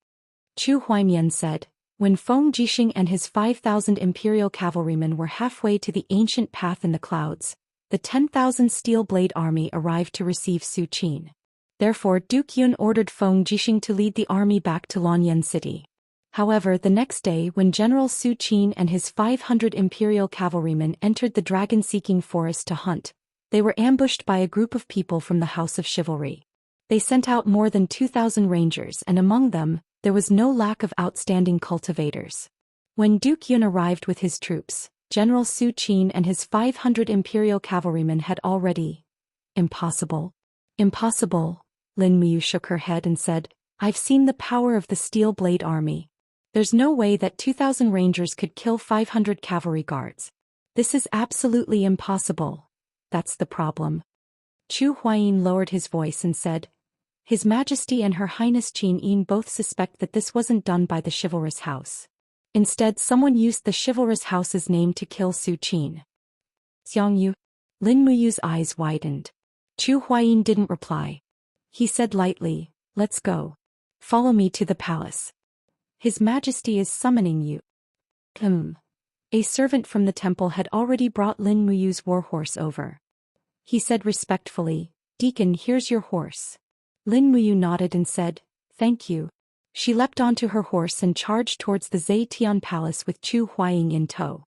Zhu Huaimian said, When Feng Jixing and his 5,000 imperial cavalrymen were halfway to the ancient path in the clouds, the 10,000 steel blade army arrived to receive Su Qin. Therefore Duke Yun ordered Feng Jixing to lead the army back to Lanyan City. However, the next day when General Su Qin and his 500 imperial cavalrymen entered the dragon-seeking forest to hunt, they were ambushed by a group of people from the House of Chivalry. They sent out more than 2,000 rangers and among them, there was no lack of outstanding cultivators. When Duke Yun arrived with his troops, General Su Qin and his 500 imperial cavalrymen had already... Impossible. Impossible. Lin Muyu shook her head and said, I've seen the power of the Steel Blade Army. There's no way that 2,000 rangers could kill 500 cavalry guards. This is absolutely impossible. That's the problem. Zhu Huayin lowered his voice and said, His Majesty and Her Highness Qin Yin both suspect that this wasn't done by the chivalrous house. Instead, someone used the chivalrous house's name to kill Su Qin. Xianxia. Lin Muyu's eyes widened. Zhu Huayin didn't reply. He said lightly, Let's go. Follow me to the palace. His Majesty is summoning you. A servant from the temple had already brought Lin Muyu's warhorse over. He said respectfully, "Deacon, here's your horse." Lin Muyu nodded and said, "Thank you." She leapt onto her horse and charged towards the Zetian Palace with Chu Huaying in tow.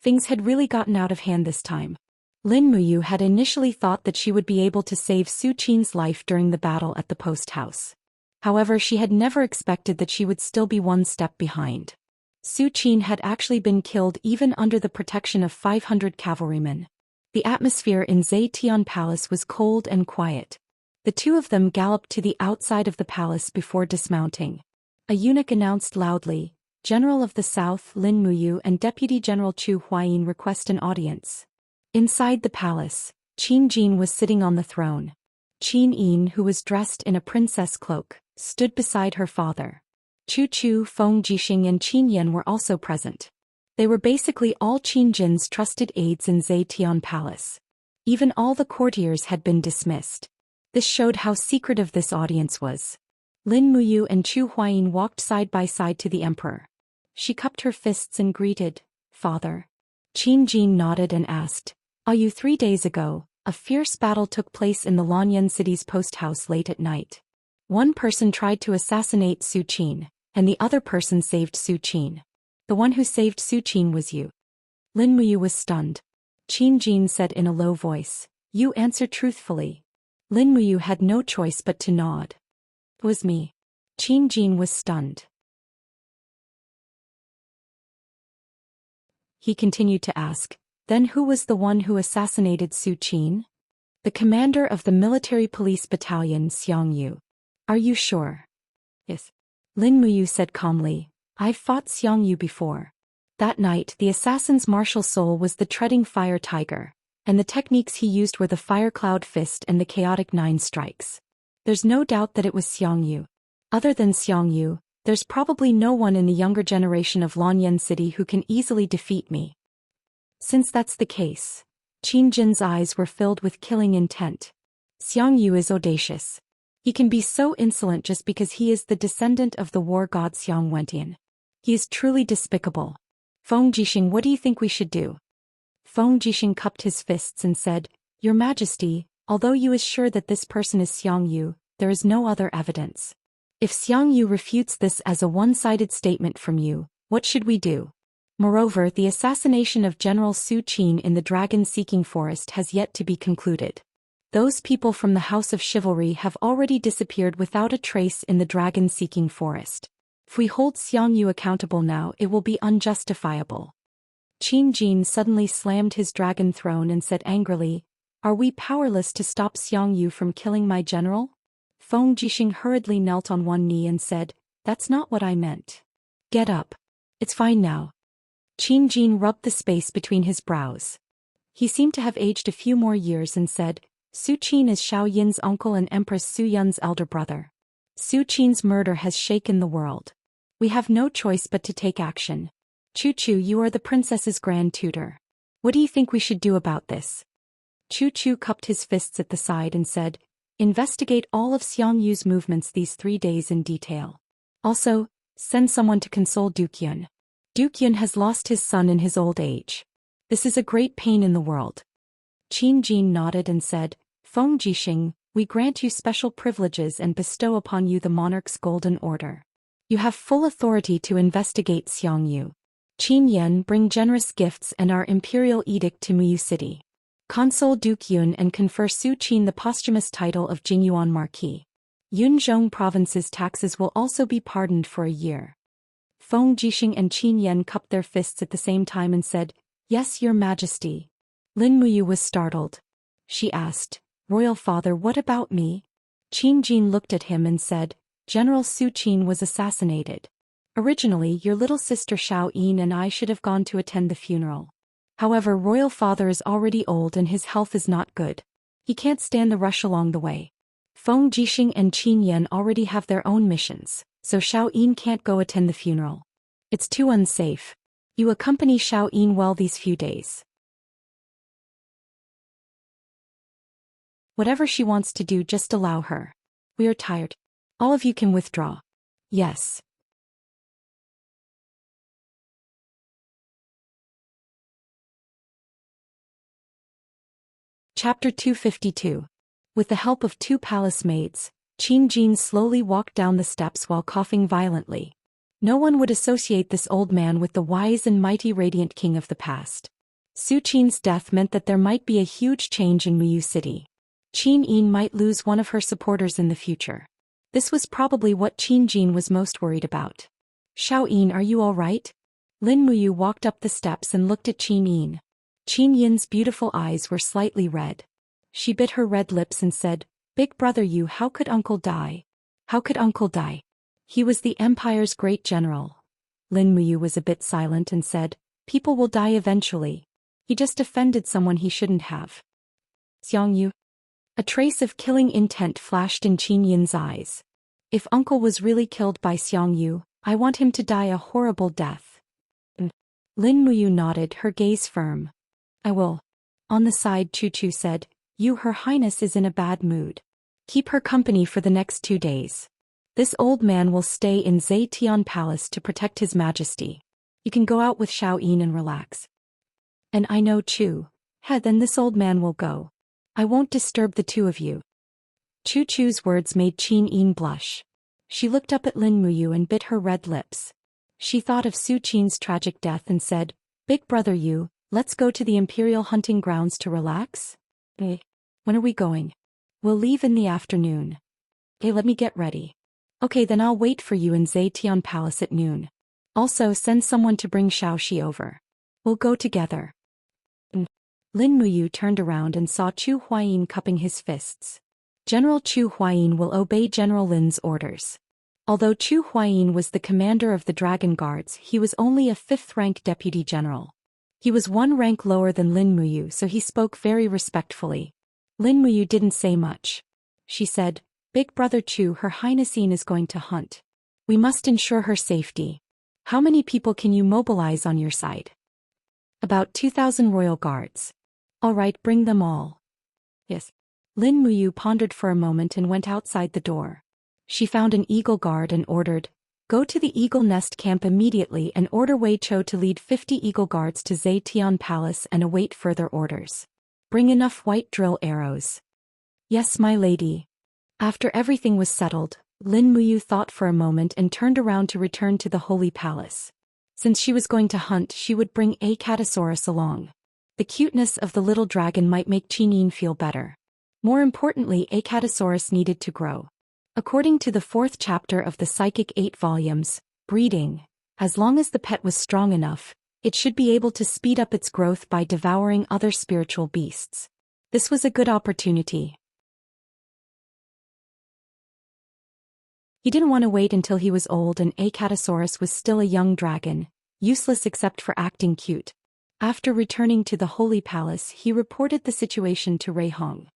Things had really gotten out of hand this time. Lin Muyu had initially thought that she would be able to save Su Qin's life during the battle at the post house. However, she had never expected that she would still be one step behind. Su Qin had actually been killed even under the protection of 500 cavalrymen. The atmosphere in Zetian Palace was cold and quiet. The two of them galloped to the outside of the palace before dismounting. A eunuch announced loudly, "General of the South Lin Muyu and Deputy General Chu Huayin request an audience." Inside the palace, Qin Jin was sitting on the throne. Qin Yin, who was dressed in a princess cloak, stood beside her father. Chu Chu, Feng Jixing and Qin Yan were also present. They were basically all Qin Jin's trusted aides in Zetian Palace. Even all the courtiers had been dismissed. This showed how secretive this audience was. Lin Muyu and Chu Huayin walked side by side to the emperor. She cupped her fists and greeted, "Father." Qin Jin nodded and asked, "You 3 days ago, a fierce battle took place in the Lanyan city's post house late at night. One person tried to assassinate Su Qin, and the other person saved Su Qin. The one who saved Su Qin was you." Lin Muyu was stunned. Qin Jin said in a low voice, "You answer truthfully." Lin Muyu had no choice but to nod. "It was me." Qin Jin was stunned. He continued to ask, "Then who was the one who assassinated Su Qin?" "The commander of the military police battalion, Xianxia." "Are you sure?" "Yes." Lin Muyu said calmly, "I've fought Xianxia before." That night the assassin's martial soul was the treading fire tiger, and the techniques he used were the fire cloud fist and the chaotic 9 strikes. There's no doubt that it was Xianxia. Other than Xianxia, there's probably no one in the younger generation of Lanyan City who can easily defeat me. Since that's the case, Qin Jin's eyes were filled with killing intent. Xianxia is audacious. He can be so insolent just because he is the descendant of the war god Xiang Wentian. He is truly despicable. Feng Jixing, what do you think we should do? Feng Jixing cupped his fists and said, "Your Majesty, although you is sure that this person is Xianxia, there is no other evidence. If Xianxia refutes this as a one-sided statement from you, what should we do? Moreover, the assassination of General Su Qin in the dragon-seeking forest has yet to be concluded. Those people from the House of Chivalry have already disappeared without a trace in the dragon-seeking forest. If we hold Xianxia accountable now, it will be unjustifiable." Qin Jin suddenly slammed his dragon throne and said angrily, "Are we powerless to stop Xianxia from killing my general?" Feng Jixing hurriedly knelt on one knee and said, "That's not what I meant. Get up. It's fine now." Qin Jin rubbed the space between his brows. He seemed to have aged a few more years and said, "Su Qin is Xiao Yin's uncle and Empress Su Yun's elder brother. Su Qin's murder has shaken the world. We have no choice but to take action. Chu Chu, you are the princess's grand tutor. What do you think we should do about this?" Chu Chu cupped his fists at the side and said, "Investigate all of Xiangyu's movements these 3 days in detail. Also, send someone to console Duke Yun. Duke Yun has lost his son in his old age. This is a great pain in the world." Qin Jin nodded and said, "Feng Jixing, we grant you special privileges and bestow upon you the monarch's golden order. You have full authority to investigate Xiangyu. Qin Yan, bring generous gifts and our imperial edict to Muyu City. Console Duke Yun and confer Su Qin the posthumous title of Jingyuan Marquis. Yunzhong province's taxes will also be pardoned for a year." Feng Jixing and Qin Yan cupped their fists at the same time and said, "Yes, Your Majesty." Lin Muyu was startled. She asked, "Royal Father, what about me?" Qin Jin looked at him and said, "General Su Qin was assassinated. Originally, your little sister Xiao Yin and I should have gone to attend the funeral. However, Royal Father is already old and his health is not good. He can't stand the rush along the way. Feng Jixing and Qin Yan already have their own missions, so Xiao Yin can't go attend the funeral. It's too unsafe. You accompany Xiao Yin well these few days. Whatever she wants to do, just allow her. We are tired. All of you can withdraw." "Yes." Chapter 252. With the help of 2 palace maids, Qin Jin slowly walked down the steps while coughing violently. No one would associate this old man with the wise and mighty radiant king of the past. Su Qin's death meant that there might be a huge change in Muyu City. Qin Yin might lose one of her supporters in the future. This was probably what Qin Jin was most worried about. Xiao Yin, are you all right? Lin Muyu walked up the steps and looked at Qin Yin. Qin Yin's beautiful eyes were slightly red. She bit her red lips and said, "Big brother Yu, how could uncle die? How could uncle die? He was the empire's great general." Lin Muyu was a bit silent and said, "People will die eventually. He just offended someone he shouldn't have." Xiang Yu. A trace of killing intent flashed in Qin Yin's eyes. If uncle was really killed by Xiang Yu, I want him to die a horrible death. Lin Muyu nodded, her gaze firm. "I will." On the side, Chu Chu said, Her Highness is in a bad mood. Keep her company for the next 2 days. This old man will stay in Zetian Palace to protect his majesty. You can go out with Xiao Yin and relax. And I know Chu. Then this old man will go. I won't disturb the 2 of you. Chu Chu's words made Qin Yin blush. She looked up at Lin Muyu and bit her red lips. She thought of Su Qin's tragic death and said, "Big brother Yu, let's go to the imperial hunting grounds to relax?" When are we going? We'll leave in the afternoon. Let me get ready. Okay, then I'll wait for you in Zetian Palace at noon. Also send someone to bring Xiaoxi over. We'll go together. Lin Muyu turned around and saw Chu Huayin cupping his fists. General Chu Huayin will obey General Lin's orders. Although Chu Huayin was the commander of the Dragon Guards, he was only a 5th-rank deputy general. He was 1 rank lower than Lin Muyu, so he spoke very respectfully. Lin Muyu didn't say much. She said, "Big brother Chu, Her Highness Yin is going to hunt. We must ensure her safety. How many people can you mobilize on your side?" "About 2,000 royal guards." "All right, bring them all." "Yes." Lin Muyu pondered for a moment and went outside the door. She found an eagle guard and ordered, "Go to the eagle nest camp immediately and order Wei Chou to lead 50 eagle guards to Zetian Palace and await further orders. Bring enough white drill arrows." "Yes, my lady." After everything was settled, Lin Muyu thought for a moment and turned around to return to the Holy Palace. Since she was going to hunt, she would bring a Catasaurus along. The cuteness of the little dragon might make Qin Yin feel better. More importantly, a Catasaurus needed to grow. According to the 4th chapter of the Psychic 8 volumes, breeding, as long as the pet was strong enough, it should be able to speed up its growth by devouring other spiritual beasts. This was a good opportunity. He didn't want to wait until he was old and Acatosaurus was still a young dragon, useless except for acting cute. After returning to the Holy Palace, he reported the situation to Rui Hong.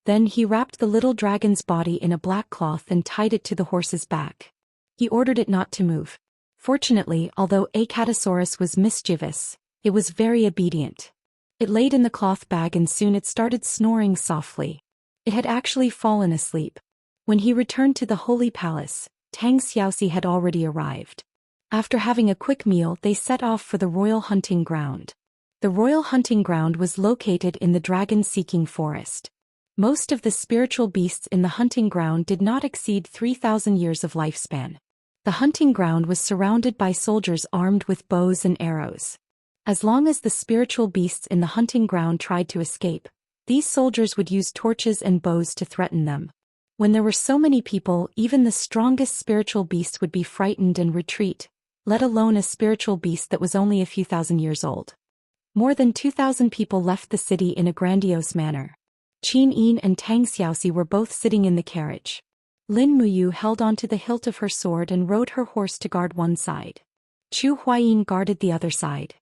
Then he wrapped the little dragon's body in a black cloth and tied it to the horse's back. He ordered it not to move. Fortunately, although Acatosaurus was mischievous, it was very obedient. It laid in the cloth bag and soon it started snoring softly. It had actually fallen asleep. When he returned to the Holy Palace, Tang Xiaoxi had already arrived. After having a quick meal, they set off for the royal hunting ground. The royal hunting ground was located in the dragon-seeking forest. Most of the spiritual beasts in the hunting ground did not exceed 3,000 years of lifespan. The hunting ground was surrounded by soldiers armed with bows and arrows. As long as the spiritual beasts in the hunting ground tried to escape, these soldiers would use torches and bows to threaten them. When there were so many people, even the strongest spiritual beasts would be frightened and retreat, let alone a spiritual beast that was only a few thousand years old. More than 2,000 people left the city in a grandiose manner. Qin Yin and Tang Xiaoxi were both sitting in the carriage. Lin Muyu held onto the hilt of her sword and rode her horse to guard one side. Chu Huayin guarded the other side.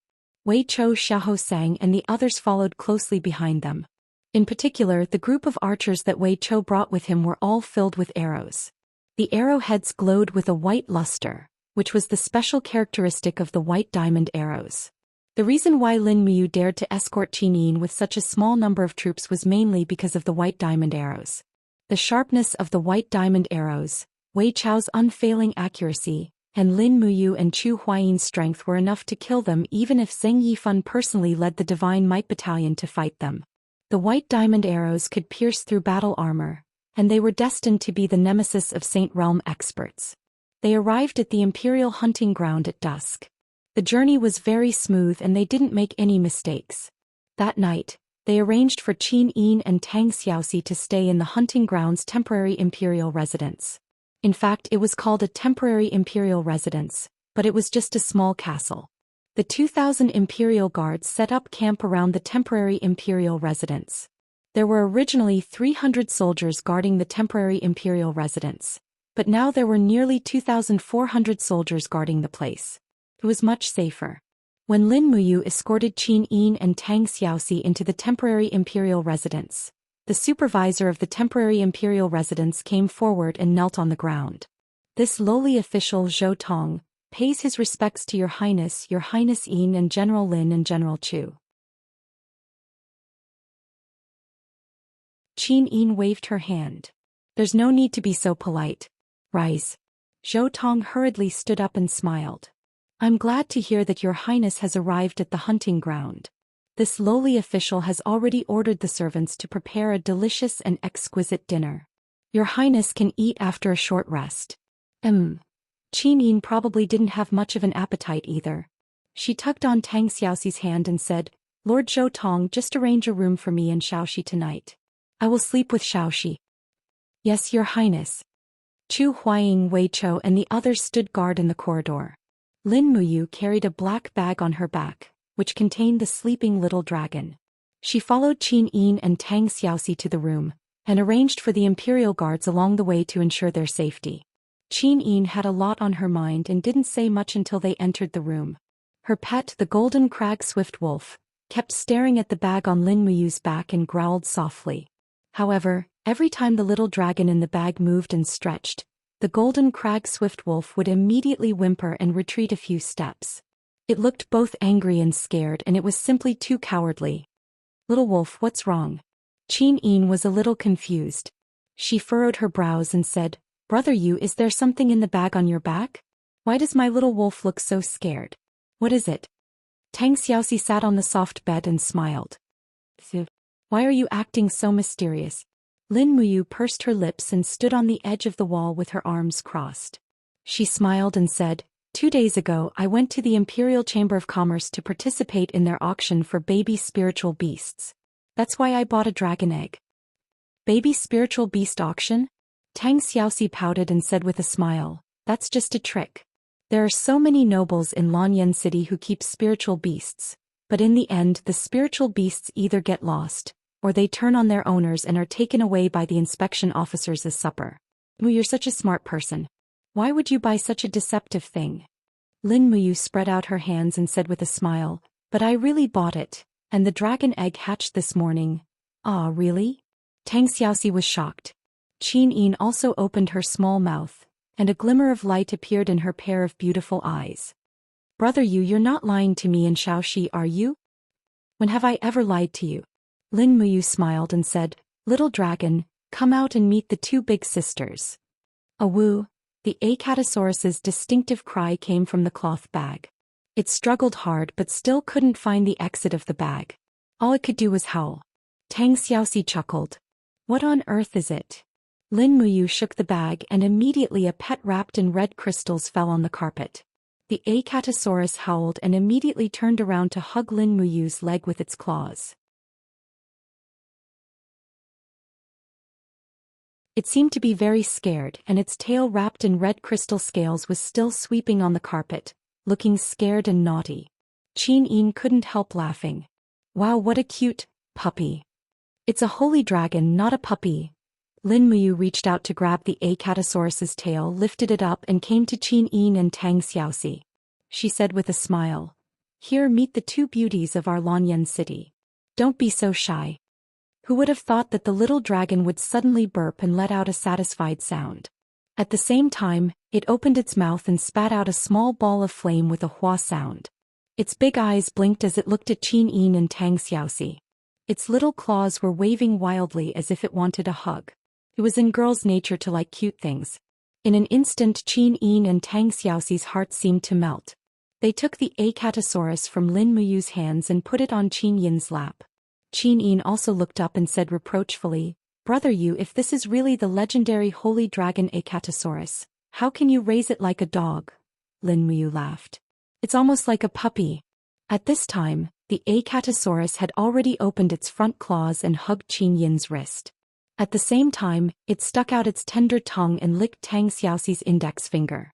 Wei Chou, Xiahou Sang and the others followed closely behind them. In particular, the group of archers that Wei Chou brought with him were all filled with arrows. The arrowheads glowed with a white luster, which was the special characteristic of the white diamond arrows. The reason why Lin Muyu dared to escort Qin Yin with such a small number of troops was mainly because of the white diamond arrows. The sharpness of the white diamond arrows, Wei Chou's unfailing accuracy, and Lin Muyu and Chu Huayin's strength were enough to kill them even if Zheng Yifan personally led the Divine Might Battalion to fight them. The white diamond arrows could pierce through battle armor, and they were destined to be the nemesis of Saint Realm experts. They arrived at the Imperial hunting ground at dusk. The journey was very smooth and they didn't make any mistakes. That night, they arranged for Qin Yin and Tang Xiaoxi to stay in the hunting ground's temporary imperial residence. In fact, it was called a temporary imperial residence, but it was just a small castle. The 2,000 imperial guards set up camp around the temporary imperial residence. There were originally 300 soldiers guarding the temporary imperial residence, but now there were nearly 2,400 soldiers guarding the place. It was much safer. When Lin Muyu escorted Qin Yin and Tang Xiaoxi into the temporary imperial residence, the supervisor of the temporary imperial residence came forward and knelt on the ground. This lowly official, Zhou Tong, pays his respects to Your Highness Yin and General Lin and General Chu. Qin Yin waved her hand. There's no need to be so polite. Rise. Zhou Tong hurriedly stood up and smiled. I'm glad to hear that Your Highness has arrived at the hunting ground. This lowly official has already ordered the servants to prepare a delicious and exquisite dinner. Your Highness can eat after a short rest. Qin Yin probably didn't have much of an appetite either. She tugged on Tang Xiaoxi's hand and said, Lord Zhou Tong, just arrange a room for me and Xiaoxi tonight. I will sleep with Xiaoxi. Yes, Your Highness. Chu Huaying, Wei Chou and the others stood guard in the corridor. Lin Muyu carried a black bag on her back, which contained the sleeping little dragon. She followed Qin Yin and Tang Xiaoxi to the room, and arranged for the imperial guards along the way to ensure their safety. Qin Yin had a lot on her mind and didn't say much until they entered the room. Her pet, the golden crag swift wolf, kept staring at the bag on Lin Muyu's back and growled softly. However, every time the little dragon in the bag moved and stretched, the golden crag swift wolf would immediately whimper and retreat a few steps. It looked both angry and scared, and it was simply too cowardly. Little wolf, what's wrong? Qin Yin was a little confused. She furrowed her brows and said, Brother Yu, is there something in the bag on your back? Why does my little wolf look so scared? What is it? Tang Xiaoxi sat on the soft bed and smiled. Why are you acting so mysterious? Lin Muyu pursed her lips and stood on the edge of the wall with her arms crossed. She smiled and said, 2 days ago I went to the Imperial Chamber of Commerce to participate in their auction for baby spiritual beasts. That's why I bought a dragon egg. Baby spiritual beast auction? Tang Xiaoxi pouted and said with a smile, that's just a trick. There are so many nobles in Lanyan City who keep spiritual beasts, but in the end the spiritual beasts either get lost, or they turn on their owners and are taken away by the inspection officers as supper. You're such a smart person. Why would you buy such a deceptive thing? Lin Muyu spread out her hands and said with a smile, but I really bought it, and the dragon egg hatched this morning. Ah, really? Tang Xiaoxi was shocked. Qin Yin also opened her small mouth, and a glimmer of light appeared in her pair of beautiful eyes. Brother Yu, you're not lying to me and Xiaoxi, are you? When have I ever lied to you? Lin Muyu smiled and said, Little dragon, come out and meet the 2 big sisters. Awoo! The Acatosaurus's distinctive cry came from the cloth bag. It struggled hard but still couldn't find the exit of the bag. All it could do was howl. Tang Xiaoxi chuckled. What on earth is it? Lin Muyu shook the bag and immediately a pet wrapped in red crystals fell on the carpet. The Acatosaurus howled and immediately turned around to hug Lin Muyu's leg with its claws. It seemed to be very scared, and its tail wrapped in red crystal scales was still sweeping on the carpet, looking scared and naughty. Qin Yin couldn't help laughing. Wow, what a cute puppy. It's a holy dragon, not a puppy. Lin Muyu reached out to grab the Acatosaurus's tail, lifted it up and came to Qin Yin and Tang Xiaoxi. She said with a smile, Here, meet the 2 beauties of our Lanyan City. Don't be so shy. Who would have thought that the little dragon would suddenly burp and let out a satisfied sound? At the same time, it opened its mouth and spat out a small ball of flame with a hua sound. Its big eyes blinked as it looked at Qin Yin and Tang Xiaoxi. Its little claws were waving wildly as if it wanted a hug. It was in girls' nature to like cute things. In an instant Qin Yin and Tang Xiaoxi's hearts seemed to melt. They took the Acatosaurus from Lin Muyu's hands and put it on Qin Yin's lap. Qin Yin also looked up and said reproachfully, Brother Yu, if this is really the legendary holy dragon Acatosaurus, how can you raise it like a dog? Lin Muyu laughed. It's almost like a puppy. At this time, the Acatosaurus had already opened its front claws and hugged Qin Yin's wrist. At the same time, it stuck out its tender tongue and licked Tang Xiaoxi's index finger.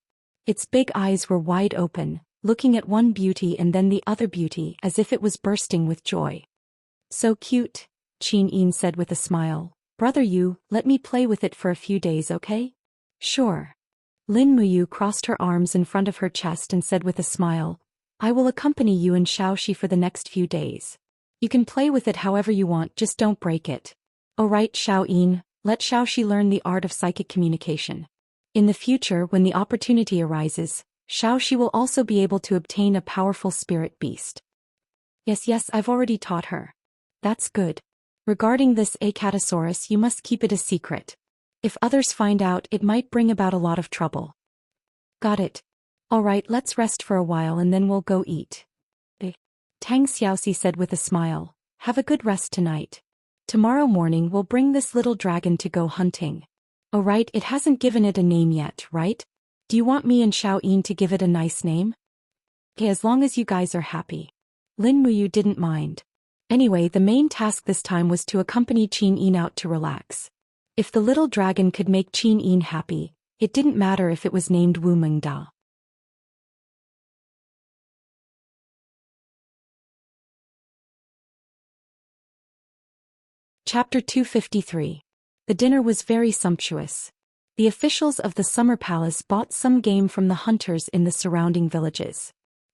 Its big eyes were wide open, looking at one beauty and then the other beauty as if it was bursting with joy. So cute, Qin Yin said with a smile. Brother Yu, let me play with it for a few days, okay? Sure. Lin Muyu crossed her arms in front of her chest and said with a smile, I will accompany you and Xiaoxi for the next few days. You can play with it however you want, just don't break it. Oh right, Xiao Yin, let Xiaoxi learn the art of psychic communication. In the future, when the opportunity arises, Xiaoxi will also be able to obtain a powerful spirit beast. Yes, I've already taught her. That's good. Regarding this Acatosaurus, you must keep it a secret. If others find out, it might bring about a lot of trouble. Got it. Alright, let's rest for a while and then we'll go eat. Tang Xiaoxi said with a smile, have a good rest tonight. Tomorrow morning we'll bring this little dragon to go hunting. Oh right, it hasn't given it a name yet, right? Do you want me and Xiao Yin to give it a nice name? Okay, as long as you guys are happy. Lin Muyu didn't mind. Anyway, the main task this time was to accompany Qin Yin out to relax. If the little dragon could make Qin Yin happy, it didn't matter if it was named Wu Mengda. Chapter 253. The dinner was very sumptuous. The officials of the Summer Palace bought some game from the hunters in the surrounding villages.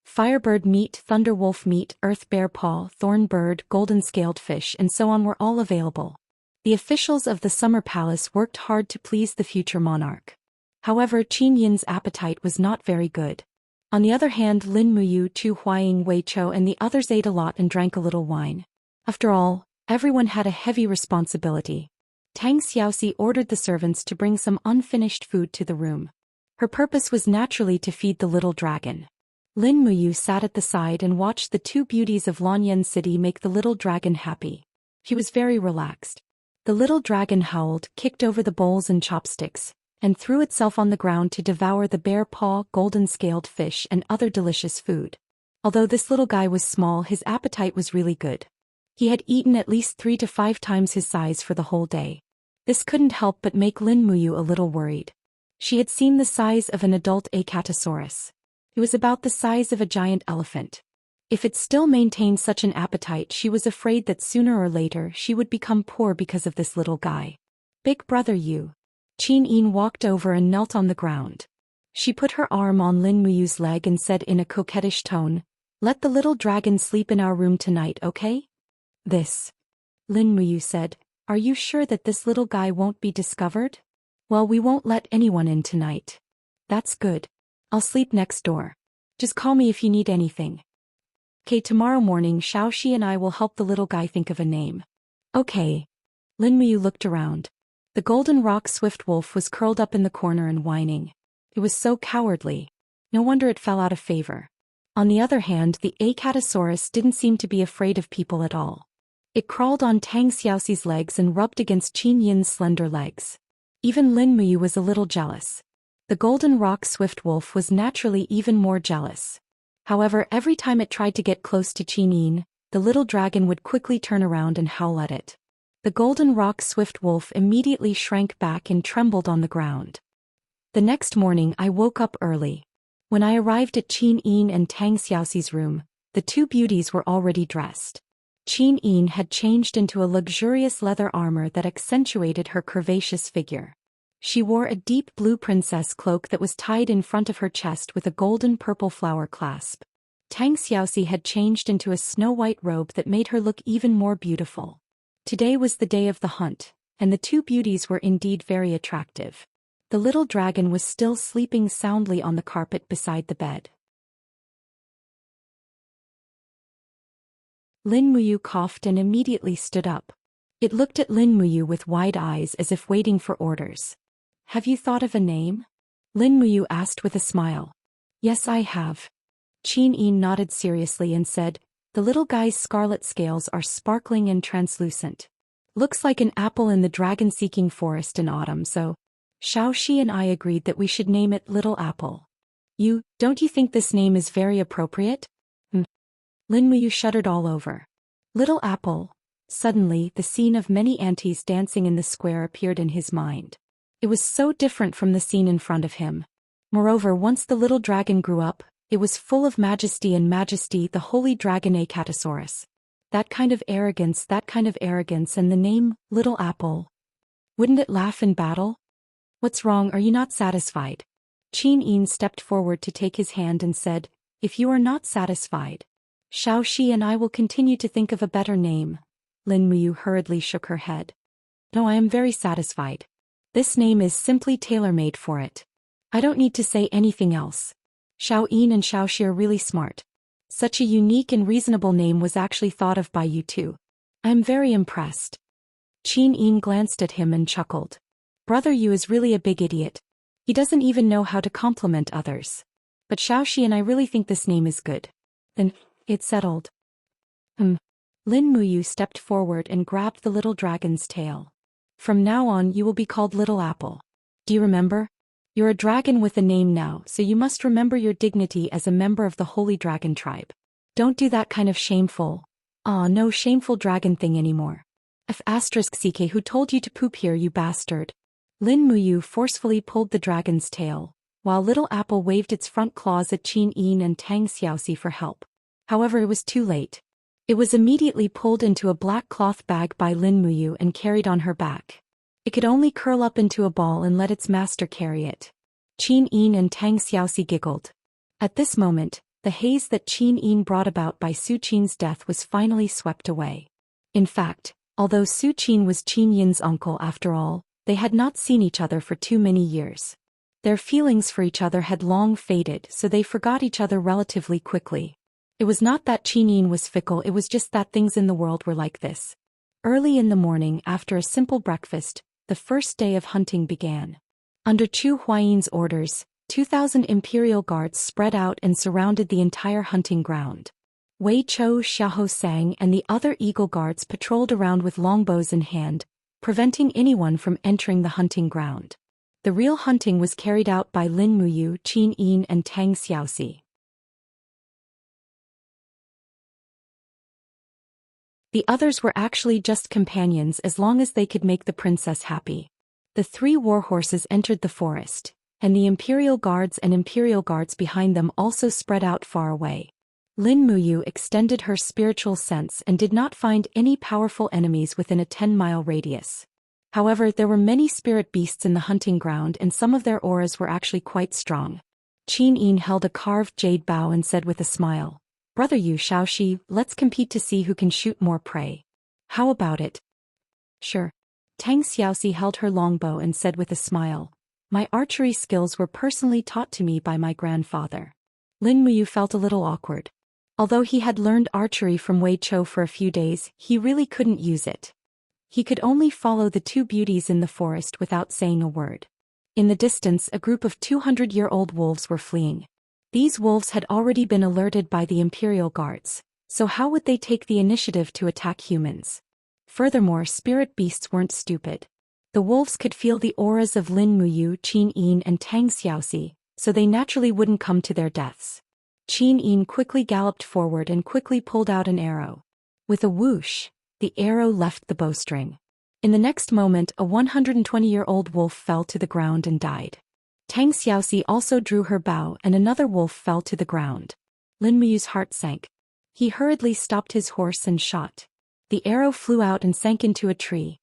Firebird meat, thunderwolf meat, earth bear paw, thorn bird, golden-scaled fish and so on were all available. The officials of the Summer Palace worked hard to please the future monarch. However, Qin Yin's appetite was not very good. On the other hand, Lin Muyu, Chu Huaying, Wei Chou and the others ate a lot and drank a little wine. After all, everyone had a heavy responsibility. Tang Xiaoxi ordered the servants to bring some unfinished food to the room. Her purpose was naturally to feed the little dragon. Lin Muyu sat at the side and watched the two beauties of Lanyan City make the little dragon happy. He was very relaxed. The little dragon howled, kicked over the bowls and chopsticks, and threw itself on the ground to devour the bear paw, golden-scaled fish and other delicious food. Although this little guy was small, his appetite was really good. He had eaten at least 3 to 5 times his size for the whole day. This couldn't help but make Lin Muyu a little worried. She had seen the size of an adult Acatosaurus. It was about the size of a giant elephant. If it still maintained such an appetite, she was afraid that sooner or later she would become poor because of this little guy. Big brother Yu. Qin Yin walked over and knelt on the ground. She put her arm on Lin Muyu's leg and said in a coquettish tone, Let the little dragon sleep in our room tonight, okay? This. Lin Muyu said, Are you sure that this little guy won't be discovered? Well, we won't let anyone in tonight. That's good. I'll sleep next door. Just call me if you need anything. Okay, tomorrow morning Xiaoxi and I will help the little guy think of a name. Okay. Lin Muyu looked around. The golden rock swift wolf was curled up in the corner and whining. It was so cowardly. No wonder it fell out of favor. On the other hand, the Acatosaurus didn't seem to be afraid of people at all. It crawled on Tang Xiaoxi's legs and rubbed against Qin Yin's slender legs. Even Lin Muyu was a little jealous. The golden rock swift wolf was naturally even more jealous. However, every time it tried to get close to Qin Yin, the little dragon would quickly turn around and howl at it. The golden rock swift wolf immediately shrank back and trembled on the ground. The next morning I woke up early. When I arrived at Qin Yin and Tang Xiaoxi's room, the two beauties were already dressed. Qin Yin had changed into a luxurious leather armor that accentuated her curvaceous figure. She wore a deep blue princess cloak that was tied in front of her chest with a golden purple flower clasp. Tang Xiaoxi had changed into a snow-white robe that made her look even more beautiful. Today was the day of the hunt, and the two beauties were indeed very attractive. The little dragon was still sleeping soundly on the carpet beside the bed. Lin Muyu coughed and immediately stood up. It looked at Lin Muyu with wide eyes as if waiting for orders. Have you thought of a name? Lin Muyu asked with a smile. Yes, I have. Qin Yin nodded seriously and said, The little guy's scarlet scales are sparkling and translucent. Looks like an apple in the dragon-seeking forest in autumn, so Xianxia and I agreed that we should name it Little Apple. Don't you think this name is very appropriate? Lin Muyu shuddered all over. Little Apple. Suddenly, the scene of many aunties dancing in the square appeared in his mind. It was so different from the scene in front of him. Moreover, once the little dragon grew up, it was full of majesty, the holy dragon Acatosaurus. That kind of arrogance, and the name, Little Apple. Wouldn't it laugh in battle? What's wrong, are you not satisfied? Qian stepped forward to take his hand and said, if you are not satisfied, Xiaoxi and I will continue to think of a better name. Lin Muyu hurriedly shook her head. No, I am very satisfied. This name is simply tailor-made for it. I don't need to say anything else. Xiaoyin and Xiaoxi are really smart. Such a unique and reasonable name was actually thought of by you two. I am very impressed. Qian glanced at him and chuckled. Brother Yu is really a big idiot. He doesn't even know how to compliment others. But Xiaoxi and I really think this name is good. Then, it's settled. Lin Muyu stepped forward and grabbed the little dragon's tail. From now on you will be called Little Apple. Do you remember? You're a dragon with a name now, so you must remember your dignity as a member of the Holy Dragon tribe. Don't do that kind of shameful, no shameful dragon thing anymore. F***CK, who told you to poop here, you bastard? Lin Muyu forcefully pulled the dragon's tail, while Little Apple waved its front claws at Qian and Tang Xiaoxi for help. However, it was too late. It was immediately pulled into a black cloth bag by Lin Muyu and carried on her back. It could only curl up into a ball and let its master carry it. Qian and Tang Xiaoxi giggled. At this moment, the haze that Qian brought about by Su Qin's death was finally swept away. In fact, although Su Qin was Qin Yin's uncle after all, they had not seen each other for too many years. Their feelings for each other had long faded, so they forgot each other relatively quickly. It was not that Qin Yin was fickle, it was just that things in the world were like this. Early in the morning, after a simple breakfast, the first day of hunting began. Under Chu Huayin's orders, 2,000 imperial guards spread out and surrounded the entire hunting ground. Wei Chou, Xiahou Sang and the other eagle guards patrolled around with longbows in hand, preventing anyone from entering the hunting ground. The real hunting was carried out by Lin Muyu, Qin Yin and Tang Xiaoxi. The others were actually just companions as long as they could make the princess happy. The 3 warhorses entered the forest, and the imperial guards behind them also spread out far away. Lin Muyu extended her spiritual sense and did not find any powerful enemies within a 10-mile radius. However, there were many spirit beasts in the hunting ground and some of their auras were actually quite strong. Qin Yin held a carved jade bow and said with a smile, Brother Yu, Xiaoxi, let's compete to see who can shoot more prey. How about it? Sure. Tang Xiaoxi held her longbow and said with a smile, my archery skills were personally taught to me by my grandfather. Lin Muyu felt a little awkward. Although he had learned archery from Wei Chou for a few days, he really couldn't use it. He could only follow the 2 beauties in the forest without saying a word. In the distance, a group of 200-year-old wolves were fleeing. These wolves had already been alerted by the Imperial Guards, so how would they take the initiative to attack humans? Furthermore, spirit beasts weren't stupid. The wolves could feel the auras of Lin Muyu, Qin Yin and Tang Xiaoxi, so they naturally wouldn't come to their deaths. Qin Yin quickly galloped forward and quickly pulled out an arrow. With a whoosh, the arrow left the bowstring. In the next moment, a 120-year-old wolf fell to the ground and died. Tang Xiaoxi also drew her bow and another wolf fell to the ground. Lin Muyu's heart sank. He hurriedly stopped his horse and shot. The arrow flew out and sank into a tree.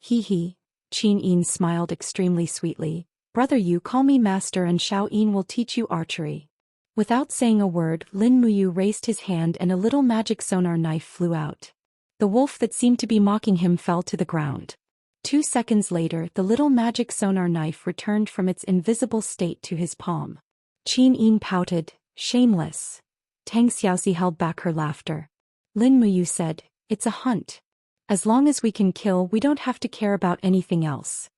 Hee, Qin Yin smiled extremely sweetly. Brother Yu, call me master and Xiao Yin will teach you archery. Without saying a word, Lin Muyu raised his hand and a little magic sonar knife flew out. The wolf that seemed to be mocking him fell to the ground. 2 seconds later, the little magic sonar knife returned from its invisible state to his palm. Qin Yin pouted, shameless. Tang Xiaoxi held back her laughter. Lin Muyu said, it's a hunt. As long as we can kill, we don't have to care about anything else.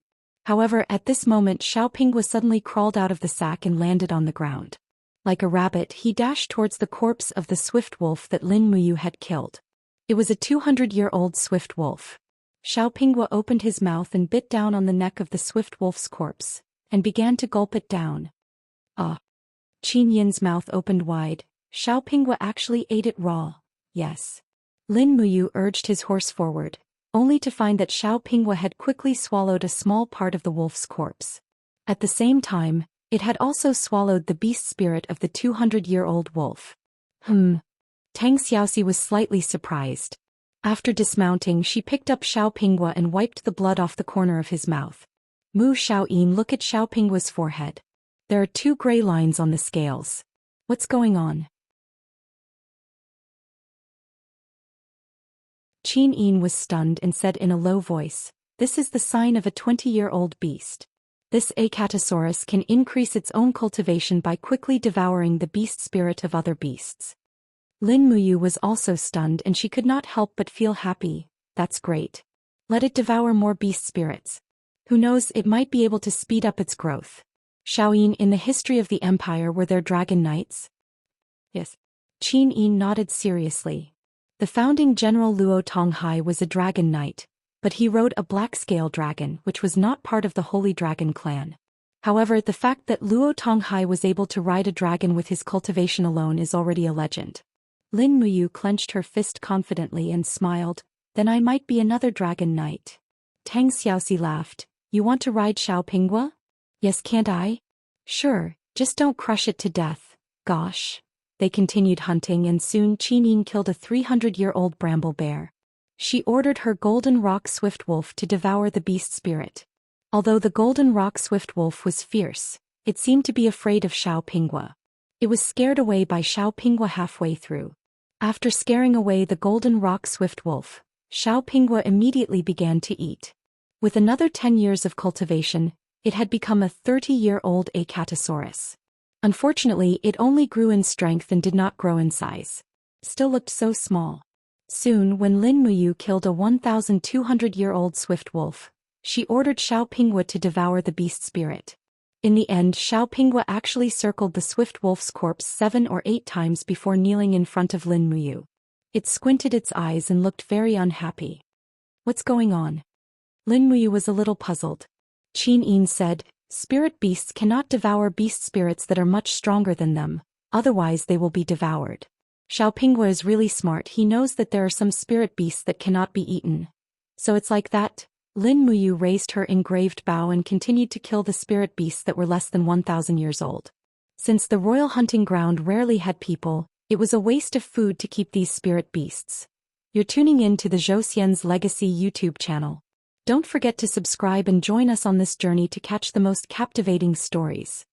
However, at this moment Xiaoping was suddenly crawled out of the sack and landed on the ground. Like a rabbit, he dashed towards the corpse of the swift wolf that Lin Muyu had killed. It was a 200-year-old swift wolf. Xiaopingwa opened his mouth and bit down on the neck of the swift wolf's corpse, and began to gulp it down. Ah! Qin Yin's mouth opened wide. Xiaopingwa actually ate it raw. Yes. Lin Muyu urged his horse forward, only to find that Xiaopingwa had quickly swallowed a small part of the wolf's corpse. At the same time, it had also swallowed the beast spirit of the 200-year-old wolf. Tang Xiaoxi was slightly surprised. After dismounting, she picked up Xiaopingwa and wiped the blood off the corner of his mouth. Mu Xiaoyin looked at Xiaopingwa's forehead. There are 2 gray lines on the scales. What's going on? Qin Yin was stunned and said in a low voice, "This is the sign of a 20-year-old beast. This Acatosaurus can increase its own cultivation by quickly devouring the beast spirit of other beasts." Lin Muyu was also stunned and she could not help but feel happy. That's great. Let it devour more beast spirits. Who knows, it might be able to speed up its growth. Xiaoyin, in the history of the empire were there dragon knights? Yes. Qin Yin nodded seriously. The founding general Luo Tonghai was a dragon knight, but he rode a black-scale dragon which was not part of the Holy Dragon clan. However, the fact that Luo Tonghai was able to ride a dragon with his cultivation alone is already a legend. Lin Muyu clenched her fist confidently and smiled. Then I might be another dragon knight. Tang Xiaoxi laughed. You want to ride Xiaopingwa? Yes, can't I? Sure, just don't crush it to death. Gosh. They continued hunting and soon Qin Yin killed a 300-year-old bramble bear. She ordered her golden rock swift wolf to devour the beast spirit. Although the golden rock swift wolf was fierce, it seemed to be afraid of Xiaopingwa. It was scared away by Xiaopingwa halfway through. After scaring away the golden rock swift wolf, Xiaopingwa immediately began to eat. With another 10 years of cultivation, it had become a 30-year-old Acatosaurus. Unfortunately, it only grew in strength and did not grow in size. Still looked so small. Soon, when Lin Muyu killed a 1,200-year-old swift wolf, she ordered Xiaopingwa to devour the beast spirit. In the end, Xiaopingwa actually circled the swift wolf's corpse 7 or 8 times before kneeling in front of Lin Muyu. It squinted its eyes and looked very unhappy. What's going on? Lin Muyu was a little puzzled. Qin Yin said, Spirit beasts cannot devour beast spirits that are much stronger than them, otherwise they will be devoured. Xiaopingwa is really smart. He knows that there are some spirit beasts that cannot be eaten. So it's like that. Lin Muyu raised her engraved bow and continued to kill the spirit beasts that were less than 1,000 years old. Since the royal hunting ground rarely had people, it was a waste of food to keep these spirit beasts. You're tuning in to the Zhou Xian's Legacy YouTube channel. Don't forget to subscribe and join us on this journey to catch the most captivating stories.